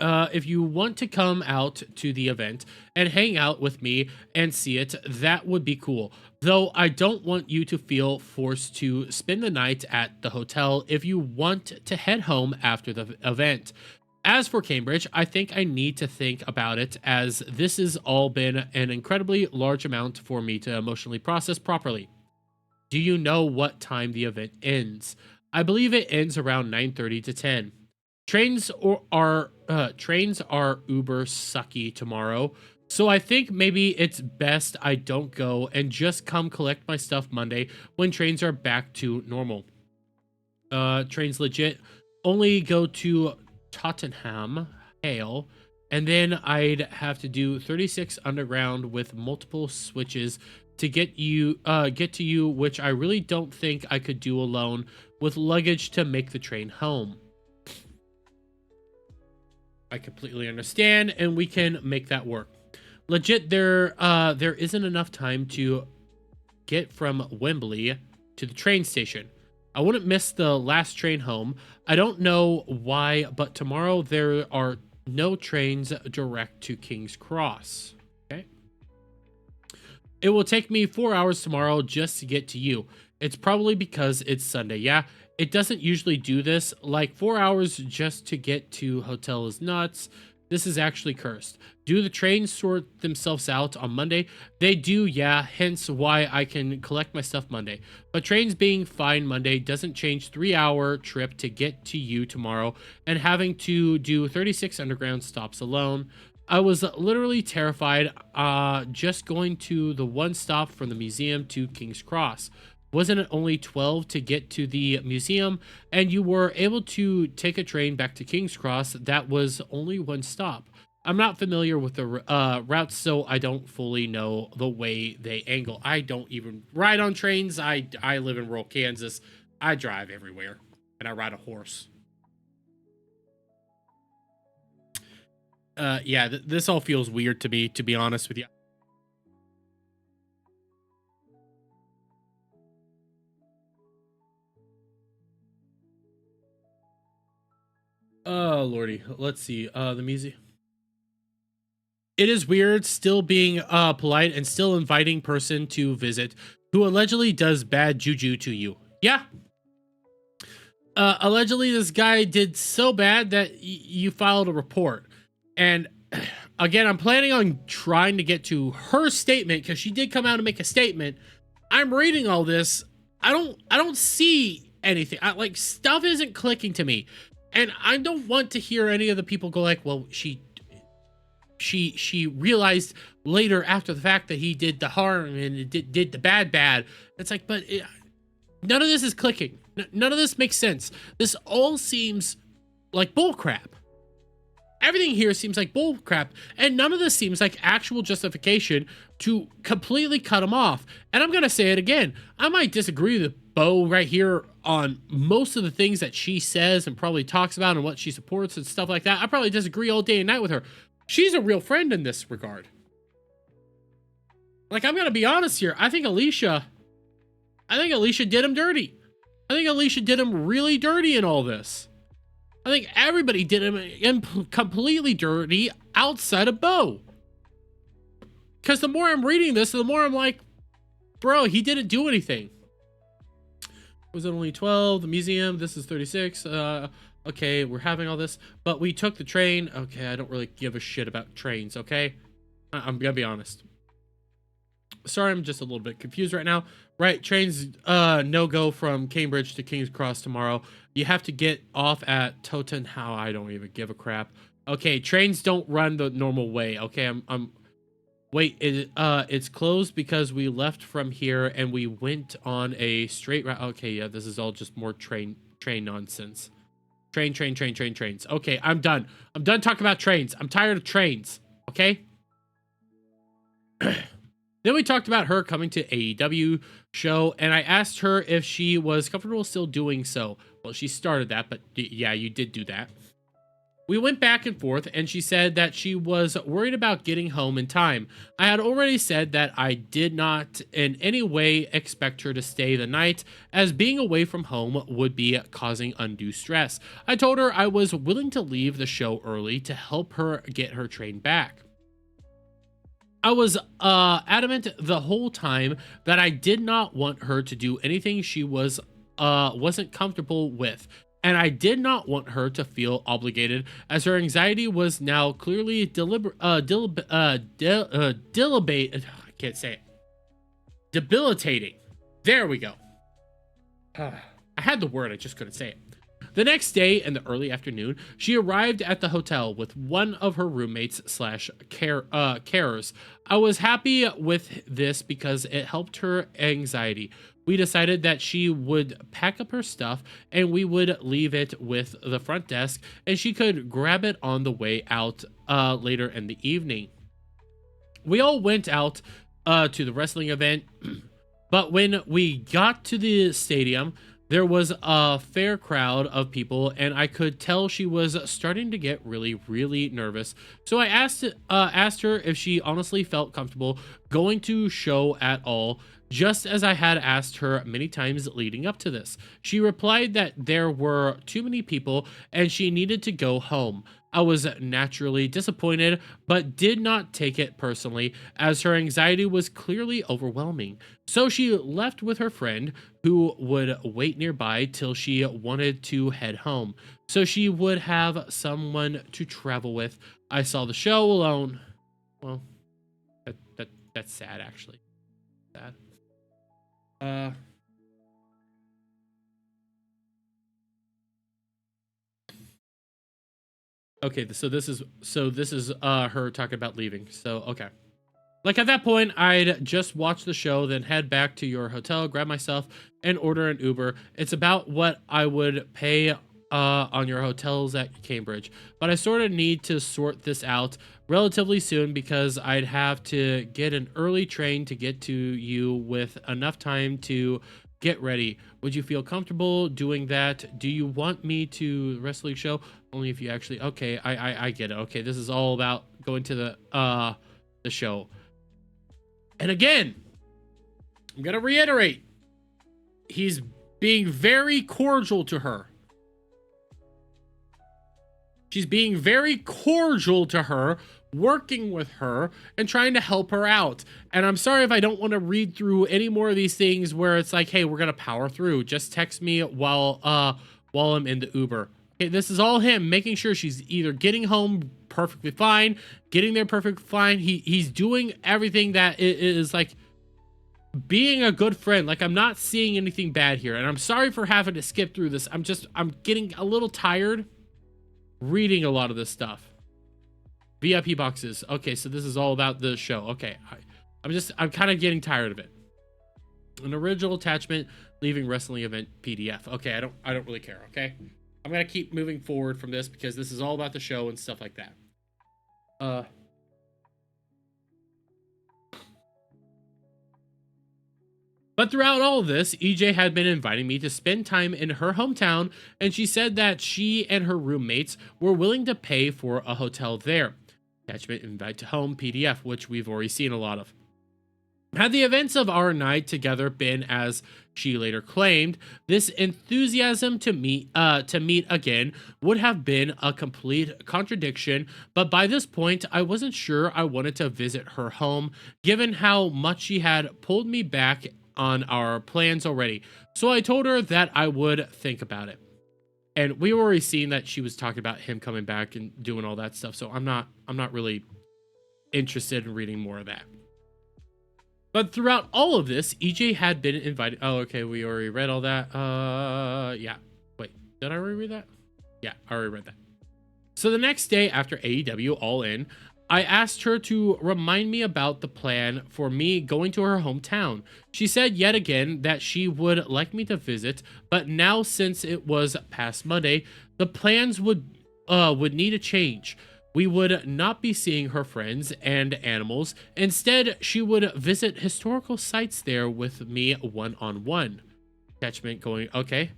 If you want to come out to the event and hang out with me and see it, that would be cool. Though I don't want you to feel forced to spend the night at the hotel if you want to head home after the event. As for Cambridge, I think I need to think about it, as this has all been an incredibly large amount for me to emotionally process properly. Do you know what time the event ends? I believe it ends around 9:30 to 10. Trains are uber sucky tomorrow, so I think maybe it's best I don't go and just come collect my stuff Monday when trains are back to normal. Trains legit only go to Tottenham Hale, and then I'd have to do 36 underground with multiple switches to get to you, which I really don't think I could do alone with luggage to make the train home. I completely understand, and we can make that work. Legit, there isn't enough time to get from Wembley to the train station. I wouldn't miss the last train home. I don't know why, but tomorrow there are no trains direct to King's Cross. Okay. It will take me 4 hours tomorrow just to get to you. It's probably because it's Sunday. Yeah, it doesn't usually do this. Like 4 hours just to get to hotel is nuts. This is actually cursed. Do the trains sort themselves out on Monday? They do, yeah, hence why I can collect my stuff Monday. But trains being fine Monday doesn't change 3-hour trip to get to you tomorrow and having to do 36 underground stops alone. I was literally terrified just going to the one stop from the museum to King's Cross. Wasn't it only 12 to get to the museum, and you were able to take a train back to King's Cross? That was only one stop. I'm not familiar with the routes, so I don't fully know the way they angle. I don't even ride on trains. I live in rural Kansas. I drive everywhere, and I ride a horse. Yeah, this all feels weird to me, to be honest with you. Oh, lordy. Let's see. The music. It is weird still being polite and still inviting person to visit who allegedly does bad juju to you. Yeah. Allegedly, this guy did so bad that you filed a report. And again, I'm planning on trying to get to her statement because she did come out and make a statement. I'm reading all this. I don't see anything. Like, stuff isn't clicking to me. And I don't want to hear any of the people go like, well, she realized later after the fact that he did the harm and did the bad. It's like, but none of this is clicking. None of this makes sense. This all seems like bullcrap. Everything here seems like bullcrap, and none of this seems like actual justification to completely cut him off. And I'm gonna say it again. I might disagree with Bo right here on most of the things that she says and probably talks about and what she supports and stuff like that. I probably disagree all day and night with her. She's a real friend in this regard. Like, I'm gonna be honest here. I think Alicia did him dirty. I think Alicia did him really dirty in all this. I think everybody did him completely dirty outside of Bo. Because the more I'm reading this, the more I'm like, bro, he didn't do anything. Was it only 12? The museum, this is 36. Okay, we're having all this, but we took the train. Okay, I don't really give a shit about trains, okay? I'm gonna be honest. Sorry, I'm just a little bit confused right now. Right, trains no go from Cambridge to King's Cross tomorrow. You have to get off at Totten. How? I don't even give a crap. Okay, trains don't run the normal way. Okay, wait, it's closed because we left from here and we went on a straight route. Okay, yeah, this is all just more train nonsense. Trains. Okay, I'm done. I'm done talking about trains. I'm tired of trains. Okay? Then we talked about her coming to AEW show, and I asked her if she was comfortable still doing so. Well, she started that, but yeah, you did do that. We went back and forth, and she said that she was worried about getting home in time. I had already said that I did not in any way expect her to stay the night, as being away from home would be causing undue stress. I told her I was willing to leave the show early to help her get her train back. I was adamant the whole time that I did not want her to do anything she wasn't comfortable with, and I did not want her to feel obligated, as her anxiety was now clearly debilitating. There we go. I had the word, I just couldn't say it. The next day, in the early afternoon, she arrived at the hotel with one of her roommates slash carers. I was happy with this because it helped her anxiety. We decided that she would pack up her stuff and we would leave it with the front desk and she could grab it on the way out later in the evening. We all went out to the wrestling event, but when we got to the stadium, there was a fair crowd of people, and I could tell she was starting to get really, really nervous. So I asked her if she honestly felt comfortable going to show at all, just as I had asked her many times leading up to this. She replied that there were too many people and she needed to go home. I was naturally disappointed, but did not take it personally, as her anxiety was clearly overwhelming. So she left with her friend, who would wait nearby till she wanted to head home, so she would have someone to travel with. I saw the show alone. Well, that's sad, actually. Sad. Okay, so this is her talking about leaving. So okay. Like at that point, I'd just watch the show, then head back to your hotel, grab myself, and order an Uber. It's about what I would pay on your hotels at Cambridge. But I sort of need to sort this out relatively soon because I'd have to get an early train to get to you with enough time to get ready. Would you feel comfortable doing that? Do you want me to wrestling show? Only if you actually... Okay, I get it. Okay, this is all about going to the show. And again, I'm going to reiterate, he's being very cordial to her. She's being very cordial to her, working with her, and trying to help her out. And I'm sorry if I don't want to read through any more of these things where it's like, hey, we're going to power through. Just text me while I'm in the Uber. Okay, this is all him making sure she's either getting home perfectly fine, getting there perfectly fine. He's doing everything that is like being a good friend. Like, I'm not seeing anything bad here, and I'm sorry for having to skip through this. I'm getting a little tired reading a lot of this stuff. VIP boxes. Okay, so this is all about the show. Okay, I'm kind of getting tired of it. An original attachment, leaving wrestling event PDF. Okay, I don't really care. Okay, I'm gonna keep moving forward from this because this is all about the show and stuff like that. But throughout all of this, EJ had been inviting me to spend time in her hometown, and she said that she and her roommates were willing to pay for a hotel there. Attachment invite to home PDF, which we've already seen a lot of. Had the events of our night together been as she later claimed, this enthusiasm to meet again would have been a complete contradiction, but by this point I wasn't sure I wanted to visit her home given how much she had pulled me back on our plans already. So I told her that I would think about it. And we were already seeing that she was talking about him coming back and doing all that stuff. So I'm not really interested in reading more of that. But throughout all of this, EJ had been invited. Oh, okay, we already read all that. Yeah. Wait, did I already read that? Yeah, I already read that. So the next day after AEW All In, I asked her to remind me about the plan for me going to her hometown. She said yet again that she would like me to visit, but now since it was past Monday, the plans would need a change. We would not be seeing her friends and animals. Instead, she would visit historical sites there with me one-on-one. Attachment going, okay.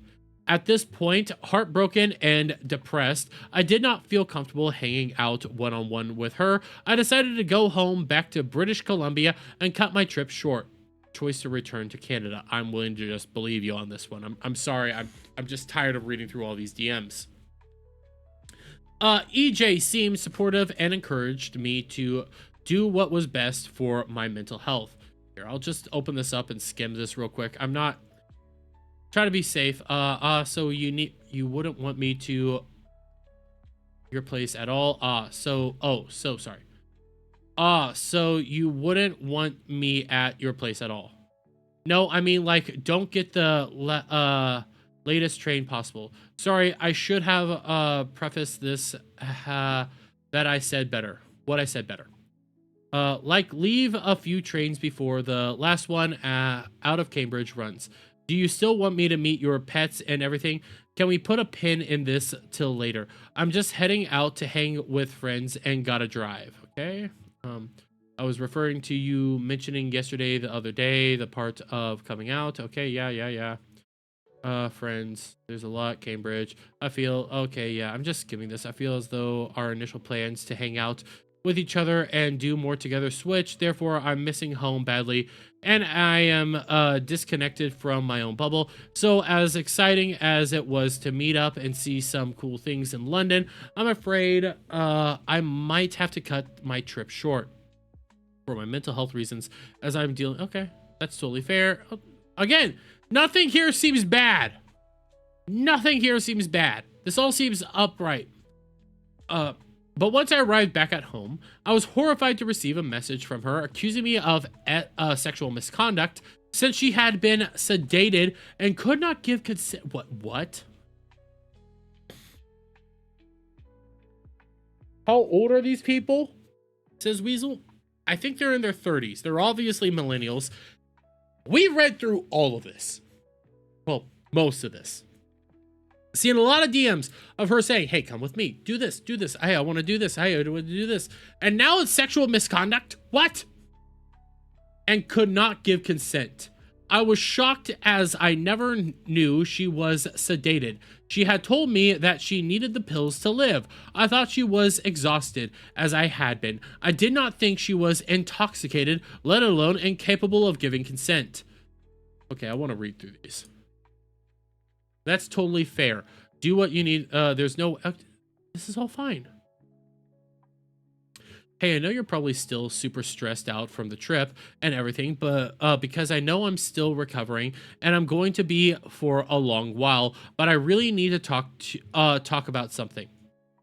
At this point, heartbroken and depressed, I did not feel comfortable hanging out one-on-one with her. I decided to go home back to British Columbia and cut my trip short. Choice to return to Canada. I'm willing to just believe you on this one. I'm sorry. I'm just tired of reading through all these DMs. EJ seemed supportive and encouraged me to do what was best for my mental health. Here, I'll just open this up and skim this real quick. I'm not trying to be safe. So you wouldn't want me to your place at all. So sorry. So you wouldn't want me at your place at all. No, I mean, like, don't get the latest train possible. Sorry, I should have prefaced this that I said better. What I said better. Like, leave a few trains before the last one out of Cambridge runs. Do you still want me to meet your pets and everything? Can we put a pin in this till later? I'm just heading out to hang with friends and gotta drive. Okay. I was referring to you mentioning yesterday, the other day, the part of coming out. Okay, yeah. Friends, there's a lot, Cambridge. I feel, okay, yeah, I'm just skimming this. I feel as though our initial plans to hang out with each other and do more together switch. Therefore, I'm missing home badly, and I am disconnected from my own bubble. So as exciting as it was to meet up and see some cool things in London, I'm afraid I might have to cut my trip short for my mental health reasons as I'm dealing. Okay, that's totally fair. Again, nothing here seems bad. Nothing here seems bad. This all seems upright. But once I arrived back at home, I was horrified to receive a message from her accusing me of sexual misconduct since she had been sedated and could not give consent. What? How old are these people? Says Weasel. I think they're in their 30s. They're obviously millennials. We read through all of this. Well, most of this. Seeing a lot of DMs of her saying, hey, come with me. Do this. Hey, I want to do this. Hey, I want to do this. And now it's sexual misconduct? What? And could not give consent. I was shocked as I never knew she was sedated. She had told me that she needed the pills to live. I thought she was exhausted, as I had been. I did not think she was intoxicated, let alone incapable of giving consent. Okay, I want to read through these. That's totally fair. Do what you need. There's no... this is all fine. Hey, I know you're probably still super stressed out from the trip and everything, but because I know I'm still recovering and I'm going to be for a long while, but I really need to talk about something.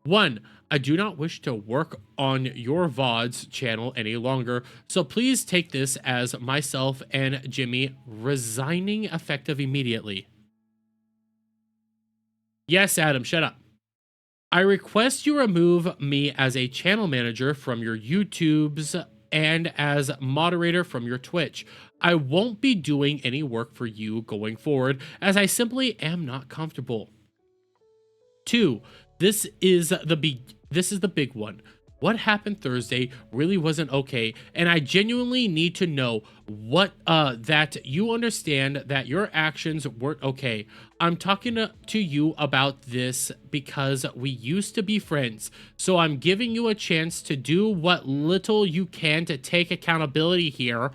One, I do not wish to work on your VODs channel any longer, so please take this as myself and Jimmy resigning effective immediately. Yes, Adam, shut up. I request you remove me as a channel manager from your YouTubes and as moderator from your Twitch. I won't be doing any work for you going forward as I simply am not comfortable. 2. This is the big one. What happened Thursday really wasn't okay, and I genuinely need to know that you understand that your actions weren't okay. I'm talking to you about this because we used to be friends, so I'm giving you a chance to do what little you can to take accountability here.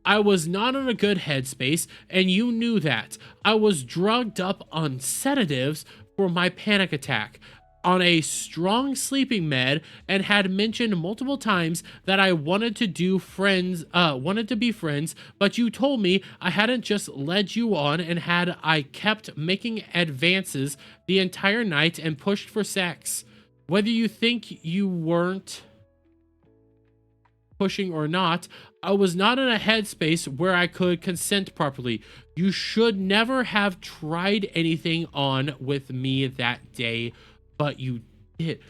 I was not in a good headspace, and you knew that. I was drugged up on sedatives for my panic attack, on a strong sleeping med, and had mentioned multiple times that I wanted to be friends, but you told me I hadn't just led you on, and had I kept making advances the entire night and pushed for sex. Whether you think you weren't pushing or not, I was not in a headspace where I could consent properly. You should never have tried anything on with me that day, but you did.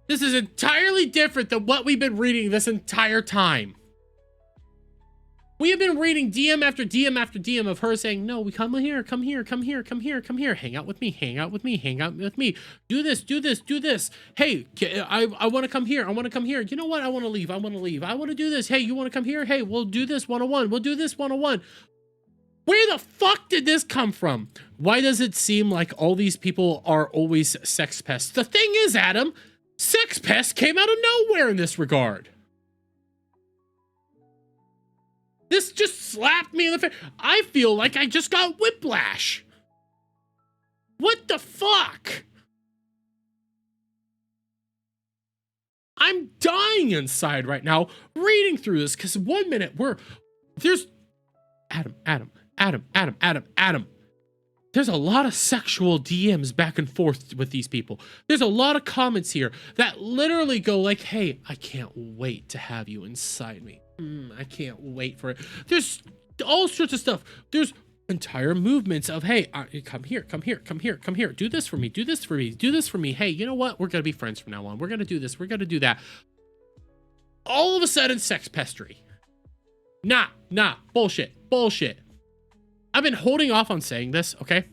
This is entirely different than what we've been reading this entire time. We have been reading DM after DM after DM of her saying, no, we come here, come here, come here, come here, come here, hang out with me, hang out with me, hang out with me, do this, do this, do this. Hey, I want to come here, I want to come here. You know what? I want to leave, I want to leave. I want to do this. Hey, you want to come here? Hey, we'll do this one-on-one. We'll do this one-on-one. Where the fuck did this come from? Why does it seem like all these people are always sex pests? The thing is, Adam, sex pests came out of nowhere in this regard. This just slapped me in the face. I feel like I just got whiplash. What the fuck? I'm dying inside right now reading through this, because 1 minute there's Adam. There's a lot of sexual DMs back and forth with these people. There's a lot of comments here that literally go like, hey, I can't wait to have you inside me. I can't wait for it. There's all sorts of stuff. There's entire movements of, hey, come here, come here, come here, come here. Do this for me, do this for me, do this for me. Hey, you know what? We're going to be friends from now on. We're going to do this. We're going to do that. All of a sudden, sex pestery. Nah, bullshit. I've been holding off on saying this, okay?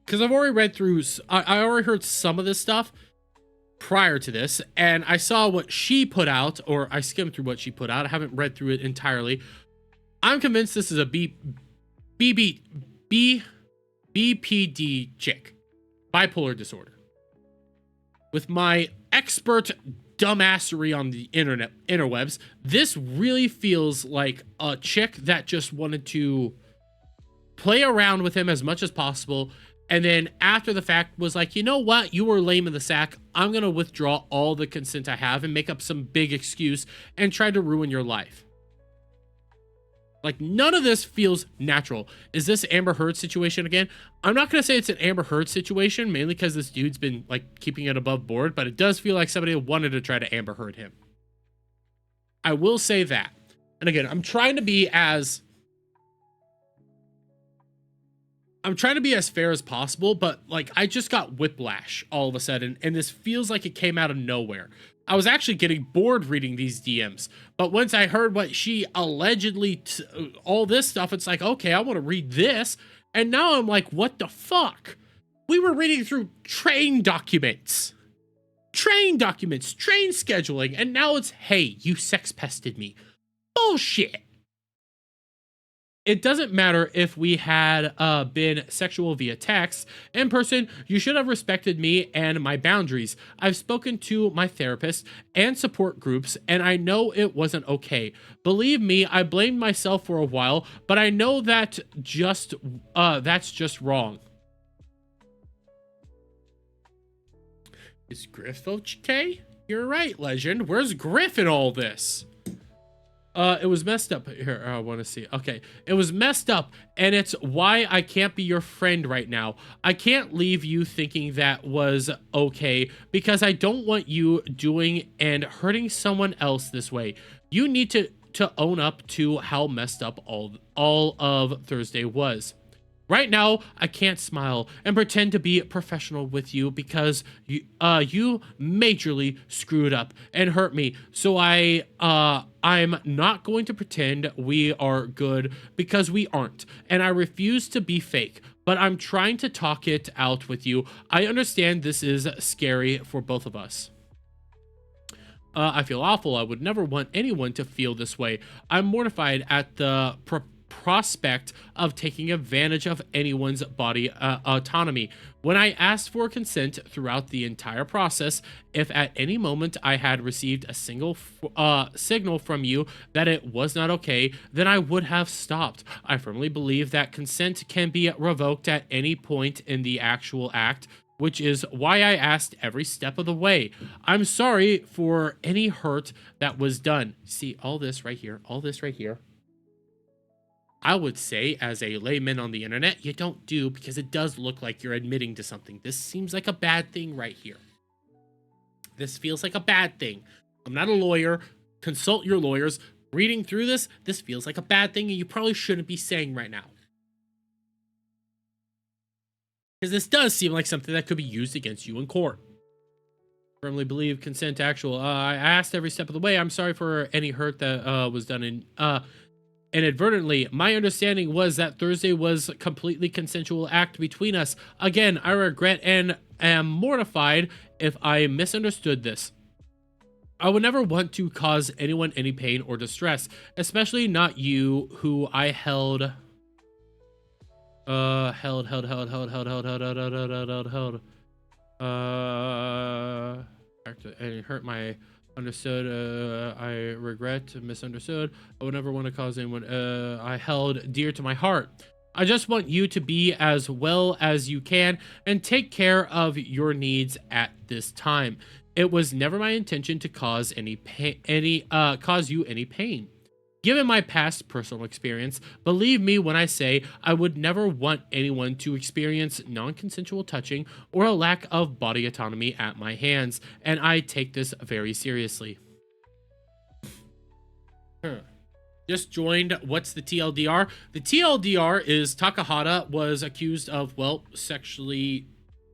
Because I've already read through, I already heard some of this stuff prior to this, and I saw what she put out, or I skimmed through what she put out. I haven't read through it entirely. I'm convinced this is a BPD chick. Bipolar disorder. With my expert dumbassery on the interwebs, this really feels like a chick that just wanted to play around with him as much as possible, and then after the fact was like, you know what, you were lame in the sack, I'm gonna withdraw all the consent I have and make up some big excuse and try to ruin your life. Like, none of this feels natural. Is this Amber Heard situation again? I'm not gonna say it's an Amber Heard situation, mainly because this dude's been like keeping it above board, but it does feel like somebody wanted to try to Amber Heard him. I will say that. And again, I'm trying to be as fair as possible, but like, I just got whiplash all of a sudden, and this feels like it came out of nowhere. I was actually getting bored reading these DMs, but once I heard what she allegedly, all this stuff, it's like, okay, I want to read this, and now I'm like, what the fuck? We were reading through train documents, train scheduling, and now it's, hey, you sex pested me. Bullshit. It doesn't matter if we had been sexual via text. In person, you should have respected me and my boundaries. I've spoken to my therapist and support groups, and I know it wasn't okay. Believe me, I blamed myself for a while, but I know that that's just wrong. Is Griff okay? You're right, legend. Where's Griff in all this? It was messed up. Here, I want to see. Okay, it was messed up, and it's why I can't be your friend right now. I can't leave you thinking that was okay, because I don't want you doing and hurting someone else this way. You need to own up to how messed up all of Thursday was. Right now, I can't smile and pretend to be professional with you because you majorly screwed up and hurt me. So I'm not going to pretend we are good, because we aren't. And I refuse to be fake, but I'm trying to talk it out with you. I understand this is scary for both of us. I feel awful. I would never want anyone to feel this way. I'm mortified at the prospect of taking advantage of anyone's body autonomy. When I asked for consent throughout the entire process, if at any moment I had received a single signal from you that it was not okay, then I would have stopped. I firmly believe that consent can be revoked at any point in the actual act, which is why I asked every step of the way. I'm sorry for any hurt that was done. See, all this right here, I would say, as a layman on the internet, you don't do, because it does look like you're admitting to something. This seems like a bad thing right here. This feels like a bad thing. I'm not a lawyer. Consult your lawyers. Reading through this, this feels like a bad thing, and you probably shouldn't be saying right now. Because this does seem like something that could be used against you in court. Firmly believe consent actual. I asked every step of the way. I'm sorry for any hurt that was done inadvertently. My understanding was that Thursday was a completely consensual act between us. Again, I regret and am mortified if I misunderstood this. I would never want to cause anyone any pain or distress, especially not you, who I held. It hurt my understood. I regret misunderstood. I would never want to cause anyone I held dear to my heart. I just want you to be as well as you can and take care of your needs at this time. It was never my intention to cause any pain, cause you any pain. Given my past personal experience, believe me when I say I would never want anyone to experience non-consensual touching or a lack of body autonomy at my hands, and I take this very seriously. Just joined. What's the TLDR? The TLDR is Takahata was accused of, well, sexually...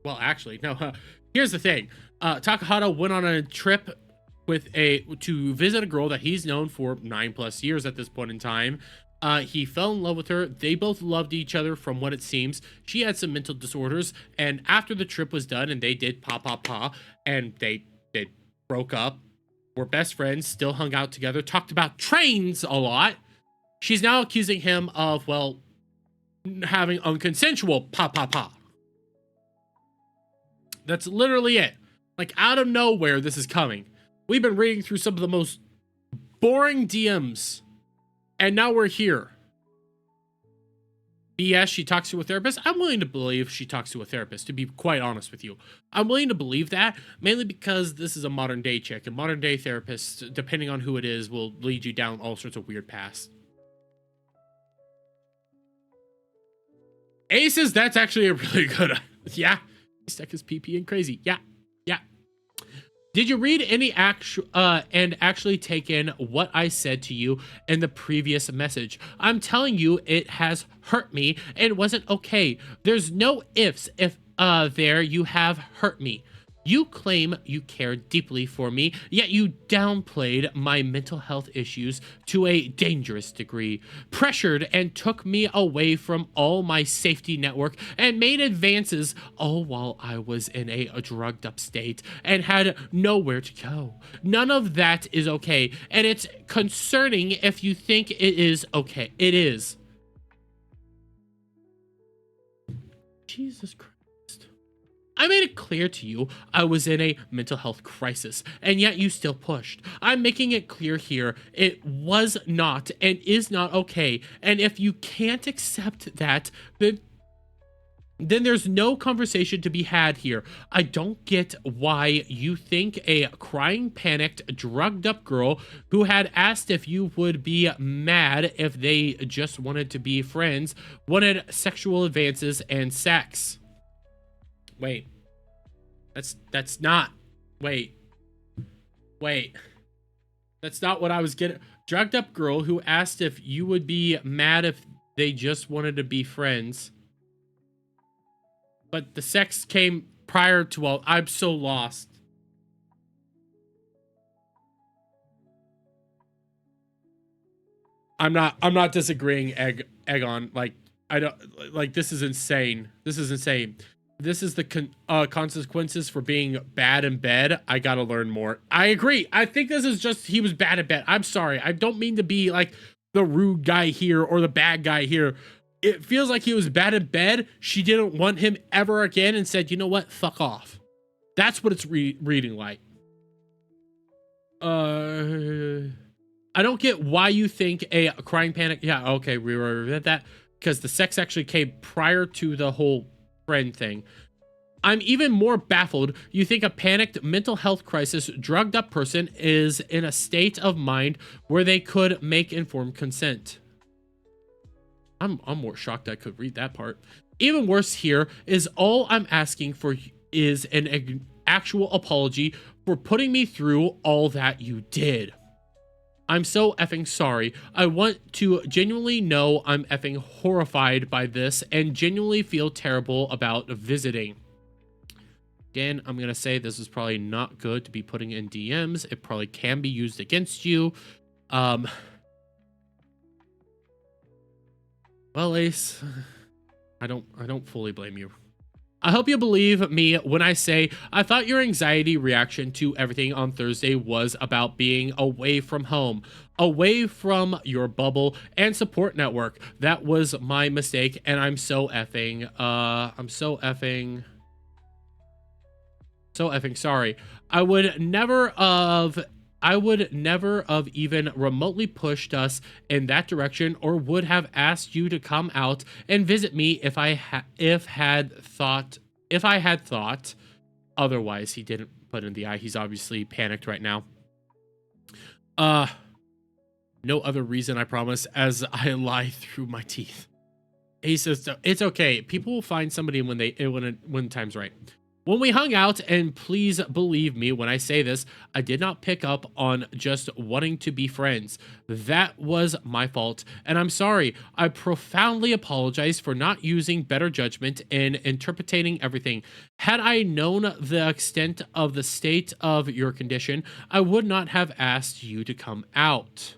Well, actually, no. Here's the thing. Takahata went on a trip to visit a girl that he's known for 9+ years at this point in time. He fell in love with her. They both loved each other from what it seems. She had some mental disorders, and after the trip was done and they did pa, and they broke up, were best friends, still hung out together, talked about trains a lot. She's now accusing him of, well, having unconsensual pa. That's literally it. Like, out of nowhere, this is coming. We've been reading through some of the most boring DMs, and now we're here. BS, she talks to a therapist. I'm willing to believe she talks to a therapist, to be quite honest with you. I'm willing to believe that, mainly because this is a modern day chick, and modern day therapists, depending on who it is, will lead you down all sorts of weird paths. Aces, that's actually a really good... Yeah. Stuck his PP and crazy. Yeah. Did you read any and actually take in what I said to you in the previous message? I'm telling you, it has hurt me and wasn't okay. There's no ifs if there you have hurt me. You claim you care deeply for me, yet you downplayed my mental health issues to a dangerous degree, pressured and took me away from all my safety network, and made advances all while I was in a drugged up state and had nowhere to go. None of that is okay, and it's concerning if you think it is okay. It is. Jesus Christ. I made it clear to you I was in a mental health crisis, and yet you still pushed. I'm making it clear here it was not and is not okay, and if you can't accept that, then there's no conversation to be had here. I don't get why you think a crying, panicked, drugged up girl who had asked if you would be mad if they just wanted to be friends wanted sexual advances and sex. Wait. That's not... Wait. That's not what I was getting... Drugged up girl who asked if you would be mad if they just wanted to be friends. But the sex came prior to all... I'm so lost. I'm not disagreeing, Egon. Like, I don't... Like, this is insane. This is insane. This is the consequences for being bad in bed. I gotta learn more. I agree. I think this is just, he was bad in bed. I'm sorry. I don't mean to be like, the rude guy here or the bad guy here. It feels like he was bad in bed. She didn't want him ever again and said, you know what? Fuck off. That's what it's reading like. I don't get why you think a crying panic. Yeah, okay, we read that because the sex actually came prior to the whole friend thing. I'm even more baffled. You think a panicked mental health crisis, drugged up person is in a state of mind where they could make informed consent. I'm more shocked I could read that part. Even worse here is all I'm asking for is an actual apology for putting me through all that you did. I'm so effing sorry. I want to genuinely know I'm effing horrified by this and genuinely feel terrible about visiting. Again, I'm going to say this is probably not good to be putting in DMs. It probably can be used against you. Well, Ace, I don't fully blame you. I hope you believe me when I say I thought your anxiety reaction to everything on Thursday was about being away from home, away from your bubble and support network. That was my mistake, and I'm so effing sorry. I would never have even remotely pushed us in that direction or would have asked you to come out and visit me if I had thought otherwise. He didn't put in the I. He's obviously panicked right now. No other reason, I promise, as I lie through my teeth. He says it's okay. People will find somebody when time's right. When we hung out, and please believe me when I say this, I did not pick up on just wanting to be friends. That was my fault, and I'm sorry. I profoundly apologize for not using better judgment in interpreting everything. Had I known the extent of the state of your condition, I would not have asked you to come out.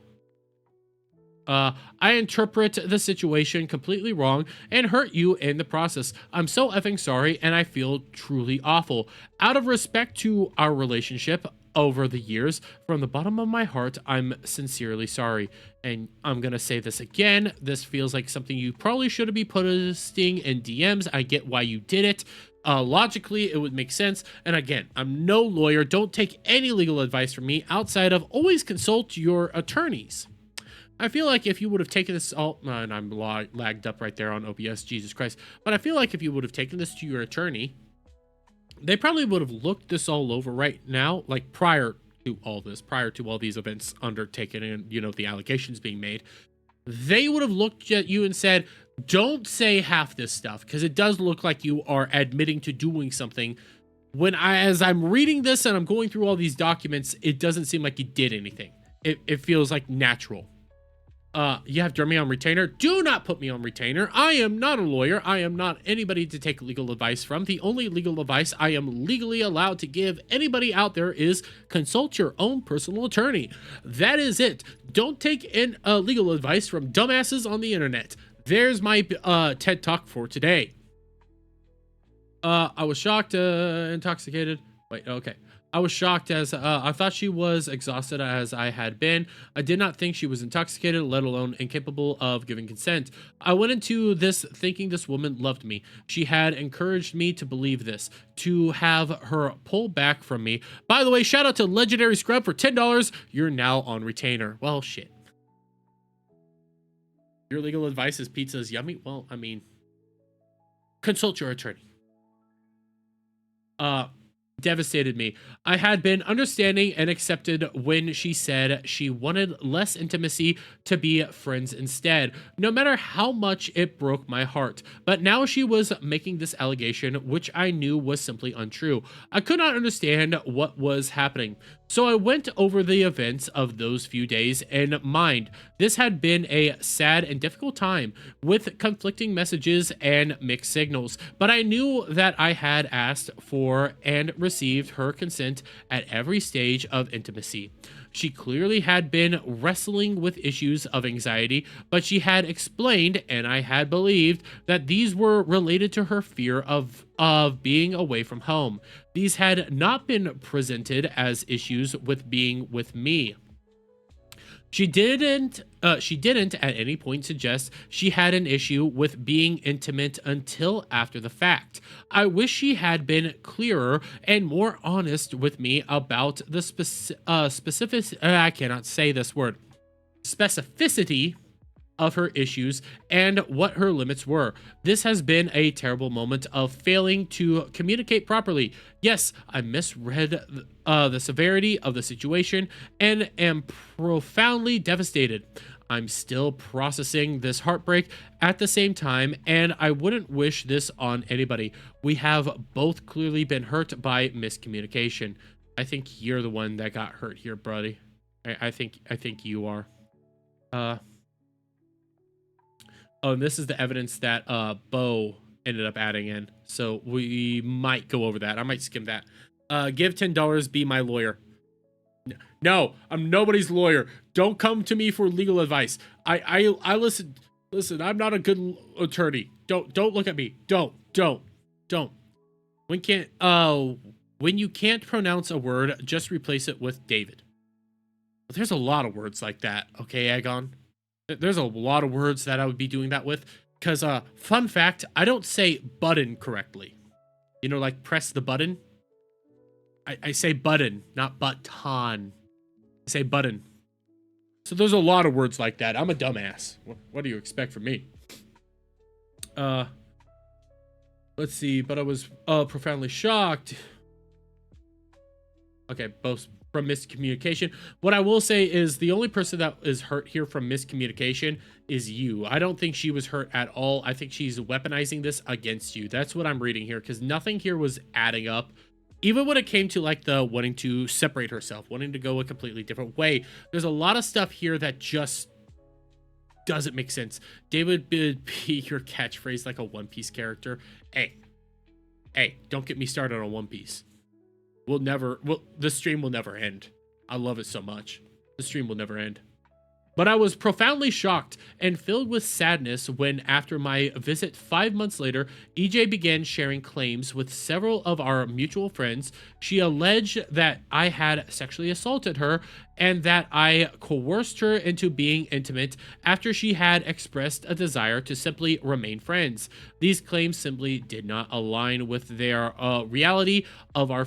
I interpret the situation completely wrong and hurt you in the process. I'm so effing sorry, and I feel truly awful. Out of respect to our relationship over the years, from the bottom of my heart, I'm sincerely sorry. And I'm gonna say this again. This feels like something you probably shouldn't be posting in DMs. I get why you did it. Logically, it would make sense. And again, I'm no lawyer. Don't take any legal advice from me outside of always consult your attorneys. I feel like if you would have taken this all, and I'm lagged up right there on OBS, Jesus Christ. But I feel like if you would have taken this to your attorney, they probably would have looked this all over right now, like prior to all these events undertaken and, you know, the allegations being made. They would have looked at you and said, don't say half this stuff, because it does look like you are admitting to doing something. As I'm reading this and I'm going through all these documents, it doesn't seem like you did anything. It feels like natural. You have me on retainer. Do not put me on retainer. I am not a lawyer. I am not anybody to take legal advice from. The only legal advice I am legally allowed to give anybody out there is consult your own personal attorney. That is it. Don't take in legal advice from dumbasses on the internet. There's my TED Talk for today. I was shocked, intoxicated. Wait, okay. I was shocked as I thought she was exhausted as I had been. I did not think she was intoxicated, let alone incapable of giving consent. I went into this thinking this woman loved me. She had encouraged me to believe this, to have her pull back from me. By the way, shout out to Legendary Scrub for $10. You're now on retainer. Well, shit. Your legal advice is pizza is yummy? Well, I mean, consult your attorney. Devastated me. I had been understanding and accepted when she said she wanted less intimacy, to be friends instead, no matter how much it broke my heart. But now she was making this allegation, which I knew was simply untrue. I could not understand what was happening. So I went over the events of those few days in mind. This had been a sad and difficult time with conflicting messages and mixed signals, but I knew that I had asked for and received her consent at every stage of intimacy. She clearly had been wrestling with issues of anxiety, but she had explained, and I had believed, that these were related to her fear of being away from home. These had not been presented as issues with being with me. She didn't at any point suggest she had an issue with being intimate until after the fact. I wish she had been clearer and more honest with me about the specific. I cannot say this word. Specificity of her issues and what her limits were. This has been a terrible moment of failing to communicate properly. Yes, I misread the severity of the situation and am profoundly devastated. I'm still processing this heartbreak at the same time, and I wouldn't wish this on anybody. We have both clearly been hurt by miscommunication. I think you're the one that got hurt here, buddy. I think you are. Oh, and this is the evidence that Bo ended up adding in. So we might go over that. I might skim that. Give $10, be my lawyer. No, I'm nobody's lawyer. Don't come to me for legal advice. I listen. Listen, I'm not a good attorney. Don't look at me. Don't. When you can't pronounce a word, just replace it with David. There's a lot of words like that. Okay, Aegon. There's a lot of words that I would be doing that with. Because, fun fact, I don't say button correctly. You know, like press the button. I say button, not button. I say button. So there's a lot of words like that. I'm a dumbass. What do you expect from me? Let's see. But I was profoundly shocked. Okay, both from miscommunication. What I will say is the only person that is hurt here from miscommunication is you. I don't think she was hurt at all. I think she's weaponizing this against you. That's what I'm reading here, because nothing here was adding up. Even when it came to like the wanting to separate herself, wanting to go a completely different way, there's a lot of stuff here that just doesn't make sense. David would be your catchphrase like a One Piece character. Hey, don't get me started on One Piece. The stream will never end. I love it so much. The stream will never end. But I was profoundly shocked and filled with sadness when, after my visit 5 months later, EJ began sharing claims with several of our mutual friends. She alleged that I had sexually assaulted her and that I coerced her into being intimate after she had expressed a desire to simply remain friends. These claims simply did not align with their reality of our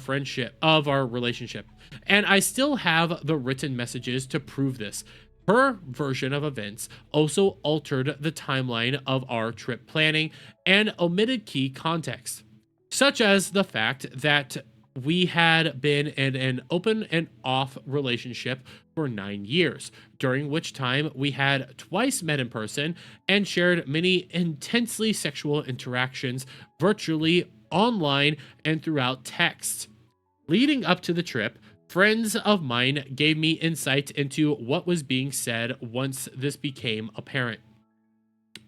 relationship. And I still have the written messages to prove this. Her version of events also altered the timeline of our trip planning and omitted key context, such as the fact that we had been in an open and off relationship for 9 years, during which time we had twice met in person and shared many intensely sexual interactions virtually, online, and throughout text. Leading up to the trip, friends of mine gave me insight into what was being said once this became apparent.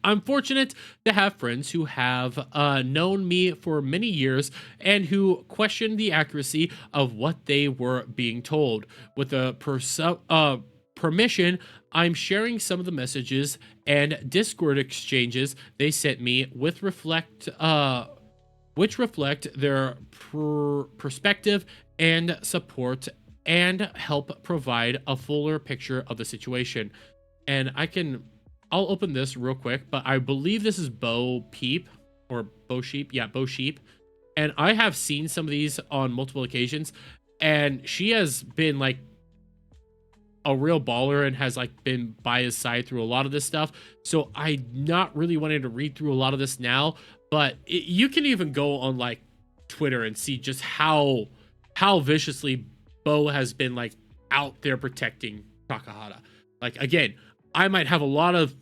I'm fortunate to have friends who have known me for many years and who question the accuracy of what they were being told. With the permission, I'm sharing some of the messages and Discord exchanges they sent me which reflect their perspective and support and help provide a fuller picture of the situation. And I'll open this real quick, but I believe this is Bo Peep or Bo Sheep. Yeah, Bo Sheep. And I have seen some of these on multiple occasions, and she has been like a real baller and has like been by his side through a lot of this stuff. So I'm not really wanting to read through a lot of this now, but you can even go on like Twitter and see just how viciously Bo has been like out there protecting Takahata. Like, again, I might have a lot of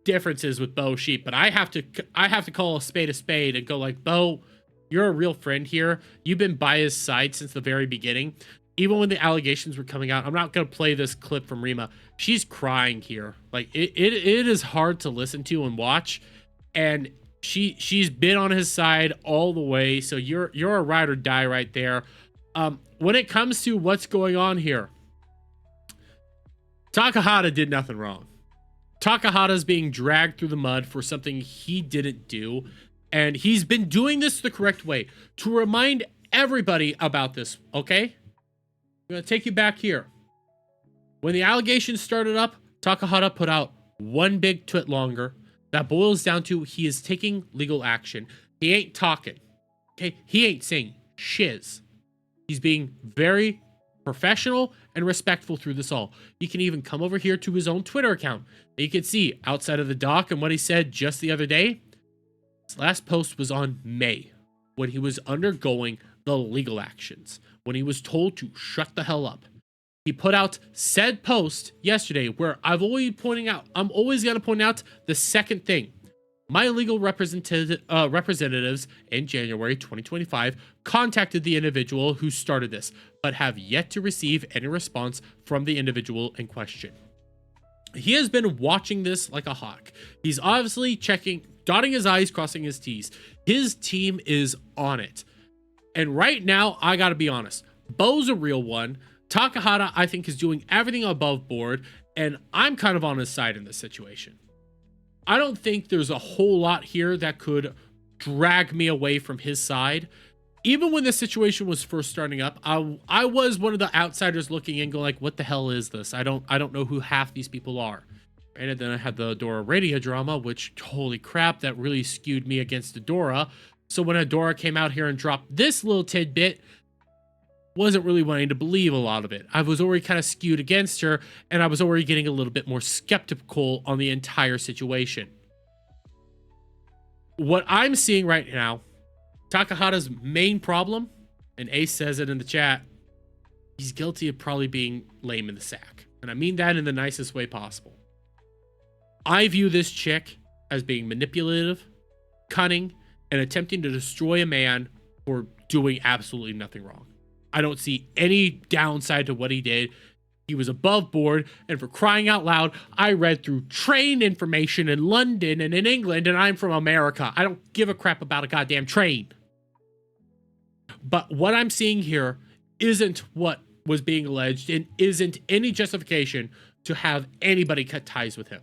differences with Bo Sheep, but I have to call a spade and go like, Bo, you're a real friend here. You've been by his side since the very beginning. Even when the allegations were coming out, I'm not going to play this clip from Rima. She's crying here. Like, it is hard to listen to and watch. And she's been on his side all the way. So you're a ride or die right there. When it comes to what's going on here, Takahata did nothing wrong. Takahata's being dragged through the mud for something he didn't do. And he's been doing this the correct way. To remind everybody about this, okay? I'm going to take you back here. When the allegations started up, Takahata put out one big tweet longer that boils down to he is taking legal action. He ain't talking. Okay? He ain't saying shiz. He's being very professional and respectful through this all. You can even come over here to his own Twitter account. You can see outside of the doc and what he said just the other day. His last post was on May when he was undergoing the legal actions, when he was told to shut the hell up. He put out said post yesterday where I'm always going to point out the second thing. My legal representatives in January 2025 contacted the individual who started this, but have yet to receive any response from the individual in question. He has been watching this like a hawk. He's obviously checking, dotting his I's, crossing his T's. His team is on it. And right now, I gotta be honest, Bo's a real one. Takahata, I think, is doing everything above board, and I'm kind of on his side in this situation. I don't think there's a whole lot here that could drag me away from his side. Even when the situation was first starting up, I was one of the outsiders looking in, going like, "What the hell is this? I don't know who half these people are." And then I had the Adora radio drama, which holy crap, that really skewed me against Adora. So when Adora came out here and dropped this little tidbit, wasn't really wanting to believe a lot of it. I was already kind of skewed against her, and I was already getting a little bit more skeptical on the entire situation. What I'm seeing right now, Takahata's main problem, and Ace says it in the chat, he's guilty of probably being lame in the sack. And I mean that in the nicest way possible. I view this chick as being manipulative, cunning, and attempting to destroy a man for doing absolutely nothing wrong. I don't see any downside to what he did. He was above board, and for crying out loud, I read through train information in London and in England, and I'm from America. I don't give a crap about a goddamn train. But what I'm seeing here isn't what was being alleged and isn't any justification to have anybody cut ties with him.